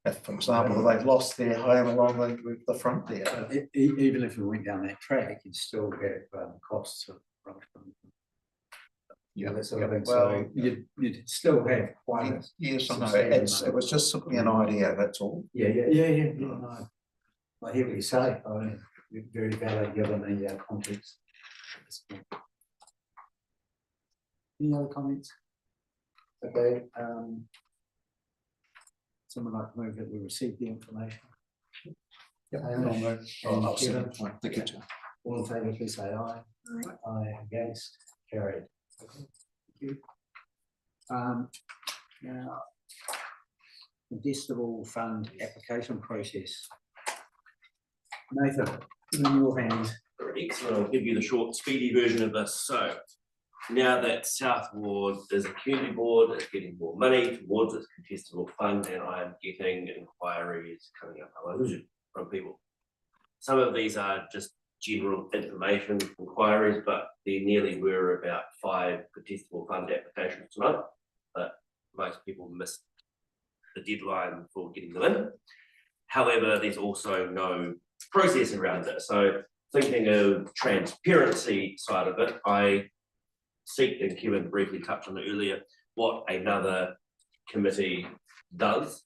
[SPEAKER 2] if, for example, they've lost their home along the front there.
[SPEAKER 4] Even if we went down that track, you'd still have costs of.
[SPEAKER 2] Yeah,
[SPEAKER 4] That sort of thing,
[SPEAKER 2] well,
[SPEAKER 4] so you'd still have quite a.
[SPEAKER 2] yes, I know,
[SPEAKER 4] substantial
[SPEAKER 2] it was just simply an idea, that's all.
[SPEAKER 4] Yeah, no. I hear what you say, I mean, very valid given the context. Any other comments? Okay, someone like to move that we received the information.
[SPEAKER 2] Yep.
[SPEAKER 4] And Kevin,
[SPEAKER 2] Thank you, Chair.
[SPEAKER 4] all in favour, please say aye. Aye, against, carried. Okay, thank you. Now, contestable fund application process. Nathan, in your hands.
[SPEAKER 6] Excellent, I'll give you the short, speedy version of this. So now that South Ward is a community board, it's getting more money towards its contestable fund, and I am getting inquiries coming up from people. Some of these are just general information inquiries, but there nearly were about 5 contestable fund applications tonight, but most people missed the deadline for getting them in. However, there's also no process around it. So thinking of transparency side of it, I seek, and Kevin briefly touched on it earlier, what another committee does.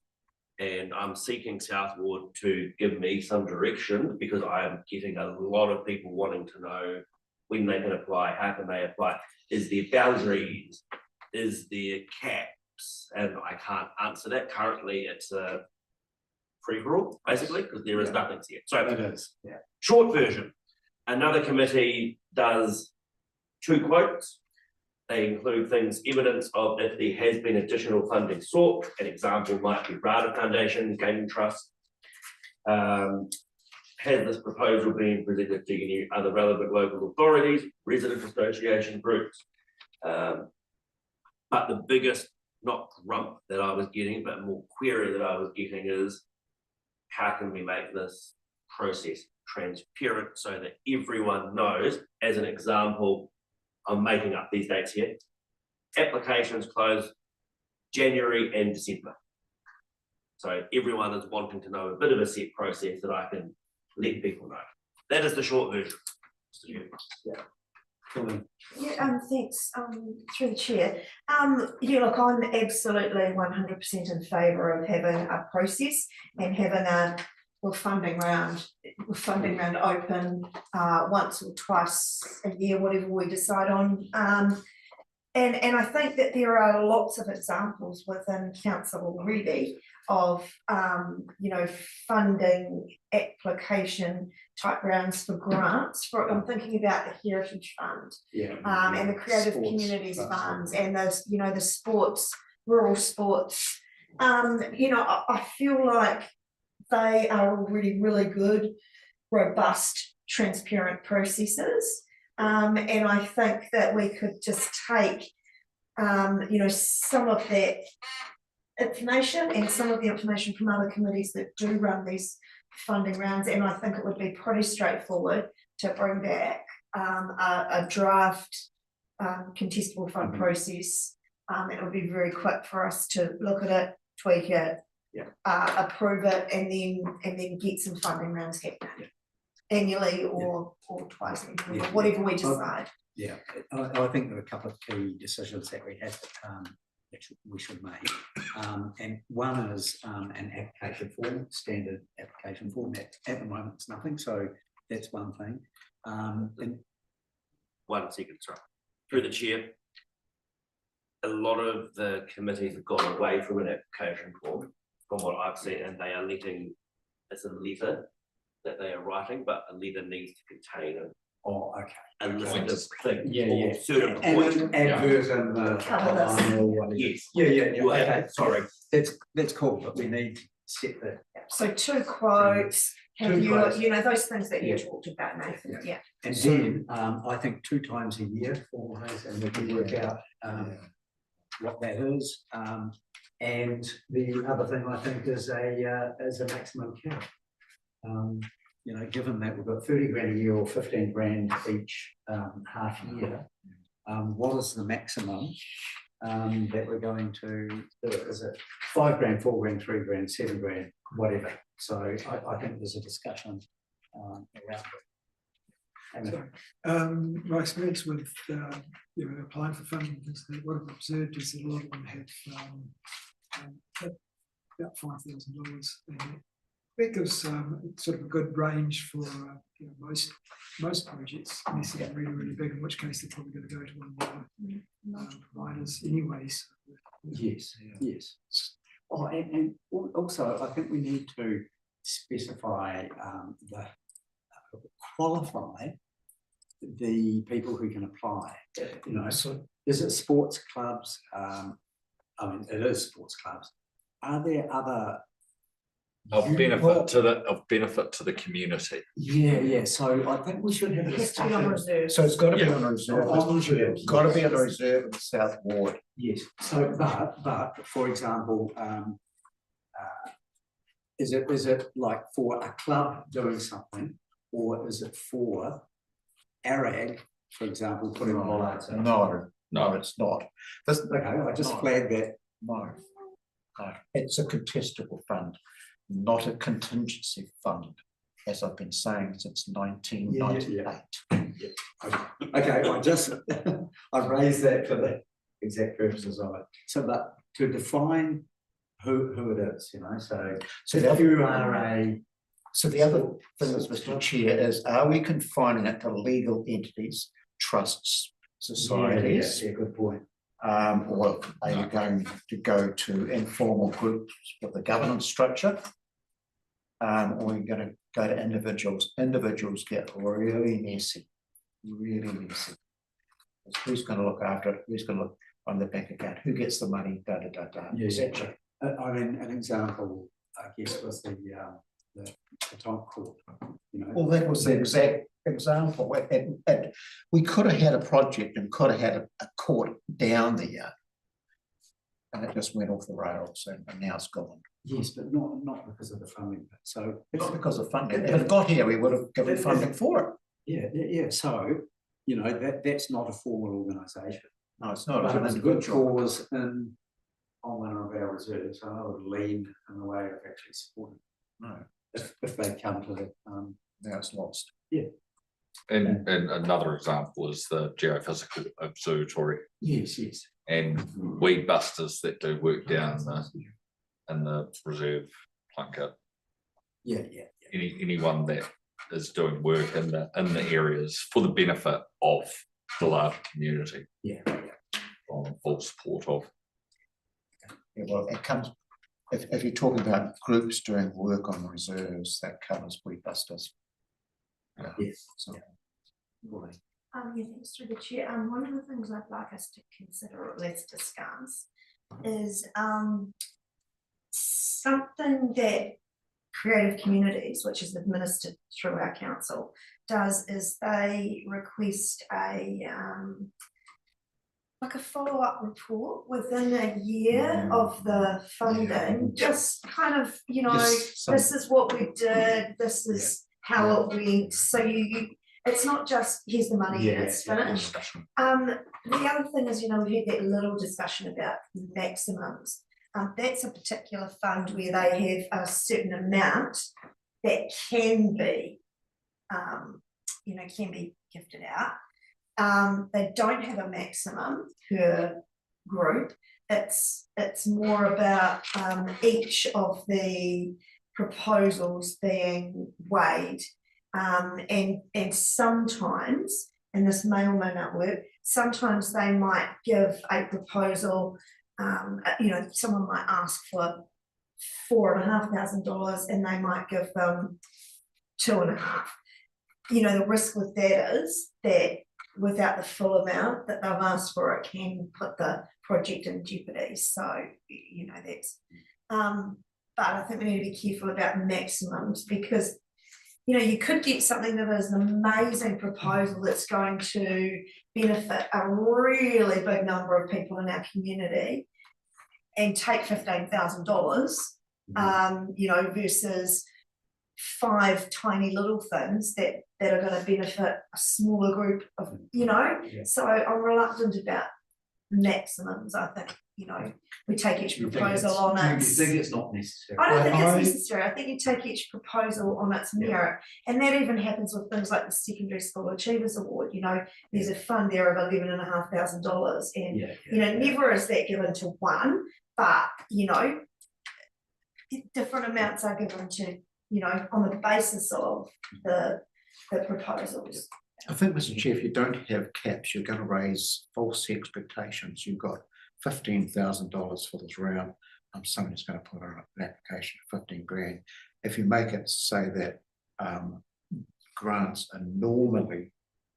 [SPEAKER 6] And I'm seeking South Ward to give me some direction, because I am getting a lot of people wanting to know when they can apply, how can they apply, is there boundaries, is there caps, and I can't answer that. Currently it's a free-for-all, basically, because there is nothing here. So
[SPEAKER 4] It is, yeah.
[SPEAKER 6] Short version, another committee does 2 quotes. They include things, evidence of if there has been additional funding sought. An example might be RADA Foundation, Gaming Trust. Has this proposal been presented to any other relevant local authorities, resident association groups? But the biggest, not grump that I was getting, but more query that I was getting is, how can we make this process transparent so that everyone knows? As an example, I'm making up these dates here. Applications close January and December. So everyone is wanting to know a bit of a set process that I can let people know. That is the short version.
[SPEAKER 4] Yeah.
[SPEAKER 5] Yeah, thanks, through the chair. Yeah, look, I'm absolutely 100% in favour of having a process and having a funding round open once or twice a year, whatever we decide on. And I think that there are lots of examples within council already of funding application type rounds for grants. I'm thinking about the Heritage Fund, and the Creative Communities Funds, and those, the sports, rural sports. I feel like they are already really good, robust, transparent processes. And I think that we could just take, some of that information and some of the information from other committees that do run these funding rounds, and I think it would be pretty straightforward to bring back a draft contestable fund process. It would be very quick for us to look at it, tweak it, approve it, and then get some funding rounds happening annually or twice annually, or whatever we decide.
[SPEAKER 4] Yeah, I think there are a couple of key decisions that we have that we should make. And one is an application form, standard application form. At the moment, it's nothing, so that's one thing. And
[SPEAKER 6] 1 second, sorry. Through the chair, a lot of the committees have gone away from an application form, from what I've seen, and they are letting, it's a letter that they are writing, but a letter needs to contain a list of things, certain points.
[SPEAKER 4] Advert and the
[SPEAKER 6] Yes.
[SPEAKER 4] Yeah.
[SPEAKER 6] Well,
[SPEAKER 4] Okay,
[SPEAKER 6] sorry.
[SPEAKER 4] That's cool, but we need to set that.
[SPEAKER 5] So 2 quotes, have you,
[SPEAKER 4] quotes.
[SPEAKER 5] those things that you
[SPEAKER 4] Yeah.
[SPEAKER 5] talked about, Nathan, yeah.
[SPEAKER 4] And then I think 2 times a year formalised, and we can work out what that is. And the other thing I think is a maximum cap. Given that we've got 30 grand a year or 15 grand each half year, what is the maximum that we're going to, is it £5,000, £4,000, £3,000, £7,000, whatever. So I think there's a discussion around it. And
[SPEAKER 1] My experience with, applying for funding is that what I've observed is that a lot of them have about $5,000, and that gives sort of a good range for most projects, unless they're really, really big, in which case they're probably going to go to one of the providers anyways.
[SPEAKER 4] yes, yes. Oh, and also, I think we need to specify qualify the people who can apply. So is it sports clubs? I mean, it is sports clubs. Are there other
[SPEAKER 3] Of benefit to the community.
[SPEAKER 4] Yeah. So I think we should have a
[SPEAKER 5] It has to be on
[SPEAKER 4] discussion.
[SPEAKER 5] reserve.
[SPEAKER 2] So it's got to be on a reserve.
[SPEAKER 4] On reserve,
[SPEAKER 2] It's got to be on a
[SPEAKER 4] yes.
[SPEAKER 2] reserve in the South Ward.
[SPEAKER 4] Yes. So, but for example, is it like for a club doing something, or is it for ARAG, for example, putting bollards out?
[SPEAKER 2] No, it's not.
[SPEAKER 4] Okay, I just flagged that.
[SPEAKER 2] No, it's a contestable fund, not a contingency fund, as I've been saying since 1998.
[SPEAKER 4] Okay, I raised that for the exact purposes of it. So, but to define who it is, so if you are a.
[SPEAKER 2] So the other thing is, Mr. Chair, is are we confining it to legal entities, trusts, societies?
[SPEAKER 4] Yeah, good point.
[SPEAKER 2] Or are you going to go to informal groups with the governance structure? Or are you going to go to individuals? Individuals get really messy, really messy. Who's going to look after it? Who's going to look on the bank account? Who gets the money? Etc.
[SPEAKER 4] I mean, an example, I guess, was the top court.
[SPEAKER 2] Well, that was the exact example. We could have had a project and could have had a court down there, and it just went off the rails, and now it's gone.
[SPEAKER 4] Yes, but not because of the funding. So
[SPEAKER 2] it's because of funding. If it got here, we would have given funding for it.
[SPEAKER 4] Yeah. So that's not a formal organisation.
[SPEAKER 2] No, it's not.
[SPEAKER 4] But it's a good cause on one of our reserves. So I would lean in the way of actually supporting.
[SPEAKER 2] No,
[SPEAKER 4] if they come to the
[SPEAKER 2] now it's lost.
[SPEAKER 4] Yeah.
[SPEAKER 3] And another example is the Geophysical Observatory.
[SPEAKER 4] Yes.
[SPEAKER 3] And weed busters that do work down in the reserve Plunkett.
[SPEAKER 4] Yeah.
[SPEAKER 3] Anyone that is doing work in the areas for the benefit of the larger community.
[SPEAKER 4] Yeah.
[SPEAKER 3] On full support of.
[SPEAKER 2] Yeah, well, it comes. If you're talking about groups doing work on reserves, that covers weed busters.
[SPEAKER 4] Yes.
[SPEAKER 2] So,
[SPEAKER 5] Thanks through the chair. One of the things I'd like us to consider, or let's discuss, is something that Creative Communities, which is administered through our council, does is they request like a follow-up report within a year of the funding, just kind of, this is what we did, this is how it went. So it's not just here's the money and it's finished. The other thing is, we had that little discussion about maximums. That's a particular fund where they have a certain amount that can be, can be gifted out. They don't have a maximum per group. It's more about each of the proposals being weighed, and sometimes, and this may or may not work, sometimes they might give a proposal, someone might ask for $4,500 and they might give them $2,500. The risk with that is that without the full amount that they've asked for, it can put the project in jeopardy. So, that's, but I think we need to be careful about maximums, because, you could get something that is an amazing proposal that's going to benefit a really big number of people in our community and take $15,000, versus 5 tiny little things that are going to benefit a smaller group of, So I'm reluctant about maximums, I think, you know, we take each
[SPEAKER 4] You think
[SPEAKER 5] proposal
[SPEAKER 4] it's-
[SPEAKER 5] on
[SPEAKER 4] you
[SPEAKER 5] its.
[SPEAKER 4] think it's not necessary?
[SPEAKER 5] I don't think
[SPEAKER 1] I-
[SPEAKER 5] it's necessary. I think you take each proposal on its merit. And that even happens with things like the Secondary School Achievers Award, you know, there's a fund there of $11,500 and,
[SPEAKER 4] Yeah.
[SPEAKER 5] you know, never is that given to one, but, you know, different amounts are given to, you know, on the basis of the proposals.
[SPEAKER 2] I think, Mr. Chair, if you don't have caps, you're going to raise false expectations. You've got $15,000 for this round. Somebody's going to put on an application of 15 grand. If you make it say that grants are normally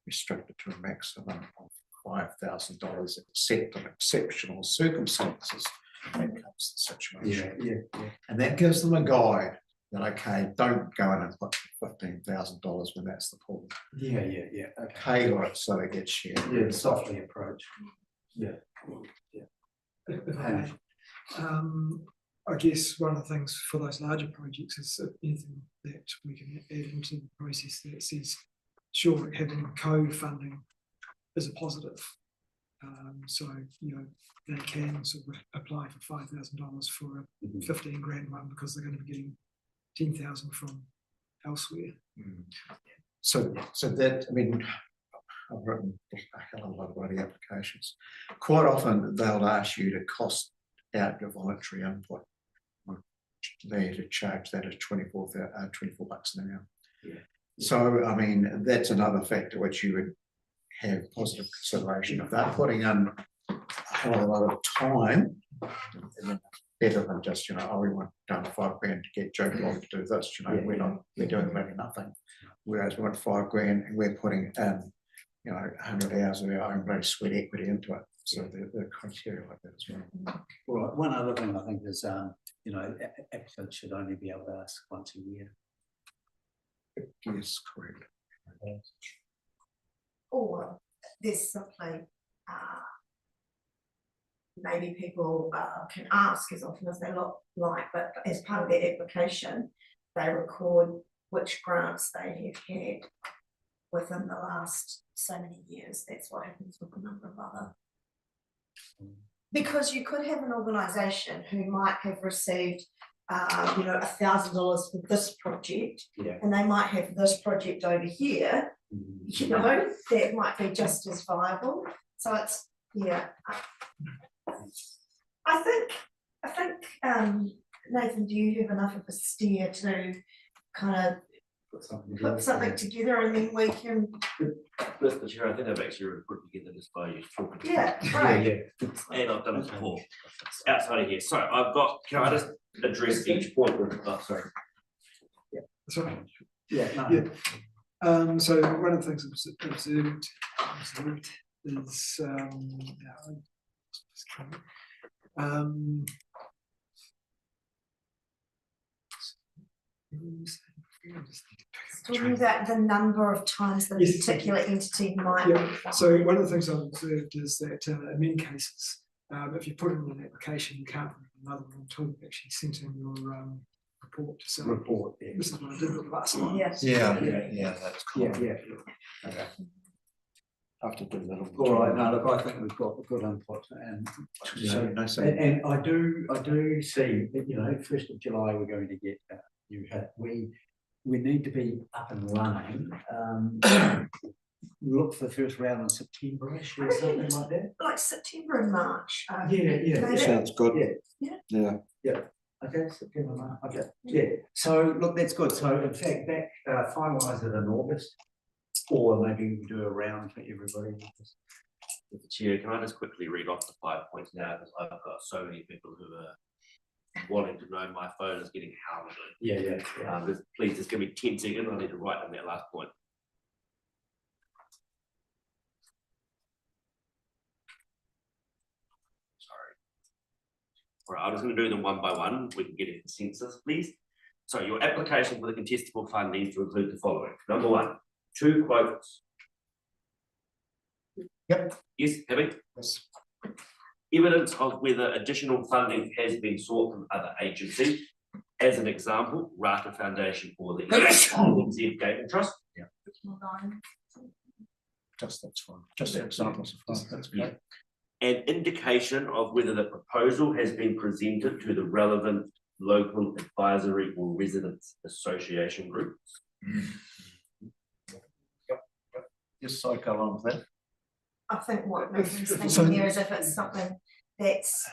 [SPEAKER 2] restricted to a maximum of $5,000, except in exceptional circumstances, that comes the situation.
[SPEAKER 4] Yeah.
[SPEAKER 2] And that gives them a guide that, okay, don't go in and put $15,000 when that's the pool.
[SPEAKER 4] Yeah. Okay.
[SPEAKER 2] Tailor it so it gets shared.
[SPEAKER 4] Yeah, softly approach. Yeah.
[SPEAKER 1] If I may, I guess one of the things for those larger projects is anything that we can add into the process that says, sure, having co-funding is a positive. So, you know, they can sort of apply for $5,000 for a 15 grand one because they're going to be getting 10,000 from elsewhere.
[SPEAKER 2] So that, I mean, I've written a hell of a lot of bloody applications. Quite often they'll ask you to cost out your voluntary input. They to charge that as $24 an hour.
[SPEAKER 4] Yeah.
[SPEAKER 2] So, I mean, that's another factor which you would have positive consideration. If they're putting in a hell of a lot of time, better than just, you know, oh, we want down $5 grand to get Joe Blogg to do this, you know, we're doing maybe nothing. Whereas we want $5 grand and we're putting in, you know, 100 hours of our own bloody sweat equity into it. So the criteria like that as well.
[SPEAKER 4] Right. One other thing I think is, you know, applicants should only be able to ask once a year.
[SPEAKER 2] Yes, correct.
[SPEAKER 5] Or there's simply, maybe people can ask as often as they like, but as part of their application, they record which grants they have had within the last so many years. That's what happens with a number of other. Because you could have an organisation who might have received, you know, $1,000 for this project, and they might have this project over here, you know, that might be just as viable. So it's, yeah. I think, Nathan, do you have enough of a steer to kind of put something together and then we can,
[SPEAKER 6] Mr. Chair, I think I've actually already put together this by you talking.
[SPEAKER 5] yeah, right.
[SPEAKER 6] And I've done it before, outside of here. So I've got, can I just address each point with, oh, sorry.
[SPEAKER 1] Sorry.
[SPEAKER 4] Yeah.
[SPEAKER 1] So one of the things I've observed is
[SPEAKER 5] Talking about the number of times that a
[SPEAKER 1] Yes.
[SPEAKER 5] particular entity might.
[SPEAKER 1] Yeah,
[SPEAKER 5] be
[SPEAKER 1] so
[SPEAKER 5] fined.
[SPEAKER 1] one of the things I've observed is that in many cases, if you put in an application, you can't put in another one until you've actually sent in your report to say,
[SPEAKER 4] Report. Yeah.
[SPEAKER 1] this is what I did with the last one.
[SPEAKER 5] Yeah.
[SPEAKER 2] Yeah, that's cool.
[SPEAKER 4] Yeah. Okay.
[SPEAKER 2] I have to do that.
[SPEAKER 4] All right. No, look, I think we've got a good input, and you know,
[SPEAKER 2] No, so
[SPEAKER 4] and I do see that, you know, 1st of July we're going to get new hit. We need to be up and running. Look for the first round in September-ish or something like that.
[SPEAKER 5] Like September and March.
[SPEAKER 4] Yeah.
[SPEAKER 5] maybe.
[SPEAKER 2] sounds good.
[SPEAKER 4] Yeah.
[SPEAKER 2] Yeah.
[SPEAKER 4] Okay, September, March. Okay. Yeah. So look, that's good. So in fact, that finalise it in August, or maybe we do a round for everybody.
[SPEAKER 6] Mr. Chair, can I just quickly read off the 5 points now, because I've got so many people who are wanting to know my phone is getting hounded.
[SPEAKER 4] Yeah.
[SPEAKER 6] Please just give me 10 seconds, I need to write down that last point. Sorry. All right, I'm just going to do them one by one. We can get a consensus, please. So your application for the contestable fund needs to include the following. Number 1, 2 quotes.
[SPEAKER 2] Yep.
[SPEAKER 6] Yes, Abby?
[SPEAKER 2] Yes.
[SPEAKER 6] Evidence of whether additional funding has been sought from other agencies. As an example, Rata Foundation or the NZ Gaming Trust.
[SPEAKER 2] Just that's fine. Just examples of fun. That's great.
[SPEAKER 6] an indication of whether the proposal has been presented to the relevant local advisory or residents association groups.
[SPEAKER 2] Just so I go along with that.
[SPEAKER 5] I think what Nathan's
[SPEAKER 1] So-
[SPEAKER 5] thinking here is if it's something that's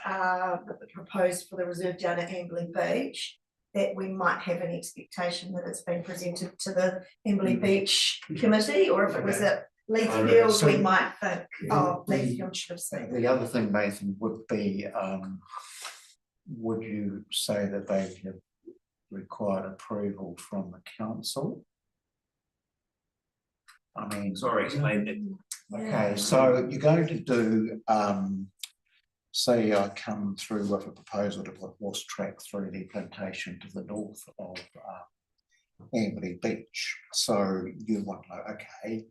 [SPEAKER 5] proposed for the reserve down at Amberley Beach, that we might have an expectation that it's been presented to the Amberley Beach committee, or if it was at Leithfield,
[SPEAKER 2] So-
[SPEAKER 5] we might think, oh,
[SPEAKER 2] the-
[SPEAKER 5] Leithfield should have seen it.
[SPEAKER 2] The other thing, Nathan, would be, would you say that they have required approval from the council? I mean.
[SPEAKER 6] Sorry, explain that.
[SPEAKER 2] Okay, so you're going to do, say I come through with a proposal to put horse track through the plantation to the north of Amberley Beach. So you want to know, okay,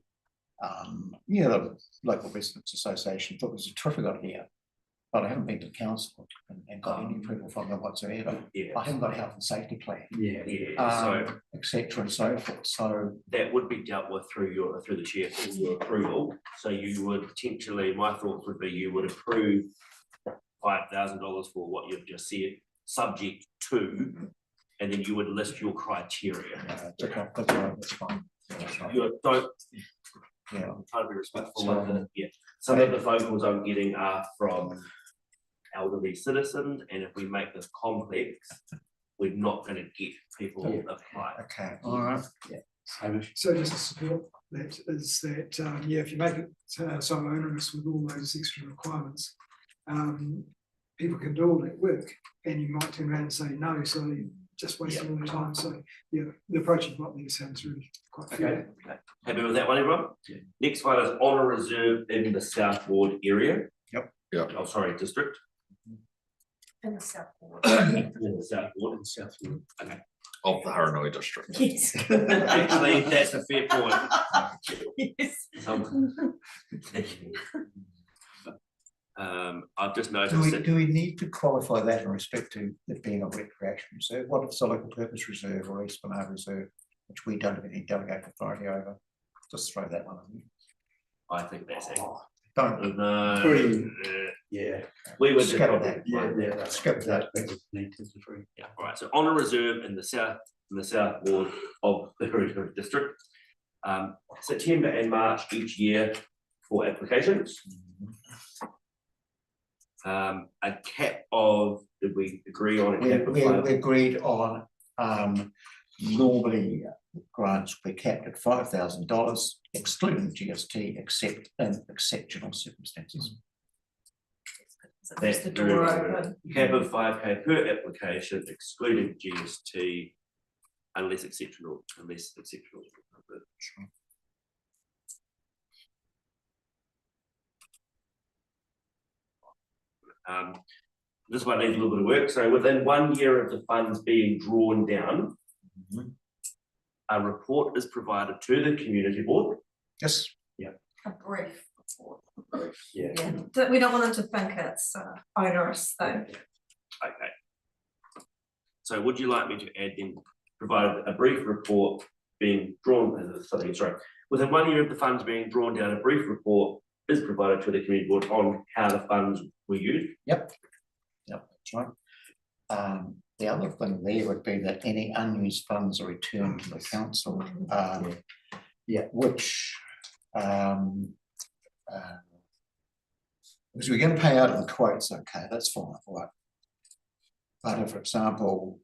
[SPEAKER 2] the local residents association thought it was a terrific idea, but I haven't been to council and got any approval from them whatsoever.
[SPEAKER 6] Yeah,
[SPEAKER 2] I haven't got a health and safety plan,
[SPEAKER 6] yeah, so
[SPEAKER 2] et cetera and so forth. So
[SPEAKER 6] that would be dealt with through the chair for your approval. So you would potentially, my thoughts would be you would approve $5,000 for what you've just said, subject to, and then you would list your criteria.
[SPEAKER 2] okay, that's all right, that's fine. That's fine.
[SPEAKER 6] You don't,
[SPEAKER 2] Yeah.
[SPEAKER 6] I'm trying to be respectful
[SPEAKER 2] So-
[SPEAKER 6] of it, yeah. Some of the phone calls I'm getting are from elderly citizens, and if we make this complex, we're not gonna get people apply.
[SPEAKER 2] Okay, all right.
[SPEAKER 1] So just to support that is that, if you make it so onerous with all those extra requirements, people can do all that work and you might turn around and say no, so you're just wasting all their time. So yeah, the approach you've got there sounds really quite fair.
[SPEAKER 6] Okay, happy with that one, everyone? Next one is on a reserve in the South Ward area.
[SPEAKER 2] Yep.
[SPEAKER 3] Yep.
[SPEAKER 6] Oh, sorry, district.
[SPEAKER 5] In the South Ward.
[SPEAKER 6] In the South Ward. Okay.
[SPEAKER 3] Of the Haranui district.
[SPEAKER 5] Yes.
[SPEAKER 6] Actually, that's a fair point.
[SPEAKER 5] Yes.
[SPEAKER 6] I've just noticed that
[SPEAKER 2] Do we need to qualify that in respect to it being a recreation reserve? What if it's a local purpose reserve or East Bernard Reserve, which we don't have any delegate authority over? Just throw that one in.
[SPEAKER 6] I think that's it.
[SPEAKER 2] Don't
[SPEAKER 6] No,
[SPEAKER 4] Yeah.
[SPEAKER 6] we would just
[SPEAKER 2] skip
[SPEAKER 6] probably-
[SPEAKER 2] that. Skip that.
[SPEAKER 6] Yeah, all right, so on a reserve in the South Ward of the Haranui district. September and March each year for applications. A cap of, did we agree on a cap of
[SPEAKER 2] We
[SPEAKER 6] five?
[SPEAKER 2] agreed on, normally grants will be capped at $5,000, excluding GST, except in exceptional circumstances.
[SPEAKER 5] That's the door open.
[SPEAKER 6] Cap of $5,000 per application, excluding GST, unless exceptional. This one needs a little bit of work. So within 1 year of the funds being drawn down, a report is provided to the community board.
[SPEAKER 2] Yes.
[SPEAKER 5] A brief report.
[SPEAKER 6] Yeah.
[SPEAKER 5] Yeah, we don't want them to think it's onerous though.
[SPEAKER 6] Okay. So would you like me to add in, provide a brief report being drawn, within 1 year of the funds being drawn down, a brief report is provided to the community board on how the funds were used?
[SPEAKER 2] Yep, that's right. The other thing there would be that any unused funds are returned to the council, which because we're going to pay out of the quotes, okay, that's fine, right? But if, for example,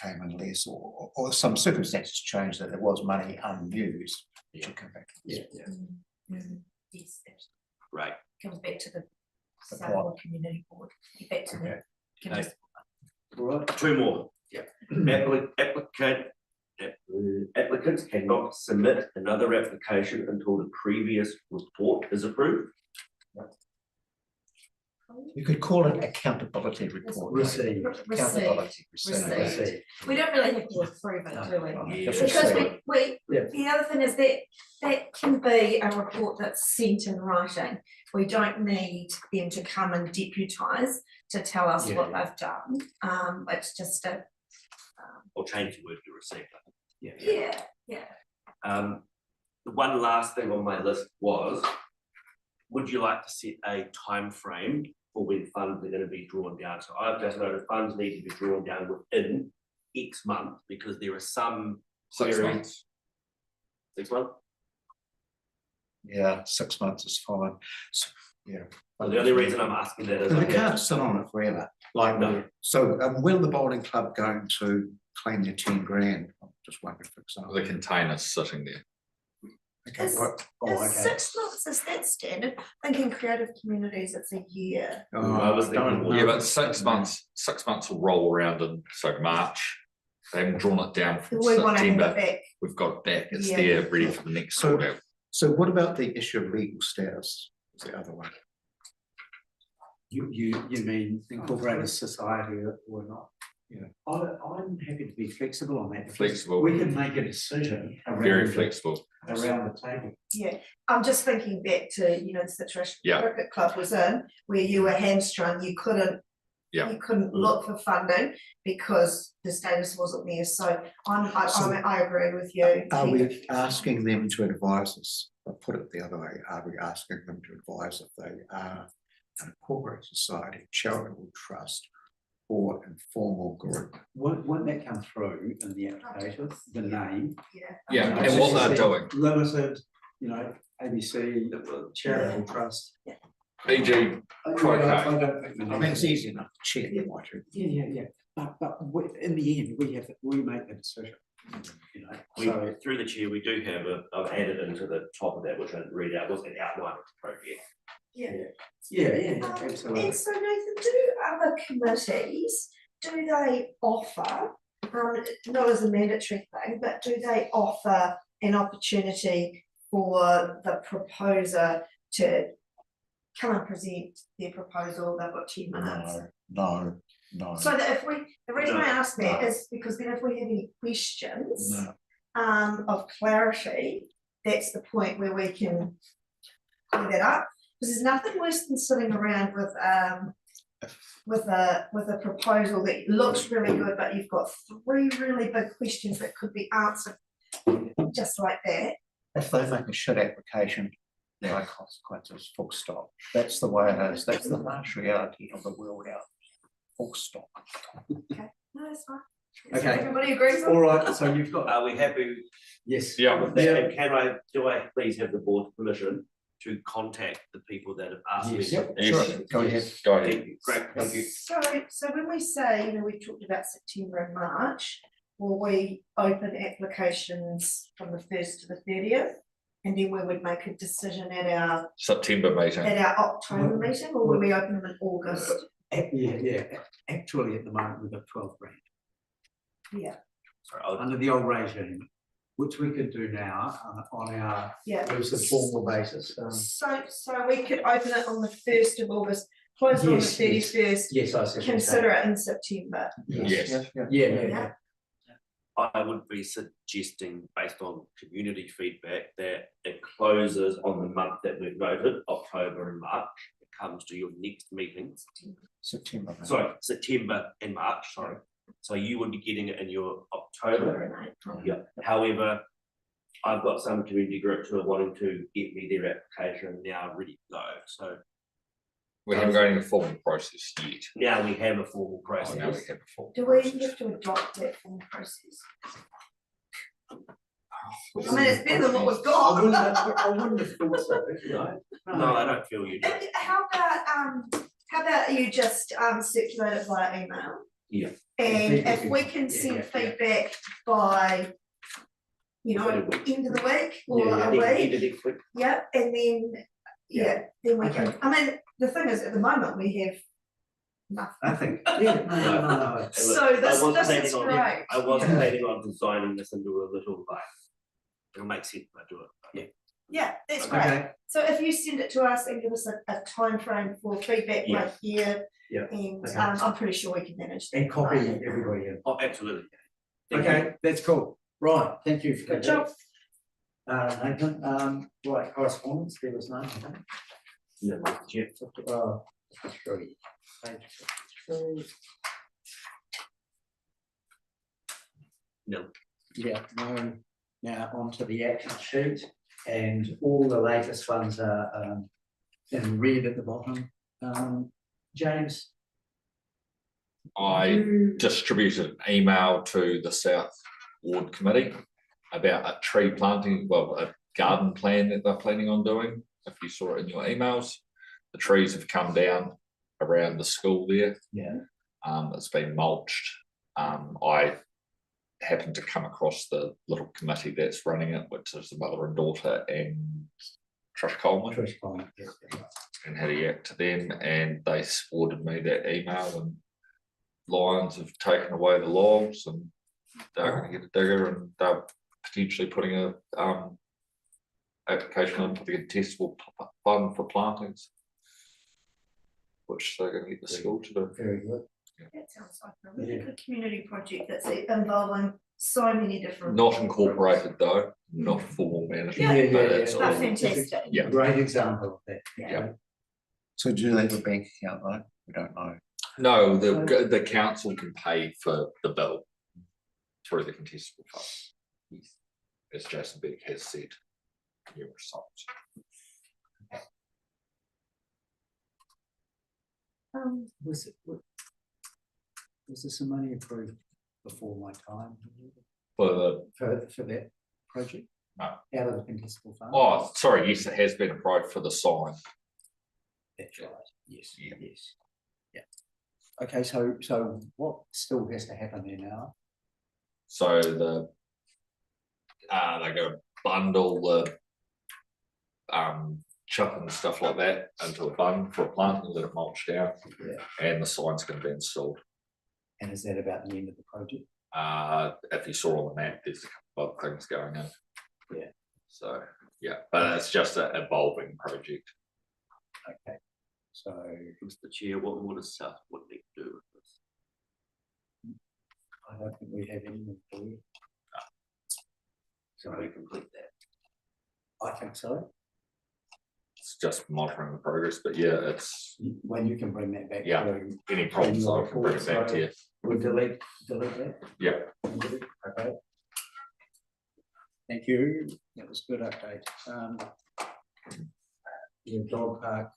[SPEAKER 2] came in less or some circumstances changed that there was money unused, it should come back.
[SPEAKER 5] Yes, that's
[SPEAKER 6] Right.
[SPEAKER 5] comes back to the
[SPEAKER 2] The
[SPEAKER 5] South Ward Community Board, get back to the.
[SPEAKER 6] Okay. Two more. Applicants cannot submit another application until the previous report is approved.
[SPEAKER 2] You could call it accountability report.
[SPEAKER 4] Receive.
[SPEAKER 2] Accountability receipt.
[SPEAKER 5] Receive. We don't really have to approve it, do we?
[SPEAKER 6] Yeah.
[SPEAKER 5] Because we,
[SPEAKER 4] Yeah.
[SPEAKER 5] the other thing is that that can be a report that's sent in writing. We don't need them to come and deputise to tell us what they've done. It's just a,
[SPEAKER 6] Or change the word to receive.
[SPEAKER 5] yeah.
[SPEAKER 6] The one last thing on my list was would you like to set a time frame for when funds are going to be drawn down? So I've just noted funds need to be drawn down within X month because there are some
[SPEAKER 3] 6
[SPEAKER 6] queries-
[SPEAKER 3] months.
[SPEAKER 6] 6 months.
[SPEAKER 2] Yeah, 6 months is fine. So, yeah.
[SPEAKER 6] Well, the only reason I'm asking that is
[SPEAKER 2] But
[SPEAKER 6] I
[SPEAKER 2] they
[SPEAKER 6] have-
[SPEAKER 2] can't sit on it forever. Like,
[SPEAKER 6] No.
[SPEAKER 2] so when the bowling club going to claim their 10 grand? I'm just wondering, for example.
[SPEAKER 3] The container's sitting there.
[SPEAKER 2] Okay,
[SPEAKER 5] Is-
[SPEAKER 2] what?
[SPEAKER 4] Oh,
[SPEAKER 5] Is
[SPEAKER 4] okay.
[SPEAKER 5] 6 months, is that standard? Thinking creative communities, it's a year.
[SPEAKER 6] I was thinking
[SPEAKER 2] don't
[SPEAKER 6] more-
[SPEAKER 3] Yeah,
[SPEAKER 2] know.
[SPEAKER 3] but 6 months will roll around in, so March. They haven't drawn it down from
[SPEAKER 5] We want to have it
[SPEAKER 3] September.
[SPEAKER 5] back.
[SPEAKER 3] We've got it back. It's
[SPEAKER 5] Yeah.
[SPEAKER 3] there, ready for the next
[SPEAKER 2] So-
[SPEAKER 3] sort out.
[SPEAKER 2] So what about the issue of legal status? Is the other one?
[SPEAKER 4] You mean incorporated society or not?
[SPEAKER 2] Yeah.
[SPEAKER 4] I'm happy to be flexible on that. because
[SPEAKER 3] Flexible.
[SPEAKER 4] We can make a decision
[SPEAKER 3] Very
[SPEAKER 4] around,
[SPEAKER 3] flexible.
[SPEAKER 4] around the table.
[SPEAKER 5] Yeah, I'm just thinking back to, you know, the situation the
[SPEAKER 3] Yeah.
[SPEAKER 5] cricket club was in, where you were hamstrung, you couldn't.
[SPEAKER 3] Yeah.
[SPEAKER 5] You couldn't look for funding because the status wasn't there, so I agree with you.
[SPEAKER 2] Are we asking them to advise us? I'll put it the other way. Are we asking them to advise if they are an incorporated society, charitable trust, or informal group?
[SPEAKER 4] Won't that come through in the application, the name?
[SPEAKER 5] Yeah.
[SPEAKER 3] Yeah,
[SPEAKER 4] I
[SPEAKER 3] and what
[SPEAKER 4] just
[SPEAKER 3] they're
[SPEAKER 4] said
[SPEAKER 3] doing.
[SPEAKER 4] Limited, you know, ABC, charitable trust.
[SPEAKER 3] PG,
[SPEAKER 4] I
[SPEAKER 3] Crikey.
[SPEAKER 4] don't think the
[SPEAKER 2] I mean, it's easy enough to check, might you?
[SPEAKER 4] Yeah, but in the end, we make the decision, you know, so.
[SPEAKER 6] Through the chair, we do have I've added into the top of that, which I didn't read out, was an outline of the project.
[SPEAKER 4] Yeah, absolutely.
[SPEAKER 5] And so Nathan, do other committees, do they offer, not as a mandatory thing, but do they offer an opportunity for the proposer to come and present their proposal? They've got 10 minutes.
[SPEAKER 2] No.
[SPEAKER 5] So that if the reason I ask that
[SPEAKER 2] No.
[SPEAKER 5] is because then if we have any questions
[SPEAKER 2] No.
[SPEAKER 5] of clarity, that's the point where we can clear that up. Because there's nothing worse than sitting around with a proposal that looks really good, but you've got 3 really big questions that could be answered just like that.
[SPEAKER 2] If they make a shit application, there are consequences, full stop. That's the way it is. That's the harsh reality of the world out. Full stop.
[SPEAKER 5] No, that's fine.
[SPEAKER 4] Okay.
[SPEAKER 5] Everybody agrees on?
[SPEAKER 4] All right, so you've got,
[SPEAKER 6] Are we happy
[SPEAKER 4] yes.
[SPEAKER 3] Yeah.
[SPEAKER 6] with that? And do I please have the board's permission to contact the people that have asked me?
[SPEAKER 4] Yes.
[SPEAKER 2] Yep,
[SPEAKER 3] Yes.
[SPEAKER 2] sure, go ahead.
[SPEAKER 3] Go ahead.
[SPEAKER 6] Thank you, great, thank you.
[SPEAKER 5] So when we say, you know, we talked about September and March, will we open applications from the 1st to the 30th? And then we would make a decision at our
[SPEAKER 3] September meeting.
[SPEAKER 5] October meeting, or will we open them in August?
[SPEAKER 4] Yeah, actually, at the moment, we've got 12 grand
[SPEAKER 5] Yeah,
[SPEAKER 6] Sorry, I'll-
[SPEAKER 4] under the old regime, which we could do now on our,
[SPEAKER 5] yeah.
[SPEAKER 4] it was a formal basis.
[SPEAKER 5] So we could open it on the 1st of August, close it on the
[SPEAKER 4] Yes, yes.
[SPEAKER 5] 31st,
[SPEAKER 4] Yes, I see. what you're
[SPEAKER 5] consider it in September.
[SPEAKER 3] Yes.
[SPEAKER 4] saying. Yeah.
[SPEAKER 5] Yeah.
[SPEAKER 6] I would be suggesting, based on community feedback, that it closes on the month that we've noted, October and March. It comes to your next meetings,
[SPEAKER 2] September.
[SPEAKER 6] sorry, September and March, sorry. So you would be getting it in your October. Yeah, however, I've got some community groups who are wanting to get me their application now ready to go, so
[SPEAKER 3] We haven't got any formal process yet.
[SPEAKER 6] now we have a formal
[SPEAKER 3] Oh, now we
[SPEAKER 6] process.
[SPEAKER 3] have a formal
[SPEAKER 5] Do we
[SPEAKER 3] process.
[SPEAKER 5] have to adopt that formal process? I mean, it's better than what we've
[SPEAKER 4] I wouldn't
[SPEAKER 5] got.
[SPEAKER 4] I wouldn't have thought so, you know?
[SPEAKER 6] No, I don't feel you do.
[SPEAKER 5] How about you just circulate it via email?
[SPEAKER 6] Yeah.
[SPEAKER 5] And if
[SPEAKER 4] Feedback.
[SPEAKER 5] we can
[SPEAKER 4] Yeah,
[SPEAKER 5] send
[SPEAKER 4] yeah.
[SPEAKER 5] feedback by, you know,
[SPEAKER 6] End of the
[SPEAKER 5] end of the week or
[SPEAKER 6] Yeah,
[SPEAKER 5] a
[SPEAKER 6] yeah,
[SPEAKER 5] week,
[SPEAKER 6] next week.
[SPEAKER 5] yeah, and then, then we can,
[SPEAKER 4] Okay.
[SPEAKER 5] I mean, the thing is, at the moment, we have nothing.
[SPEAKER 4] I think, yeah, no.
[SPEAKER 5] So
[SPEAKER 6] I
[SPEAKER 5] this
[SPEAKER 6] wasn't
[SPEAKER 5] is
[SPEAKER 6] planning on-
[SPEAKER 5] great.
[SPEAKER 6] I wasn't planning on designing this into a little like, it'll make sense when I do it. but yeah.
[SPEAKER 5] Yeah, that's great.
[SPEAKER 4] Okay,
[SPEAKER 5] So if you send it to us and give us a timeframe for feedback
[SPEAKER 6] Yeah.
[SPEAKER 5] right here.
[SPEAKER 6] Yeah.
[SPEAKER 5] And
[SPEAKER 4] Okay.
[SPEAKER 5] I'm pretty sure we can manage that.
[SPEAKER 4] and copy
[SPEAKER 5] right?
[SPEAKER 4] everybody in.
[SPEAKER 6] Oh, absolutely. Thank you.
[SPEAKER 4] Okay, that's cool. Right, thank you for
[SPEAKER 5] Good
[SPEAKER 4] that.
[SPEAKER 5] job.
[SPEAKER 4] Nathan, right, correspondence, there was none. okay?
[SPEAKER 6] No, Jeff.
[SPEAKER 4] 53, page 53.
[SPEAKER 6] No.
[SPEAKER 4] Yeah, no, now onto the action sheet, and all the latest ones are in red at the bottom. James?
[SPEAKER 3] I distributed an email to the South Ward Committee about a tree planting, well, a garden plan that they're planning on doing. If you saw it in your emails, the trees have come down around the school there.
[SPEAKER 4] Yeah.
[SPEAKER 3] It's been mulched. I happened to come across the little committee that's running it, which is the mother and daughter and Trish Coleman,
[SPEAKER 4] Trish Coleman, yes, right.
[SPEAKER 3] and had a yak to them, and they forwarded me that email, and Lions have taken away the logs, and they're going to get a digger, and they're potentially putting a application in for the contestable fund for plantings, which they're going to get the school to do.
[SPEAKER 4] Very good.
[SPEAKER 5] That sounds like a really good community project that's involving so many different.
[SPEAKER 3] Not incorporated though, not formal management,
[SPEAKER 5] Yeah,
[SPEAKER 3] but
[SPEAKER 4] yeah,
[SPEAKER 3] it's
[SPEAKER 4] yeah.
[SPEAKER 5] But
[SPEAKER 3] all,
[SPEAKER 5] fantastic.
[SPEAKER 3] yeah.
[SPEAKER 4] Great example of that.
[SPEAKER 3] Yeah.
[SPEAKER 2] So do they have a bank account though? We don't know.
[SPEAKER 3] No, the council can pay for the bill through the contestable fund, as Jason Beck has said numerous times.
[SPEAKER 4] Was there some money approved before my time
[SPEAKER 3] For
[SPEAKER 4] for that project?
[SPEAKER 3] No.
[SPEAKER 4] Out of the contestable fund?
[SPEAKER 3] oh, sorry, yes, it has been applied for the sign.
[SPEAKER 4] That's right, yes,
[SPEAKER 3] Yeah.
[SPEAKER 4] yes. Yeah. Okay, so what still has to happen there now?
[SPEAKER 3] So they're gonna bundle the chip and stuff like that into a bun for a plant and let it mulch down.
[SPEAKER 4] Yeah.
[SPEAKER 3] And the sign's gonna be installed.
[SPEAKER 4] And is that about the end of the project?
[SPEAKER 3] If you saw on the map, there's a couple of things going in.
[SPEAKER 4] Yeah.
[SPEAKER 3] So, yeah, but it's just an evolving project.
[SPEAKER 4] Okay, so
[SPEAKER 6] Mr. Chair, what does South Wood need to do with this?
[SPEAKER 4] I don't think we have anything for you.
[SPEAKER 6] So we complete that.
[SPEAKER 4] I think so.
[SPEAKER 3] It's just monitoring the progress, but yeah, it's
[SPEAKER 4] When you can bring that back.
[SPEAKER 3] Yeah.
[SPEAKER 4] to-
[SPEAKER 3] any problems I can bring it back to you.
[SPEAKER 4] We'll delete that.
[SPEAKER 3] Yeah.
[SPEAKER 4] Okay. Thank you. That was a good update. Your dog park,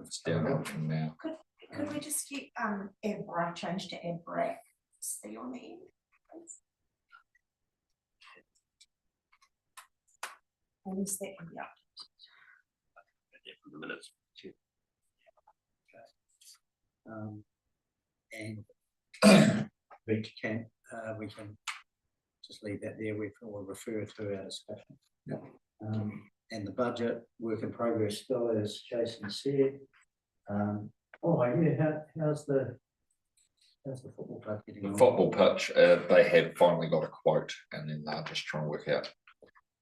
[SPEAKER 3] It's down option now.
[SPEAKER 5] Could we just get Abra changed to Abrac, see on the end, please? Or is that gonna be up?
[SPEAKER 6] For the minutes. Chair.
[SPEAKER 4] and we can just leave that there. We will refer to our discussion.
[SPEAKER 2] Yeah.
[SPEAKER 4] And the budget work in progress still, as Jason said. Oh, yeah, how's the football club getting
[SPEAKER 3] The
[SPEAKER 4] on?
[SPEAKER 3] football pitch, they have finally got a quote, and then they're just trying to work out.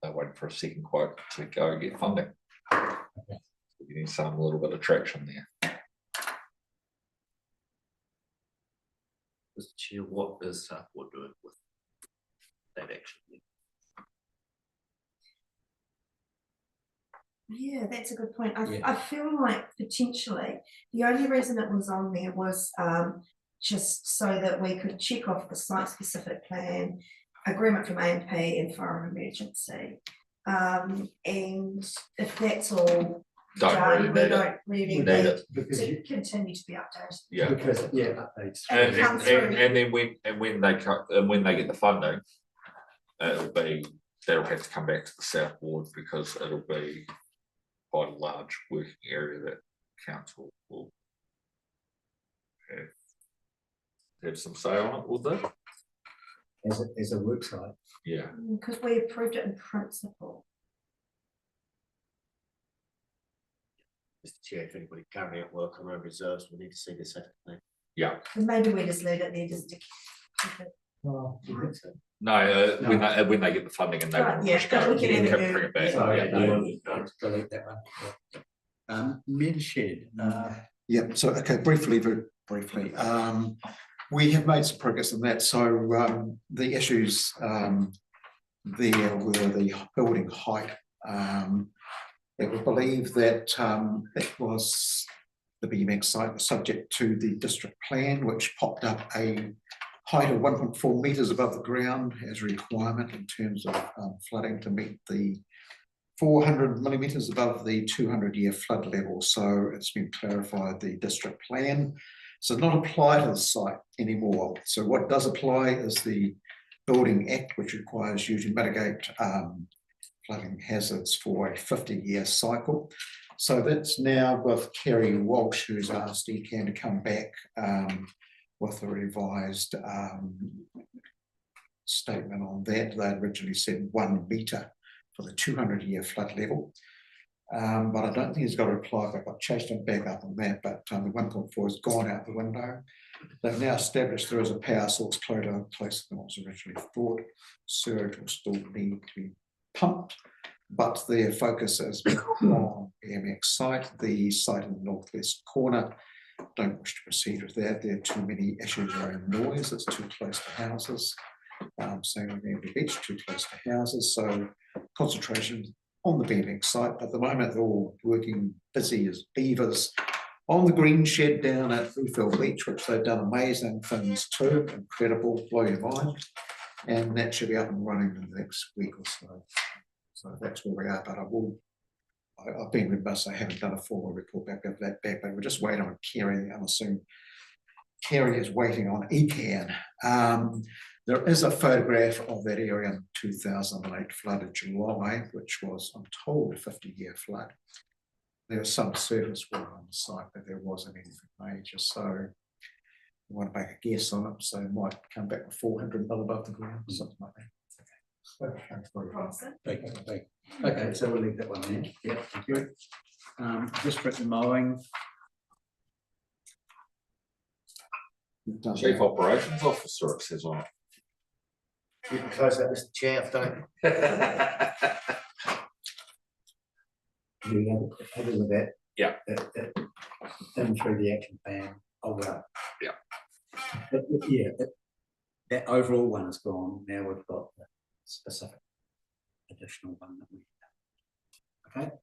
[SPEAKER 3] They're waiting for a second quote to go get funding. You need some little bit of traction there.
[SPEAKER 6] Mr. Chair, what is South Wood doing with that action?
[SPEAKER 5] Yeah, that's a good point.
[SPEAKER 4] Yeah.
[SPEAKER 5] I feel like potentially the only reason it was on there was just so that we could check off the site-specific plan, agreement from AMP and fire and emergency. And if that's all done, we don't really
[SPEAKER 3] Need
[SPEAKER 5] need
[SPEAKER 3] it.
[SPEAKER 4] Because
[SPEAKER 5] to continue to be updated.
[SPEAKER 3] Yeah.
[SPEAKER 4] Because, yeah, updates.
[SPEAKER 5] And come through.
[SPEAKER 3] And then when they get the funding, that'll have to come back to the South Ward, because it'll be quite a large working area that council will have some say on it, will they?
[SPEAKER 4] As a work site.
[SPEAKER 3] Yeah.
[SPEAKER 5] Because we approved it in principle.
[SPEAKER 9] Mr. Chair, if anybody currently at work on road reserves, we need to see this happening.
[SPEAKER 3] Yeah.
[SPEAKER 5] And maybe we just leave it there just to keep it.
[SPEAKER 4] Oh, you think so?
[SPEAKER 3] No, when they get the funding and they
[SPEAKER 5] Right,
[SPEAKER 3] want
[SPEAKER 5] yeah,
[SPEAKER 3] to push go,
[SPEAKER 5] but we can
[SPEAKER 3] you
[SPEAKER 5] have
[SPEAKER 3] can
[SPEAKER 5] it
[SPEAKER 3] bring it back.
[SPEAKER 4] Sorry,
[SPEAKER 3] Yeah.
[SPEAKER 4] no, delete that one. Medshed,
[SPEAKER 2] Yeah, so, okay, very briefly, we have made some progress on that, so, the issues, there were the building height, it was believed that, that was the BMX site was subject to the district plan, which popped up a height of 1.4 metres above the ground as a requirement in terms of flooding to meet the 400 millimetres above the 200-year flood level. So it's been clarified, the district plan. So not apply to the site anymore. So what does apply is the Building Act, which requires you to mitigate flooding hazards for a 50-year cycle. So that's now with Kerry Walsh, who's asked ECAN to come back with a revised statement on that. They originally said 1 metre for the 200-year flood level. But I don't think he's got a reply back. I've chased him back up on that, but the 1.4 has gone out the window. They've now established there is a power source closer closer than what was originally thought. Sewage will still need to be pumped, but their focus is on BMX site, the site in the northwest corner. Don't wish to proceed with that. There are too many issues around noise. It's too close to houses. Same with the beach, too close to houses. So concentration on the BMX site. At the moment, they're all working busy as beavers on the green shed down at Bluefield Beach, which they've done amazing things too. Incredible, blow your mind. And that should be up and running in the next week or so. So that's where we are. But I've been remiss, I haven't done a formal report back of that back, but we're just waiting on Kerry. I'm assuming Kerry is waiting on ECAN. There is a photograph of that area in 2008 flood in July, which was, I'm told, a 50-year flood. There was some surface water on the site, but there wasn't anything major. So I want to make a guess on it. So it might come back with 400 mil above the ground, something like that.
[SPEAKER 4] Okay, so we'll leave that one there. Yeah, thank you. District mowing.
[SPEAKER 3] Chief Operations Officer, it says on it.
[SPEAKER 9] You can close that, Mr. Chair, don't
[SPEAKER 4] You happy with that?
[SPEAKER 3] Yeah.
[SPEAKER 4] Then through the action plan. Oh, well.
[SPEAKER 3] Yeah.
[SPEAKER 4] But, yeah, that overall one is gone. Now we've got the specific additional one that we have. Okay.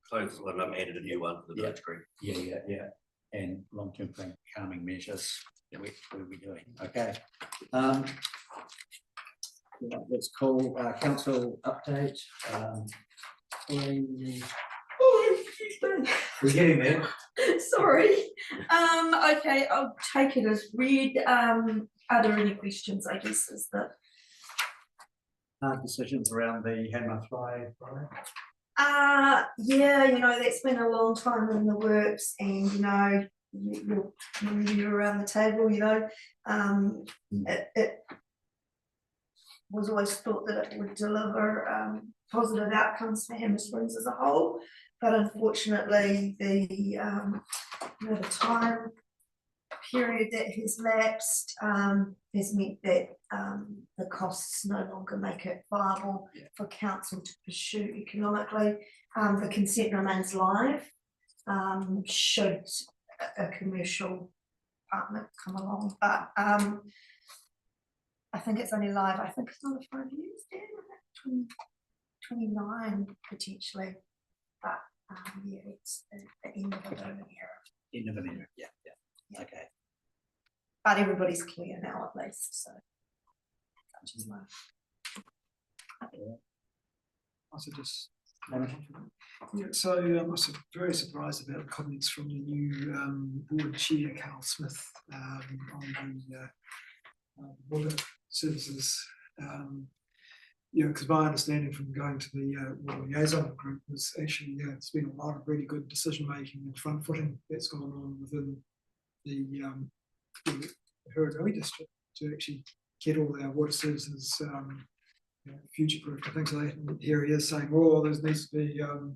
[SPEAKER 6] Close the one, added a new one for the village green.
[SPEAKER 4] Yeah. And long-term plan calming measures that we'll be doing. Okay. Let's call council update. We're getting there.
[SPEAKER 5] Sorry. Okay, I'll take it as read. Are there any questions, I guess, is that?
[SPEAKER 4] Decisions around the Hammer Fly.
[SPEAKER 5] Yeah, that's been a long time in the works, and you're around the table, it was always thought that it would deliver positive outcomes for Hammer Springs as a whole, but unfortunately the time period that has lapsed has meant that the costs no longer make it viable for council to pursue economically. The consent remains live. Should a commercial partner come along, but I think it's only live. I think it's another 5 years, Dan, 29 potentially, but yeah, it's the end of an era.
[SPEAKER 4] End of an era, yeah. Okay.
[SPEAKER 5] But everybody's clear now at least, so.
[SPEAKER 1] So I was very surprised about the comments from the new board chair, Carl Smith, on the water services. Because my understanding from going to the water liaison group was actually, it's been a lot of really good decision making and front footing that's gone on within the Hurunui district to actually get all our water services future-proof and things like that. And here he is saying, "Oh, there needs to be $1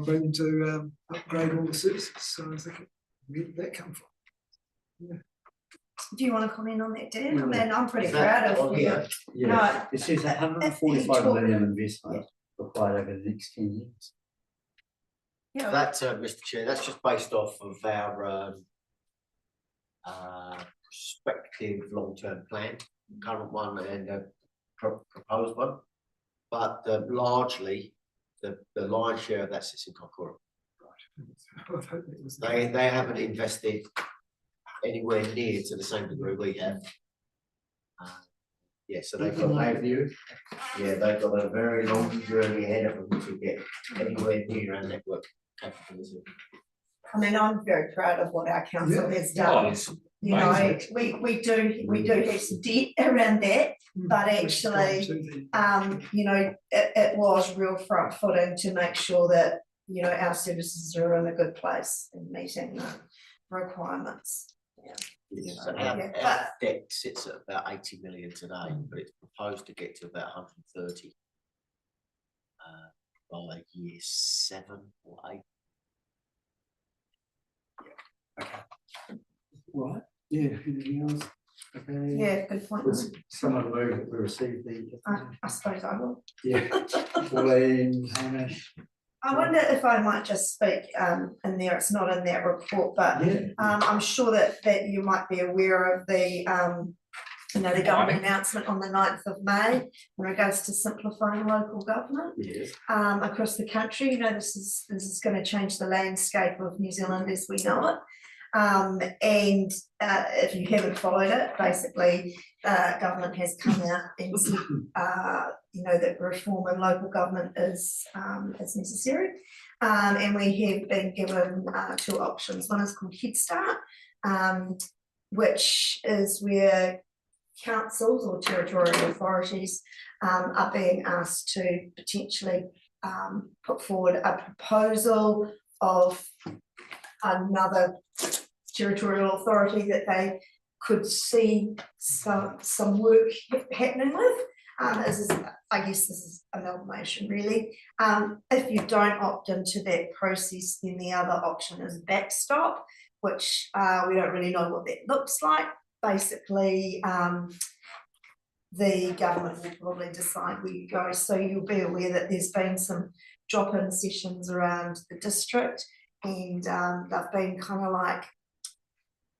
[SPEAKER 1] billion to upgrade all the services." So I was thinking, where did that come from? Yeah.
[SPEAKER 5] Do you want to comment on that, Dan? I mean, I'm pretty
[SPEAKER 9] Is that-
[SPEAKER 5] proud of you.
[SPEAKER 4] Yeah,
[SPEAKER 5] No,
[SPEAKER 4] it says 145 million investment required over the next 10 years.
[SPEAKER 5] Yeah,
[SPEAKER 9] That's, Mr. Chair, that's just based off of our prospective long-term plan, current one and a proposed one. But largely, the lion's share of that sits in Kokura. They haven't invested anywhere near to the same degree we have. Yeah, so they've got Bayview. Yeah, they've got a very long journey ahead of them to get anywhere near our network capability.
[SPEAKER 5] I mean, I'm very proud of what our council has done.
[SPEAKER 3] Oh, it's
[SPEAKER 5] You know,
[SPEAKER 3] amazing.
[SPEAKER 5] we do have some debt around that, but actually, you know, it was real front footing to make sure that, you know, our services are in a good place and meeting the requirements.
[SPEAKER 9] Yeah,
[SPEAKER 5] So,
[SPEAKER 9] so
[SPEAKER 5] yeah,
[SPEAKER 9] our debt sits at about 80 million today, but it's proposed to get to about 130 by year 7 or 8.
[SPEAKER 4] Right, yeah, anything else? Okay.
[SPEAKER 5] Yeah, good point.
[SPEAKER 4] Was someone move that we received the?
[SPEAKER 5] I suppose I will.
[SPEAKER 4] Yeah, Pauline, Hamish.
[SPEAKER 5] I wonder if I might just speak in there, it's not in that report, but
[SPEAKER 4] Yeah.
[SPEAKER 5] I'm sure that you might be aware of the you know, the government announcement on the 9th of May in regards to simplifying local government
[SPEAKER 4] Yes.
[SPEAKER 5] across the country. You know, this is going to change the landscape of New Zealand as we know it. And if you haven't followed it, basically government has come out and said you know, that reform in local government is necessary, and we have been given 2 options. One is called Head Start, which is where councils or territorial authorities are being asked to potentially put forward a proposal of another territorial authority that they could see some work happening with. I guess this is amalgamation really. If you don't opt into that process, then the other option is backstop, which we don't really know what that looks like. Basically, the government will probably decide where you go. So you'll be aware that there's been some drop-in sessions around the district, and they've been kind of like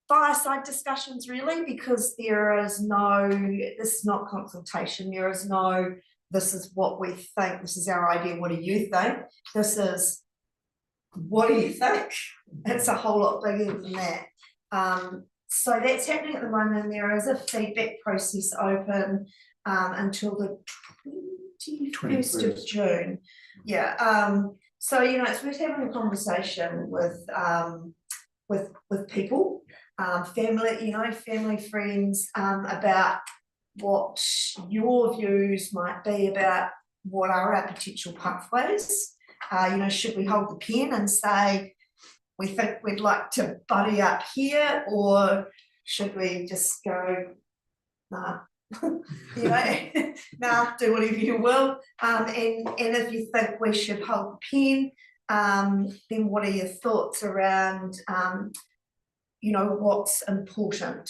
[SPEAKER 5] fireside discussions really, because there is no, this is not consultation, there is no, this is what we think, this is our idea, what do you think? This is, what do you think? It's a whole lot bigger than that. So that's happening at the moment, and there is a feedback process open until the 21st of June. Yeah, so you know, it's worth having a conversation with people, family, you know, family, friends, about what your views might be about what are our potential pathways. You know, should we hold the pen and say, we think we'd like to buddy up here, or should we just go, nah, you know, nah, do whatever you will. And if you think we should hold the pen, then what are your thoughts around, you know, what's important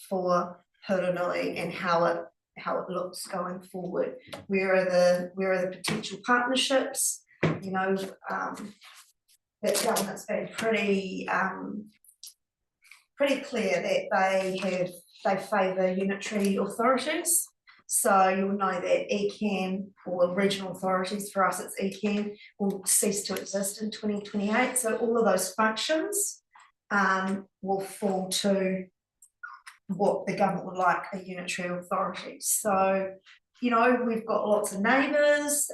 [SPEAKER 5] for Hurunui and how it looks going forward? Where are the potential partnerships? You know, that government's been pretty clear that they favour unitary authorities. So you'll know that ECAN, or regional authorities, for us it's ECAN, will cease to exist in 2028. So all of those functions will fall to what the government would like, a unitary authority. So, you know, we've got lots of neighbours,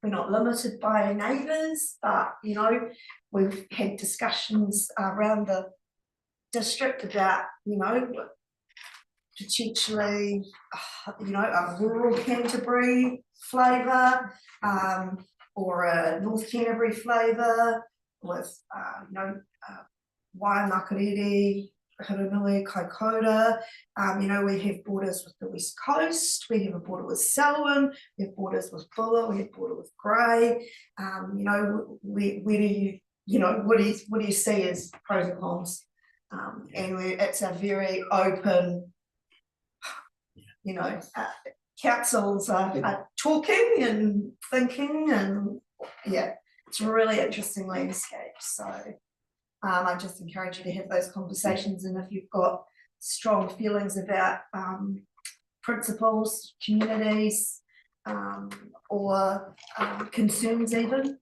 [SPEAKER 5] we're not limited by neighbours, but, you know, we've had discussions around the district about, you know, potentially, you know, a rural Canterbury flavour, or a North Canterbury flavour with, you know, Waimakariri, Hurunui, Kaikoura. You know, we have borders with the West Coast, we have a border with Selwyn, we have borders with Bulla, we have border with Grey. You know, where do you know, what do you see as pros and cons? And it's a very open, you know, councils are talking and thinking, and yeah, it's a really interesting landscape. So I just encourage you to have those conversations, and if you've got strong feelings about principles, communities, or concerns even,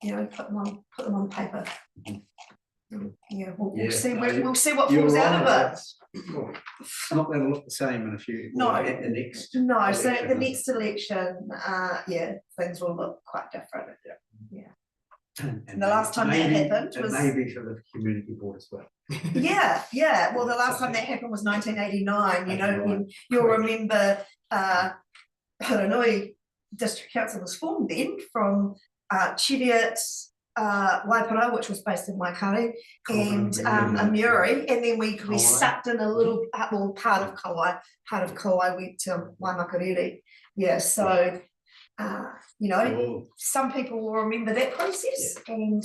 [SPEAKER 5] you know, put them on paper. Yeah, we'll
[SPEAKER 4] Yeah,
[SPEAKER 5] see,
[SPEAKER 4] no,
[SPEAKER 5] we'll see what
[SPEAKER 4] You're
[SPEAKER 5] falls out
[SPEAKER 4] right,
[SPEAKER 5] of it.
[SPEAKER 4] it's not gonna look the same in a few,
[SPEAKER 5] No.
[SPEAKER 4] at the next.
[SPEAKER 5] No, so
[SPEAKER 4] election,
[SPEAKER 5] at the
[SPEAKER 4] is it?
[SPEAKER 5] next election, yeah, things will look quite different.
[SPEAKER 4] And
[SPEAKER 5] the last time that happened
[SPEAKER 4] and
[SPEAKER 5] was-
[SPEAKER 4] maybe for the community board as well.
[SPEAKER 5] Yeah, well, the last time that happened was 1989, you know,
[SPEAKER 4] 89,
[SPEAKER 5] when you'll
[SPEAKER 4] correct.
[SPEAKER 5] remember, Haranui District Council was formed then from, Cheviot, Waipara, which was based in Waikari, and, Amuri, and then we
[SPEAKER 4] Kauai.
[SPEAKER 5] sucked in a little, well, part of Kauai went to Waimakariri. Yeah, so, you know,
[SPEAKER 4] Oh,
[SPEAKER 5] some people will remember that process and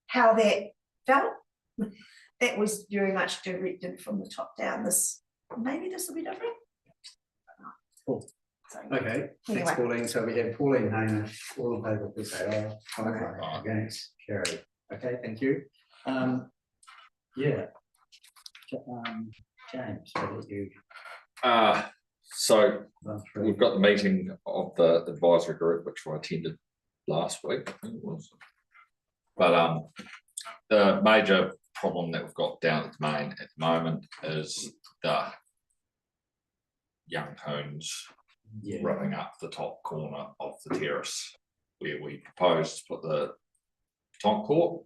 [SPEAKER 5] how that felt. That was very much directed from the top down. Maybe this will be different.
[SPEAKER 4] Cool.
[SPEAKER 5] So,
[SPEAKER 4] okay, thanks
[SPEAKER 5] Anyway.
[SPEAKER 4] Pauline, so we have Pauline Hayner, all in favour, please say aye.
[SPEAKER 3] Aye.
[SPEAKER 4] Against, carried, okay, thank you. Yeah. James, what did you
[SPEAKER 3] So
[SPEAKER 4] run through?
[SPEAKER 3] we've got the meeting of the advisory group, which I attended last week, I think it was. But the major problem that we've got down at the main at the moment is the young homes
[SPEAKER 4] Yeah,
[SPEAKER 3] ripping up the top corner of the terrace where we proposed to put the petanque court,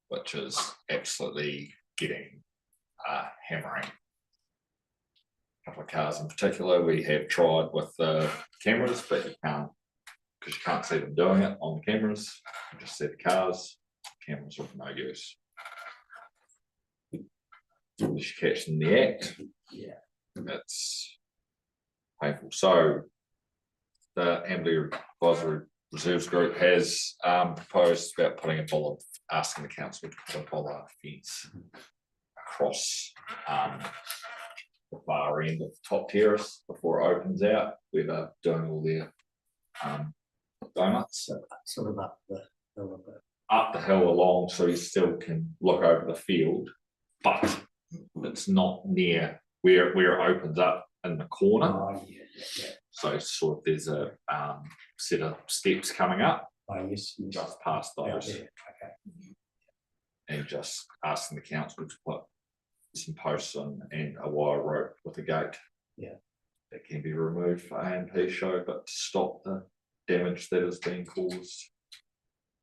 [SPEAKER 3] which is absolutely getting hammering. A couple of cars in particular, we have tried with the cameras, but you can't, because you can't see them doing it on the cameras, you just see the cars, cameras are of no use. Unless you catch them in the act,
[SPEAKER 4] yeah,
[SPEAKER 3] it's painful. So the Amberley Advisory Reserves Group has proposed about putting a bollard, asking the council to put a bollard fence across the far end of the top terrace before it opens out, where they're doing all their donuts.
[SPEAKER 4] sort of up the hill a bit.
[SPEAKER 3] Up the hill along, so you still can look over the field, but it's not near where it opens up in the corner.
[SPEAKER 4] Oh, yeah.
[SPEAKER 3] So sort of there's a set of steps coming up
[SPEAKER 4] Oh, yes, yes.
[SPEAKER 3] just past
[SPEAKER 4] Out
[SPEAKER 3] those,
[SPEAKER 4] there, okay.
[SPEAKER 3] and just asking the council to put some posts on and a wire rope with a gate.
[SPEAKER 4] Yeah.
[SPEAKER 3] That can be removed for A&P show, but to stop the damage that is being caused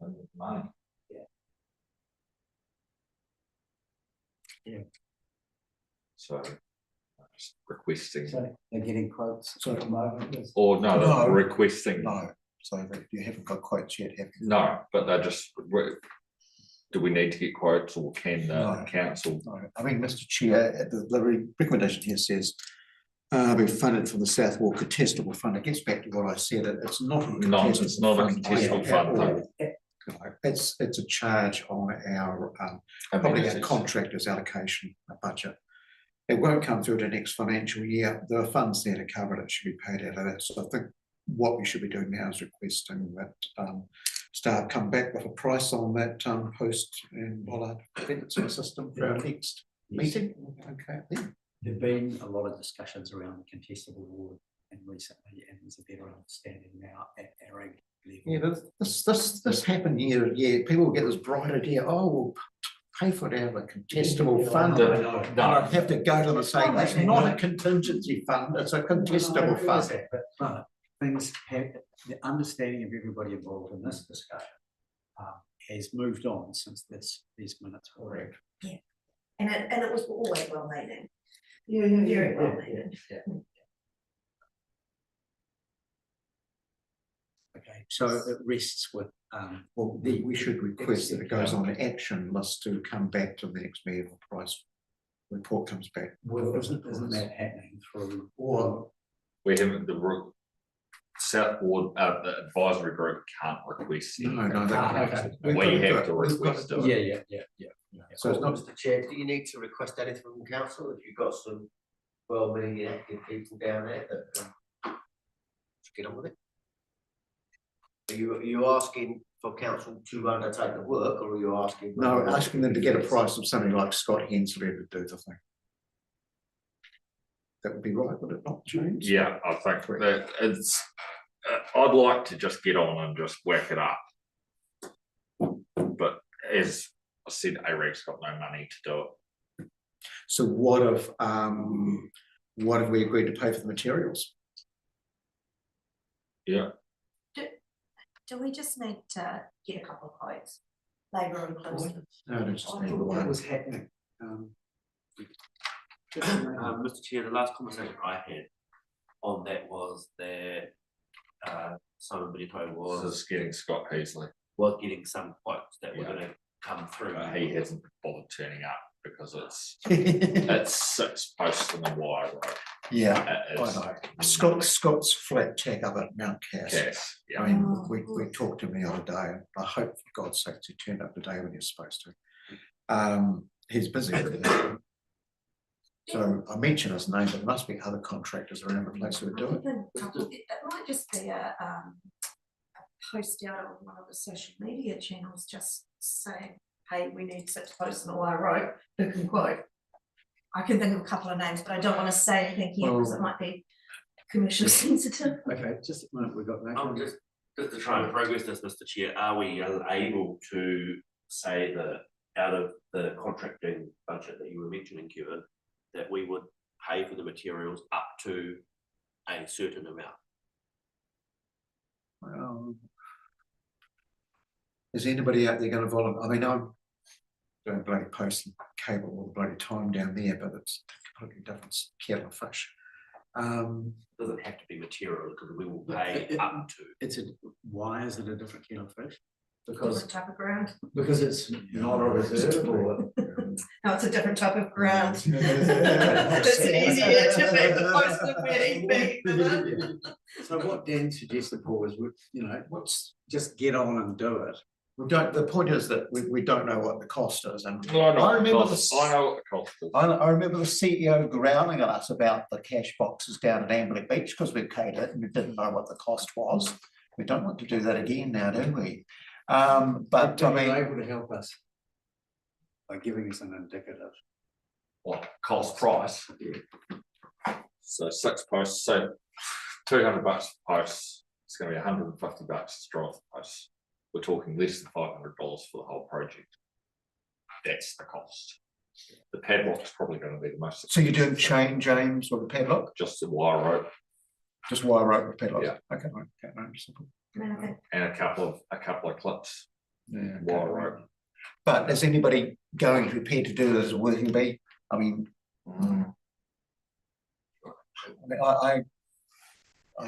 [SPEAKER 3] in the main.
[SPEAKER 4] Yeah.
[SPEAKER 3] So I'm just requesting,
[SPEAKER 4] So they're getting quotes
[SPEAKER 2] So-
[SPEAKER 4] at the moment. is-
[SPEAKER 3] or no,
[SPEAKER 2] No.
[SPEAKER 3] they're requesting.
[SPEAKER 2] No, so that you haven't got quite yet, have you?
[SPEAKER 3] No, but they're just, do we need to get quotes, or can the
[SPEAKER 2] No.
[SPEAKER 3] council?
[SPEAKER 2] No, I mean, Mr. Chair, the recommendation here says be funded from the South Wall contestable fund. It gets back to what I said, it's not. a
[SPEAKER 3] No, it's
[SPEAKER 2] contestable
[SPEAKER 3] not a
[SPEAKER 2] fund
[SPEAKER 3] contestable
[SPEAKER 2] at
[SPEAKER 3] fund,
[SPEAKER 2] all.
[SPEAKER 3] no.
[SPEAKER 2] No, it's a charge on our probably our contractors allocation budget. It won't come through the next financial year. There are funds there to cover it. It should be paid out of that. So I think what we should be doing now is requesting that staff come back with a price on that post and bollard fencing system for our next
[SPEAKER 4] Yes.
[SPEAKER 2] meeting. Okay. Then.
[SPEAKER 4] There've been a lot of discussions around the contestable ward and recently, and there's a better understanding now at our level.
[SPEAKER 2] Yeah, this happened year to year. People get this bright idea. Oh, we'll pay for it out of a contestable fund.
[SPEAKER 4] I
[SPEAKER 2] And
[SPEAKER 4] know.
[SPEAKER 2] I'd have to go to them saying it's not a contingency fund. It's a contestable fund.
[SPEAKER 4] But things have, the understanding of everybody involved in this discussion has moved on since these minutes were read.
[SPEAKER 5] and it was always well made. Very well made.
[SPEAKER 4] Okay, so it rests with,
[SPEAKER 2] Well, we should request that it goes on an action list to come back to the next meeting. The price report comes back.
[SPEAKER 4] well, isn't that happening through?
[SPEAKER 2] Or
[SPEAKER 3] We haven't, South Ward, the advisory group can't request.
[SPEAKER 2] no,
[SPEAKER 3] anything.
[SPEAKER 2] that.
[SPEAKER 4] okay.
[SPEAKER 3] We have to
[SPEAKER 2] We've got
[SPEAKER 3] request
[SPEAKER 2] to do
[SPEAKER 3] it.
[SPEAKER 4] Yeah.
[SPEAKER 2] So it's not.
[SPEAKER 9] Mr. Chair, do you need to request anything from council if you've got some well-meaning active people down there that let's get on with it? Are you asking for council to undertake the work, or are you asking?
[SPEAKER 2] No, asking them to get a price of somebody like Scott Hensley to do the thing. That would be right, would it not, James?
[SPEAKER 3] Yeah, I think that it's, I'd like to just get on and just whack it up. But as said AREG's got no money to do it.
[SPEAKER 2] So what if we agreed to pay for the materials?
[SPEAKER 3] Yeah,
[SPEAKER 5] Do we just need to get a couple of quotes? Labour inclusive.
[SPEAKER 2] No, no, just
[SPEAKER 4] I
[SPEAKER 2] need
[SPEAKER 4] thought that
[SPEAKER 2] one.
[SPEAKER 4] was happening.
[SPEAKER 6] Mr. Chair, the last conversation I had on that was that Simon Benito
[SPEAKER 3] this
[SPEAKER 6] was
[SPEAKER 3] is getting Scott Heasley.
[SPEAKER 6] getting some quotes that were
[SPEAKER 3] Yeah.
[SPEAKER 6] gonna come through.
[SPEAKER 3] He hasn't bothered turning up because it's 6 posts in the wire road.
[SPEAKER 2] Yeah,
[SPEAKER 3] It
[SPEAKER 2] I
[SPEAKER 3] is
[SPEAKER 2] know. Scott's flat tech up at Mount Cass.
[SPEAKER 3] Cass, yeah.
[SPEAKER 2] I mean, we talked to him the other day, and I hope for God's sake he turned up today when he was supposed to. He's busy. So I mentioned his name, but there must be other contractors around the place who would do it.
[SPEAKER 5] It might just be a post out on one of the social media channels, just saying, hey, we need 6 posts in a wire road, who can quote? I can think of a couple of names, but I don't want to say anything here because it might be commercially sensitive.
[SPEAKER 4] Okay, just a minute, we've got that.
[SPEAKER 6] Just to try and progress this, Mr. Chair, are we able to say that out of the contracting budget that you were mentioning, Kevin, that we would pay for the materials up to a certain amount?
[SPEAKER 2] Well, is anybody out there going to volunteer? I mean, I'm doing bloody post and cable all the bloody time down there, but it's a completely different kettle of fish.
[SPEAKER 6] Doesn't have to be material because we will pay up to.
[SPEAKER 4] Why is it a different kettle of fish?
[SPEAKER 5] Different type of ground.
[SPEAKER 4] Because it's not a reserve or.
[SPEAKER 5] No, it's a different type of ground. It's easier to make the post than anything.
[SPEAKER 4] So what Dan suggested, Paul, is let's just get on and do it.
[SPEAKER 2] We don't. The point is that we don't know what the cost is, and
[SPEAKER 3] No, I know
[SPEAKER 2] I remember
[SPEAKER 3] what the cost- I know what the cost is.
[SPEAKER 2] I remember the CEO growling at us about the cash boxes down at Amberley Beach because we paid it and we didn't know what the cost was. We don't want to do that again now, do we? But I mean,
[SPEAKER 4] You're able to help us by giving us an indicative.
[SPEAKER 3] What cost price? So 6 posts, so $200 per post. It's going to be $150 to drive the posts. We're talking less than $500 for the whole project. That's the cost. The padlock's probably going to be the most.
[SPEAKER 2] so you're doing chain, James, or the padlock?
[SPEAKER 3] Just the wire rope
[SPEAKER 2] Just wire rope with padlock.
[SPEAKER 3] Yeah.
[SPEAKER 2] Okay, right, simple.
[SPEAKER 3] and a couple of clips.
[SPEAKER 2] Yeah,
[SPEAKER 3] Wire rope.
[SPEAKER 2] But is anybody going prepared to do this as a working bee? I mean, I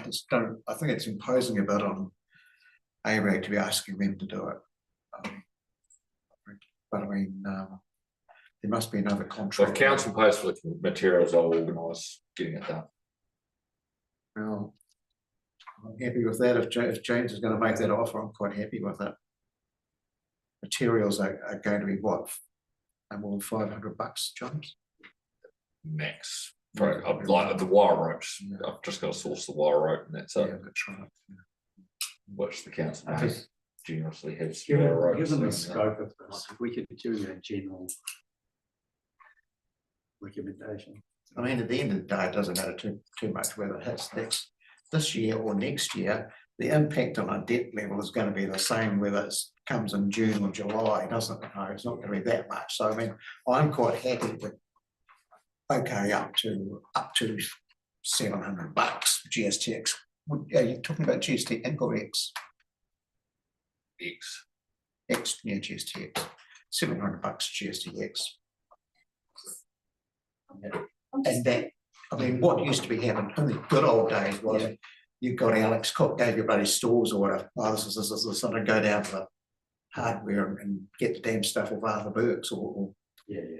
[SPEAKER 2] just don't. I think it's imposing a bit on AREG to be asking them to do it. But I mean, there must be another
[SPEAKER 3] So
[SPEAKER 2] contract.
[SPEAKER 3] if council pays for the materials, I'll organise getting it done.
[SPEAKER 2] Well, I'm happy with that. If James is going to make that offer, I'm quite happy with it. Materials are going to be what? More than $500, James?
[SPEAKER 3] Max. For like the wire ropes.
[SPEAKER 2] Yeah.
[SPEAKER 3] I've just got to source the wire rope and that's
[SPEAKER 2] Yeah,
[SPEAKER 3] it.
[SPEAKER 2] that's right.
[SPEAKER 3] Which the council
[SPEAKER 2] Okay.
[SPEAKER 3] has generously has wire ropes.
[SPEAKER 4] Given the
[SPEAKER 3] and,
[SPEAKER 4] scope of this, if we could do a general recommendation.
[SPEAKER 2] I mean, at the end of the day, it doesn't matter too much whether it hits this year or next year. The impact on our debt level is going to be the same whether it comes in June or July, doesn't it? No, it's not going to be that much. So I mean, I'm quite happy with okay up to $700 GSTX. Are you talking about GST Inc or X? X, yeah, GSTX. $700 GSTX. And that, I mean, what used to be happening in the good old days was you got Alex Cook, gave your bloody stores or whatever. Oh, this is something, go down to the hardware and get the damn stuff off Arthur Burks or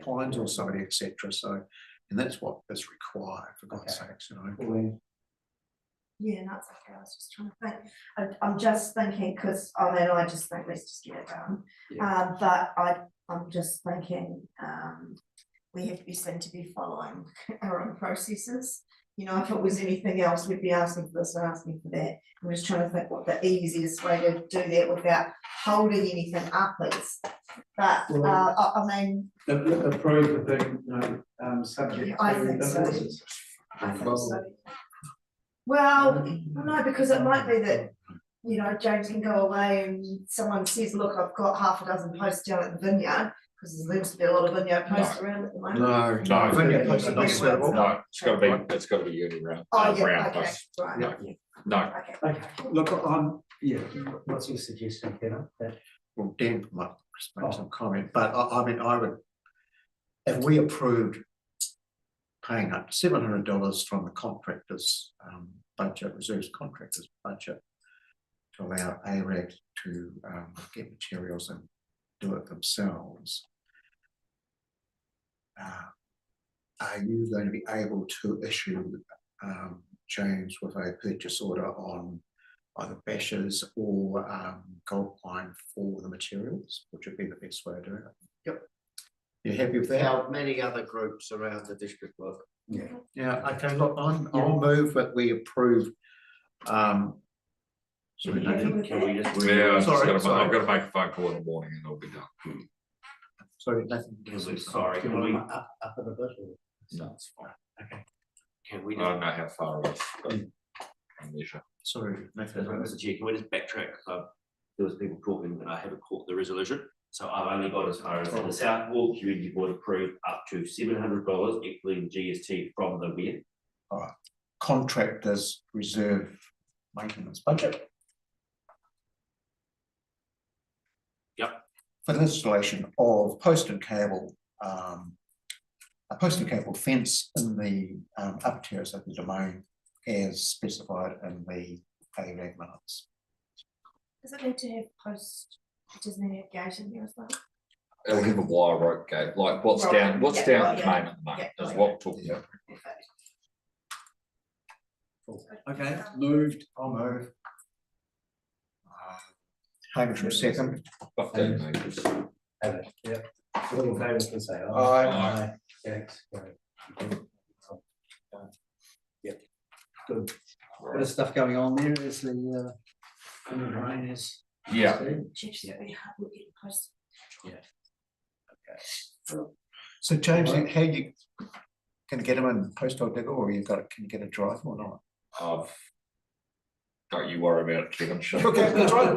[SPEAKER 2] Pines or somebody, etc. So, and that's what is required for God's sakes, you know.
[SPEAKER 5] Yeah, no, it's okay. I was just trying to think. I'm just thinking because I just think let's just get it done. But I'm just thinking we have to be seen to be following our own processes. You know, if it was anything else, we'd be asking for this and asking for that. I'm just trying to think what the easiest way to do that without holding anything up is. But I mean,
[SPEAKER 4] Approve the thing, subject
[SPEAKER 5] I
[SPEAKER 4] to
[SPEAKER 5] think so.
[SPEAKER 4] invoices.
[SPEAKER 5] I think so. Well, no, because it might be that, you know, James can go away and someone says, look, I've got half a dozen posts down at the vineyard. Because there seems to be a lot of vineyard posts around at the moment.
[SPEAKER 3] No.
[SPEAKER 2] Vineyard posts are not suitable.
[SPEAKER 3] No, it's gotta be yearly round.
[SPEAKER 5] Oh, yeah,
[SPEAKER 3] round
[SPEAKER 5] okay,
[SPEAKER 3] posts.
[SPEAKER 5] right.
[SPEAKER 3] No, no,
[SPEAKER 5] Okay.
[SPEAKER 4] Okay, look, yeah, what's your suggestion, Peter? That-
[SPEAKER 2] Well, Dan might make some comment, but I mean, I would, if we approved paying up $700 from the contractors budget, reserves contractors budget, to allow ARAG to get materials and do it themselves, are you going to be able to issue James with a purchase order on either bashers or gold pine for the materials, which would be the best way of doing it?
[SPEAKER 9] Yep.
[SPEAKER 2] You happy with that?
[SPEAKER 9] How many other groups around the district work?
[SPEAKER 2] Yeah, okay, look, I'll move that we approve. Sorry, Nathan.
[SPEAKER 6] Can we just?
[SPEAKER 3] yeah, I've
[SPEAKER 2] Sorry.
[SPEAKER 3] got to make a phone call in the morning and it'll be done.
[SPEAKER 2] Sorry, Nathan.
[SPEAKER 6] Sorry,
[SPEAKER 4] Do you
[SPEAKER 6] can we,
[SPEAKER 4] want them up at the bit or?
[SPEAKER 3] No, it's fine.
[SPEAKER 4] Okay.
[SPEAKER 6] can we
[SPEAKER 3] I
[SPEAKER 6] just,
[SPEAKER 3] don't know how far it is, but I'll measure.
[SPEAKER 2] Sorry, Nathan.
[SPEAKER 6] Mr. Chair, can we just backtrack? There was people talking that I haven't caught the resolution. So I've only got as far as the South Wall Community Board approved up to $700, including GST from the win.
[SPEAKER 2] Contractors reserve maintenance budget.
[SPEAKER 6] Yep.
[SPEAKER 2] For the installation of post and cable, a post and cable fence in the upper terrace of the domain as specified in the ARAG minutes.
[SPEAKER 5] Does it need to have post, does it need to have gate in there as well?
[SPEAKER 3] It'll have a wire rope gate, like what's
[SPEAKER 5] Right,
[SPEAKER 3] down, what's
[SPEAKER 5] yeah,
[SPEAKER 3] down
[SPEAKER 5] right,
[SPEAKER 3] at the
[SPEAKER 5] yeah,
[SPEAKER 3] main at the moment,
[SPEAKER 5] yeah,
[SPEAKER 3] is
[SPEAKER 5] right.
[SPEAKER 3] what we're talking about.
[SPEAKER 4] Okay, moved.
[SPEAKER 2] I'll move. Hamish will second.
[SPEAKER 3] 15 metres.
[SPEAKER 4] Have it, yeah. All in favour, please say aye.
[SPEAKER 2] Aye.
[SPEAKER 4] Thanks. Great. Yep, good. Bit of stuff going on there as the rain is.
[SPEAKER 3] Yeah.
[SPEAKER 5] Chiefs, it's really hard to get post.
[SPEAKER 2] So James, how you gonna get them in post hole digger, or you got it, can you get a drive or not?
[SPEAKER 3] Don't you worry about it, Kevin. Sure.
[SPEAKER 2] Okay, that's right.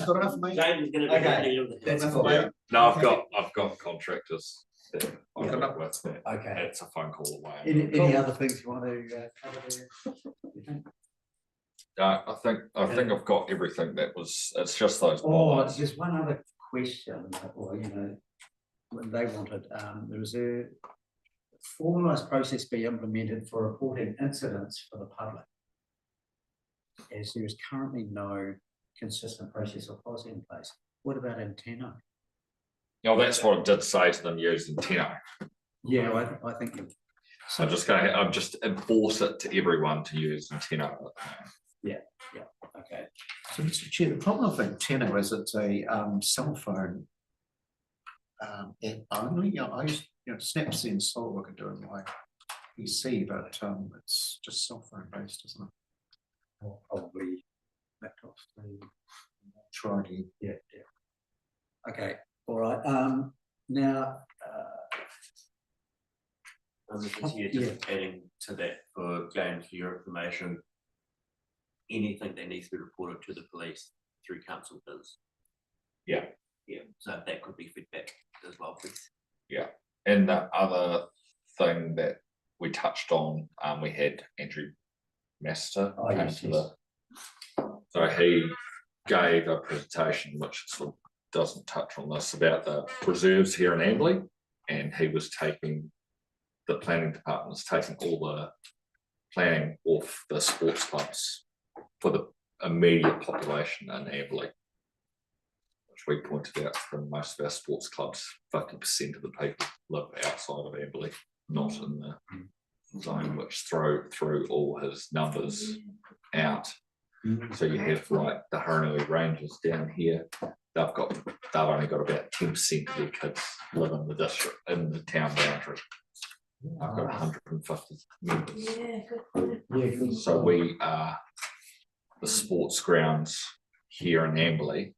[SPEAKER 2] Got enough, mate.
[SPEAKER 6] James is gonna be
[SPEAKER 4] Okay,
[SPEAKER 6] happy with
[SPEAKER 4] that's
[SPEAKER 6] it.
[SPEAKER 4] cool.
[SPEAKER 3] Yeah. No, I've got contractors that I've
[SPEAKER 2] Yeah.
[SPEAKER 3] got with that.
[SPEAKER 4] Okay.
[SPEAKER 3] It's a phone call away.
[SPEAKER 4] Any other things you want to cover there? You think?
[SPEAKER 3] I think I've got everything that was, it's just those
[SPEAKER 4] Oh,
[SPEAKER 3] bollards.
[SPEAKER 4] just one other question, or when they wanted, there was a formalised process be implemented for reporting incidents for the public. As there is currently no consistent process or policy in place. What about antenna?
[SPEAKER 3] No, that's what I did say to them, use antenna.
[SPEAKER 4] Yeah, I think you.
[SPEAKER 3] I'm just enforce it to everyone to use antenna.
[SPEAKER 4] Okay.
[SPEAKER 2] So Mr. Chair, the problem with antenna is it's a cell phone app only. I used, Snapsense saw what I could do in my PC, but it's just cell phone based, isn't it?
[SPEAKER 4] Or probably laptops.
[SPEAKER 2] Try to.
[SPEAKER 4] Yeah. Okay, all right, now,
[SPEAKER 6] Mr. Chair, just adding to that for James, for your information, anything that needs to be reported to the police through council does.
[SPEAKER 3] Yeah.
[SPEAKER 6] Yeah, so that could be feedback as well, please.
[SPEAKER 3] And the other thing that we touched on, we had Andrew Master.
[SPEAKER 4] Oh, yes,
[SPEAKER 3] So he gave a presentation which sort of doesn't touch on this about the reserves here in Amberley, and he was taking, the planning department was taking all the planning off the sports clubs for the immediate population in Amberley, which we pointed out from most of our sports clubs, 50% of the people live outside of Amberley, not in the zone, which threw all his numbers out. So you have like the Haranui Rangers down here, they've only got about 10% of their kids live in the district, in the town boundary. I've got 150 members.
[SPEAKER 5] Yeah, good point.
[SPEAKER 4] yeah, good.
[SPEAKER 3] So we are, the sports grounds here in Amberley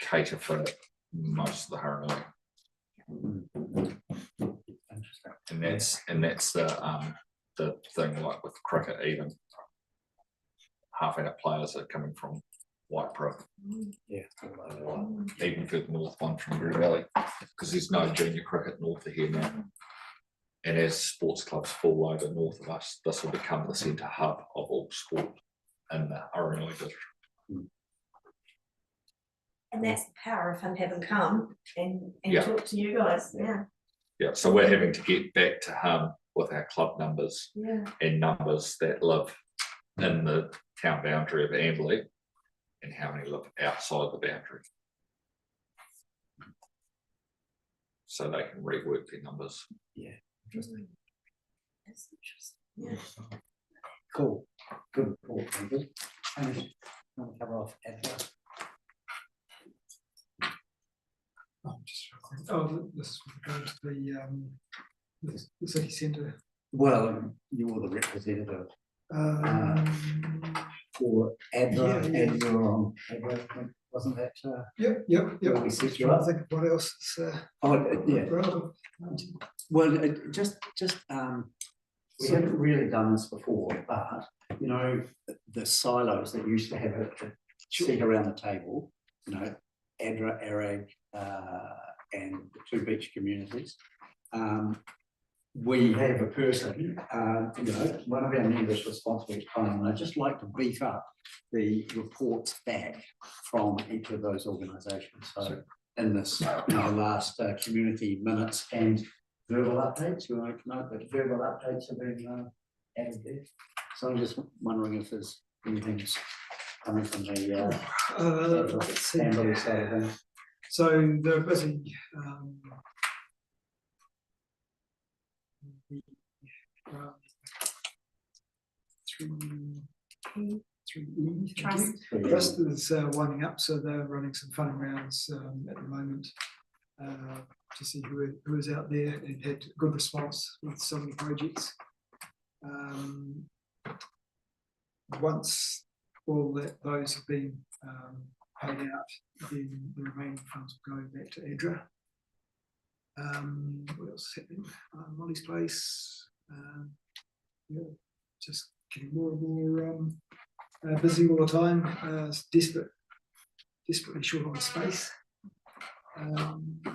[SPEAKER 3] cater for most of the Haranui.
[SPEAKER 4] Interesting.
[SPEAKER 3] And that's the thing, like with cricket, even half out players are coming from Whitebrook,
[SPEAKER 4] Yeah.
[SPEAKER 3] even further north one from Green Valley, because there's no junior cricket north of here now. And as sports clubs fall over north of us, this will become the centre hub of all sport in the Orinoco district.
[SPEAKER 5] And that's the power of him having come and
[SPEAKER 3] Yeah.
[SPEAKER 5] talk to you guys, yeah,
[SPEAKER 3] Yeah, so we're having to get back to him with our club numbers
[SPEAKER 5] yeah.
[SPEAKER 3] and numbers that live in the town boundary of Amberley and how many live outside the boundary. So they can rework their numbers.
[SPEAKER 5] That's interesting, yeah.
[SPEAKER 4] Cool, good report, thank you. And want to cover off Edgar?
[SPEAKER 1] This is going to the city centre.
[SPEAKER 4] Well, you were the representative for Adra,
[SPEAKER 1] Yeah, yeah.
[SPEAKER 4] and you were on Adra, wasn't that?
[SPEAKER 1] Yep.
[SPEAKER 4] Where we set you
[SPEAKER 1] Trying
[SPEAKER 4] up?
[SPEAKER 1] to think of what else is
[SPEAKER 4] Yeah.
[SPEAKER 1] relevant.
[SPEAKER 4] Well, just we haven't really done this before, but you know, the silos that used to have a seat around the table, you know, Adra, Arag, and the two beach communities. We have a person, you know, one of our members responsible for time, and I'd just like to beef up the reports back from each of those organisations. So in this, you know, last community minutes and verbal updates, we want to note that verbal updates have been added there. So I'm just wondering if there's anything that's coming from the
[SPEAKER 1] Let's see.
[SPEAKER 4] Amberley side of things.
[SPEAKER 1] So they're busy. Three
[SPEAKER 5] Trust.
[SPEAKER 1] Trust is winding up, so they're running some fun rounds at the moment to see who is out there, and had good response with some of the projects. Once all those have been paid out, then the remaining funds will go back to ADRA. What else is happening? Molly's Place. Yeah, just getting more and more busy all the time. Desperately short on space.
[SPEAKER 5] Can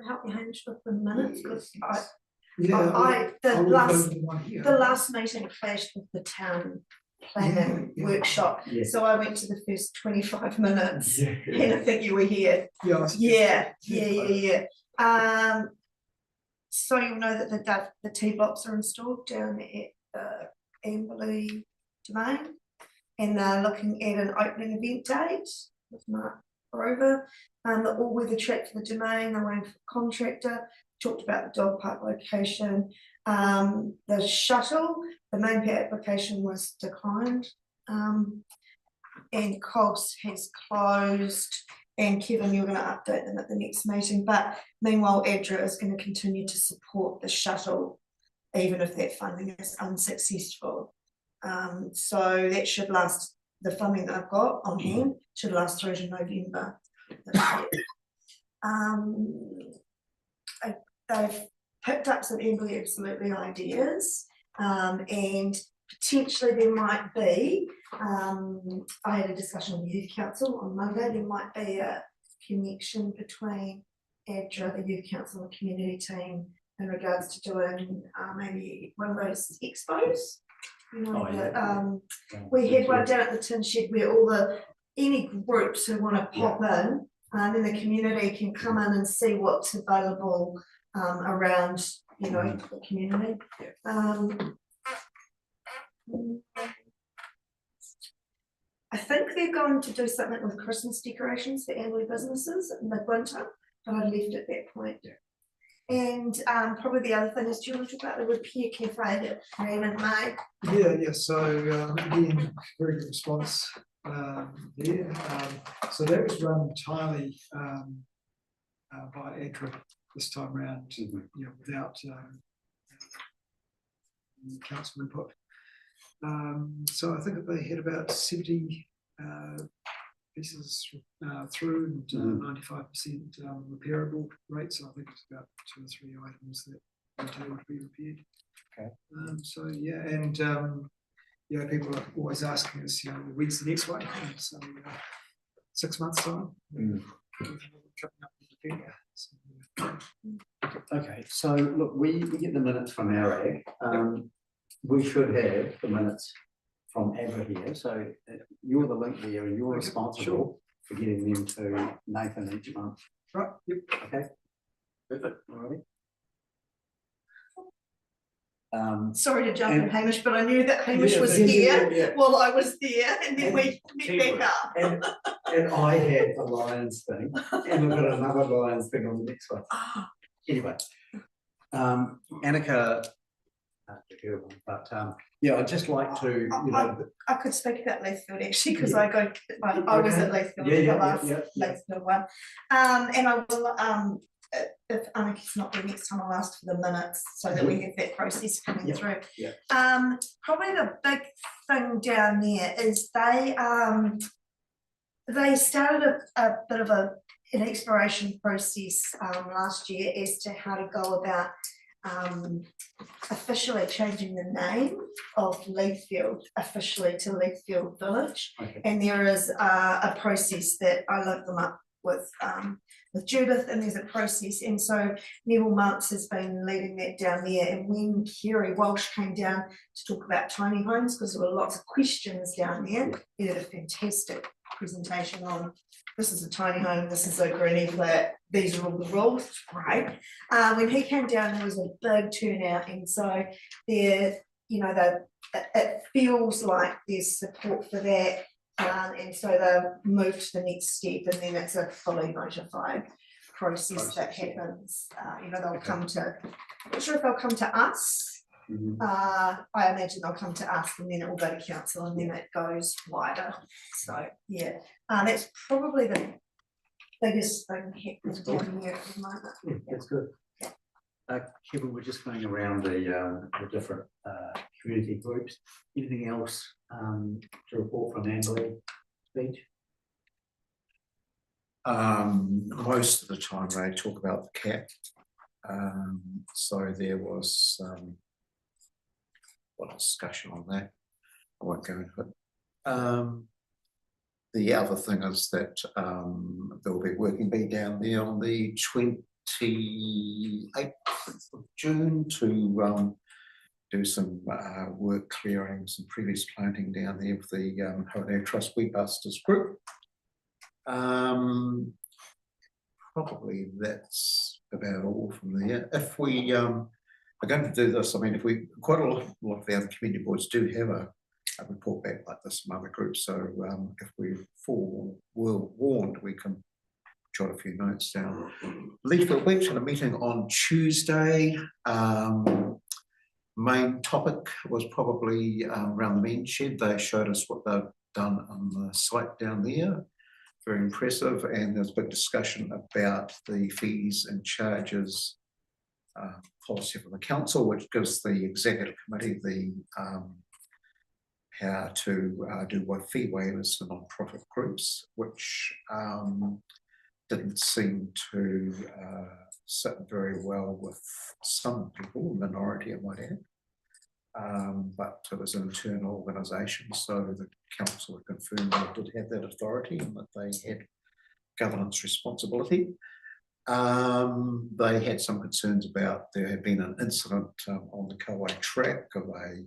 [SPEAKER 5] I help you, Hamish, with the minutes? Because the last meeting clashed with the town planning workshop.
[SPEAKER 4] Yeah.
[SPEAKER 5] So I went to the first 25 minutes and I think you were here.
[SPEAKER 1] Yeah.
[SPEAKER 5] Yeah. So you'll know that the T blocks are installed down at the Amberley Domain, and they're looking at an opening event date with Mark Grover. The all-weather track for the Domain, they're waiting for a contractor. Talked about the dog park location. The shuttle, the main pay application was declined, and COGS has closed. And Kevin, you're going to update them at the next meeting. But meanwhile, ADRA is going to continue to support the shuttle, even if that funding is unsuccessful. So that should last. The funding that I've got on hand should last through to November. They've picked up some Amberley Absolutely ideas, and potentially there might be, I had a discussion with the Youth Council on Monday, there might be a connection between ADRA, the Youth Council and the community team in regards to doing maybe one of those expos. You know, we had one down at the Tin Shed where any groups who want to pop in, then the community can come in and see what's available around, you know, the community. I think they're going to do something with Christmas decorations for Amberley businesses in midwinter, but I left at that point. And probably the other thing is, do you want to talk about the repair cafe that ran in May?
[SPEAKER 1] Yeah. So again, very good response there. So that was run entirely by ADRA this time around, you know, without council input. So I think that they had about 70 pieces through, and 95% repairable rate. So I think it's about 2 or 3 items that would be repaired.
[SPEAKER 4] Okay.
[SPEAKER 1] So yeah, and people are always asking us, when's the next one? And so 6 months time.
[SPEAKER 4] Mm.
[SPEAKER 1] Coming up in November. So,
[SPEAKER 4] Okay, so look, we get the minutes from our ag. We should have the minutes from Abra here, so you're the link there and you're
[SPEAKER 1] Okay,
[SPEAKER 4] responsible
[SPEAKER 1] sure.
[SPEAKER 4] for getting them to Nathan each month.
[SPEAKER 1] Right, yep.
[SPEAKER 4] Okay, perfect, alrighty.
[SPEAKER 5] Sorry to jump in,
[SPEAKER 4] And-
[SPEAKER 5] Hamish, but I knew that Hamish
[SPEAKER 4] Yeah,
[SPEAKER 5] was
[SPEAKER 4] yeah,
[SPEAKER 5] here
[SPEAKER 4] yeah.
[SPEAKER 5] while I was there, and then we met
[SPEAKER 6] Teamwork.
[SPEAKER 5] back up.
[SPEAKER 4] And I had the Lions thing, and I've got another Lions thing on the next one. Anyway, Annika, but yeah, I'd just like to,
[SPEAKER 5] I could speak about Leithfield actually, because I was at Leithfield
[SPEAKER 4] Yeah,
[SPEAKER 5] for
[SPEAKER 4] yeah,
[SPEAKER 5] the last
[SPEAKER 4] yeah, yeah.
[SPEAKER 5] Leithfield one. And I will, if Annika's not there next time, I'll ask for the minutes so that we have that process coming
[SPEAKER 4] Yeah,
[SPEAKER 5] through.
[SPEAKER 4] yeah.
[SPEAKER 5] Probably the big thing down there is they started a bit of an exploration process last year as to how to go about officially changing the name of Leithfield officially to Leithfield Village.
[SPEAKER 4] Okay.
[SPEAKER 5] And there is a process that I looked them up with Judith, and there's a process, and so Neville Monks has been leading that down there. And when Kerry Walsh came down to talk about tiny homes, because there were lots of questions down there, he did a fantastic presentation on this is a tiny home, this is a granny flat, these are all the rules, right? When he came down, there was a big turnout, and so there, it feels like there's support for that. And so they've moved to the next step, and then it's a fully notified process that happens. They'll come to, I'm not sure if they'll come to us.
[SPEAKER 4] Mhm.
[SPEAKER 5] I imagine they'll come to us, and then it will go to council, and then it goes wider. So yeah, that's probably the biggest thing happening down here at the moment.
[SPEAKER 4] Yeah, that's good. Kevin, we're just going around the different community groups. Anything else to report from Amberley speech?
[SPEAKER 2] Most of the time they talk about the cap. So there was a discussion on that. I won't go into it. The other thing is that there will be a working bee down there on the 28th of June to do some work clearing, some previous planting down there with the Hohenau Trust Weedbusters group. Probably that's about all from there. If we are going to do this, I mean, if we quite a lot of the other community boards do have a report back like this from other groups. So if we were warned, we can jot a few notes down. Leithfield Beach had a meeting on Tuesday. Main topic was probably around the men shed. They showed us what they've done on the site down there. Very impressive, and there's a big discussion about the fees and charges policy from the council, which gives the executive committee the how to do what fee waivers for non-profit groups, which didn't seem to sit very well with some people, minority I might add. But it was an internal organisation, so the council had confirmed they did have that authority and that they had governance responsibility. They had some concerns about there had been an incident on the Kauai track of a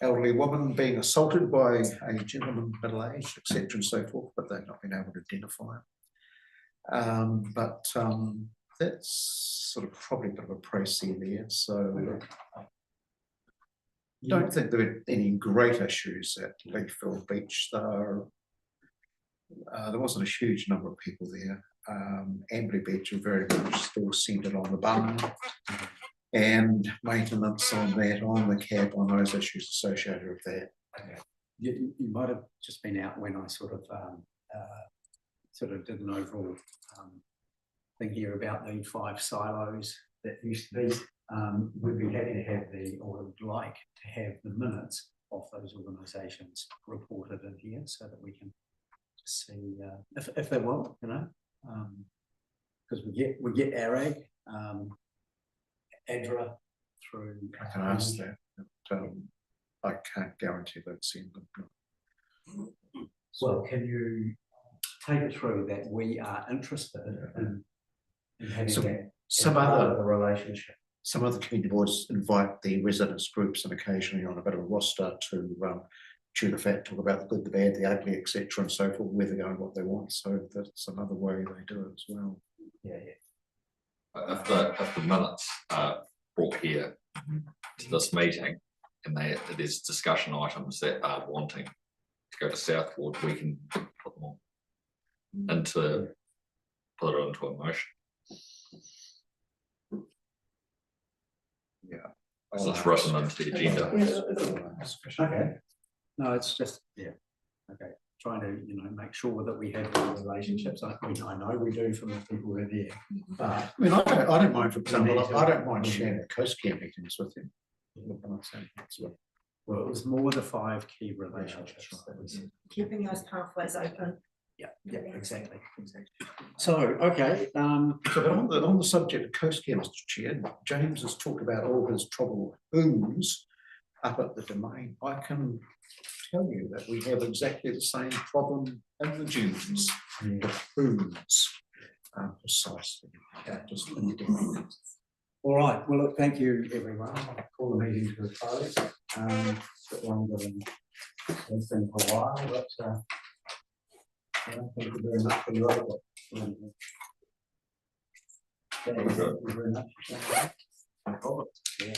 [SPEAKER 2] elderly woman being assaulted by a gentleman middle-aged, etc. and so forth, but they've not been able to identify him. That's sort of probably a bit of a process there. So I don't think there are any great issues at Leithfield Beach. There wasn't a huge number of people there. Amberley Beach are very much still centred on the bum and maintenance on that, on the cap, on those issues associated with that.
[SPEAKER 4] Okay. You might have just been out when I sort of did an overall thing here about the 5 silos that used to be. We'd be happy to have or would like to have the minutes of those organisations reported in here so that we can see if they will, because we get ARAG, ADRA through.
[SPEAKER 2] I can ask that. I can't guarantee that it's in them.
[SPEAKER 4] Well, can you take it through that we are interested in having
[SPEAKER 2] So
[SPEAKER 4] that
[SPEAKER 2] some
[SPEAKER 4] as part of
[SPEAKER 2] other
[SPEAKER 4] the relationship?
[SPEAKER 2] Some other community boards invite the residents groups and occasionally on a bit of a roster to chew the fat, talk about the good, the bad, the ugly, etc. and so forth, where they go and what they want. So that's another way they do it as well.
[SPEAKER 4] Yeah.
[SPEAKER 3] If the minutes are brought here to this meeting and there's discussion items that are wanting to go to Southwood, we can put them on put it into a motion.
[SPEAKER 2] Yeah.
[SPEAKER 3] So it's written into the agenda.
[SPEAKER 4] Okay. No, it's just, okay, trying to, make sure that we have the relationships. I know we do from the people who are there, but
[SPEAKER 2] I mean, I don't mind, for example, I don't mind sharing the Coast Care meetings with you.
[SPEAKER 4] well, it was more the 5 key relationships that we said.
[SPEAKER 5] Keeping those pathways open.
[SPEAKER 4] Yeah, exactly. So, okay,
[SPEAKER 2] So, but on the subject of Coast Care, Mr. Chair, James has talked about all his trouble who's up at the Domain. I can tell you that we have exactly the same problem in the dunes. The who's precisely. Just
[SPEAKER 4] all right, well, look, thank you, everyone. I'll call the meeting to a close. A bit longer than it's been for a while, but thank you very much for your input. Thank you very much. Yeah.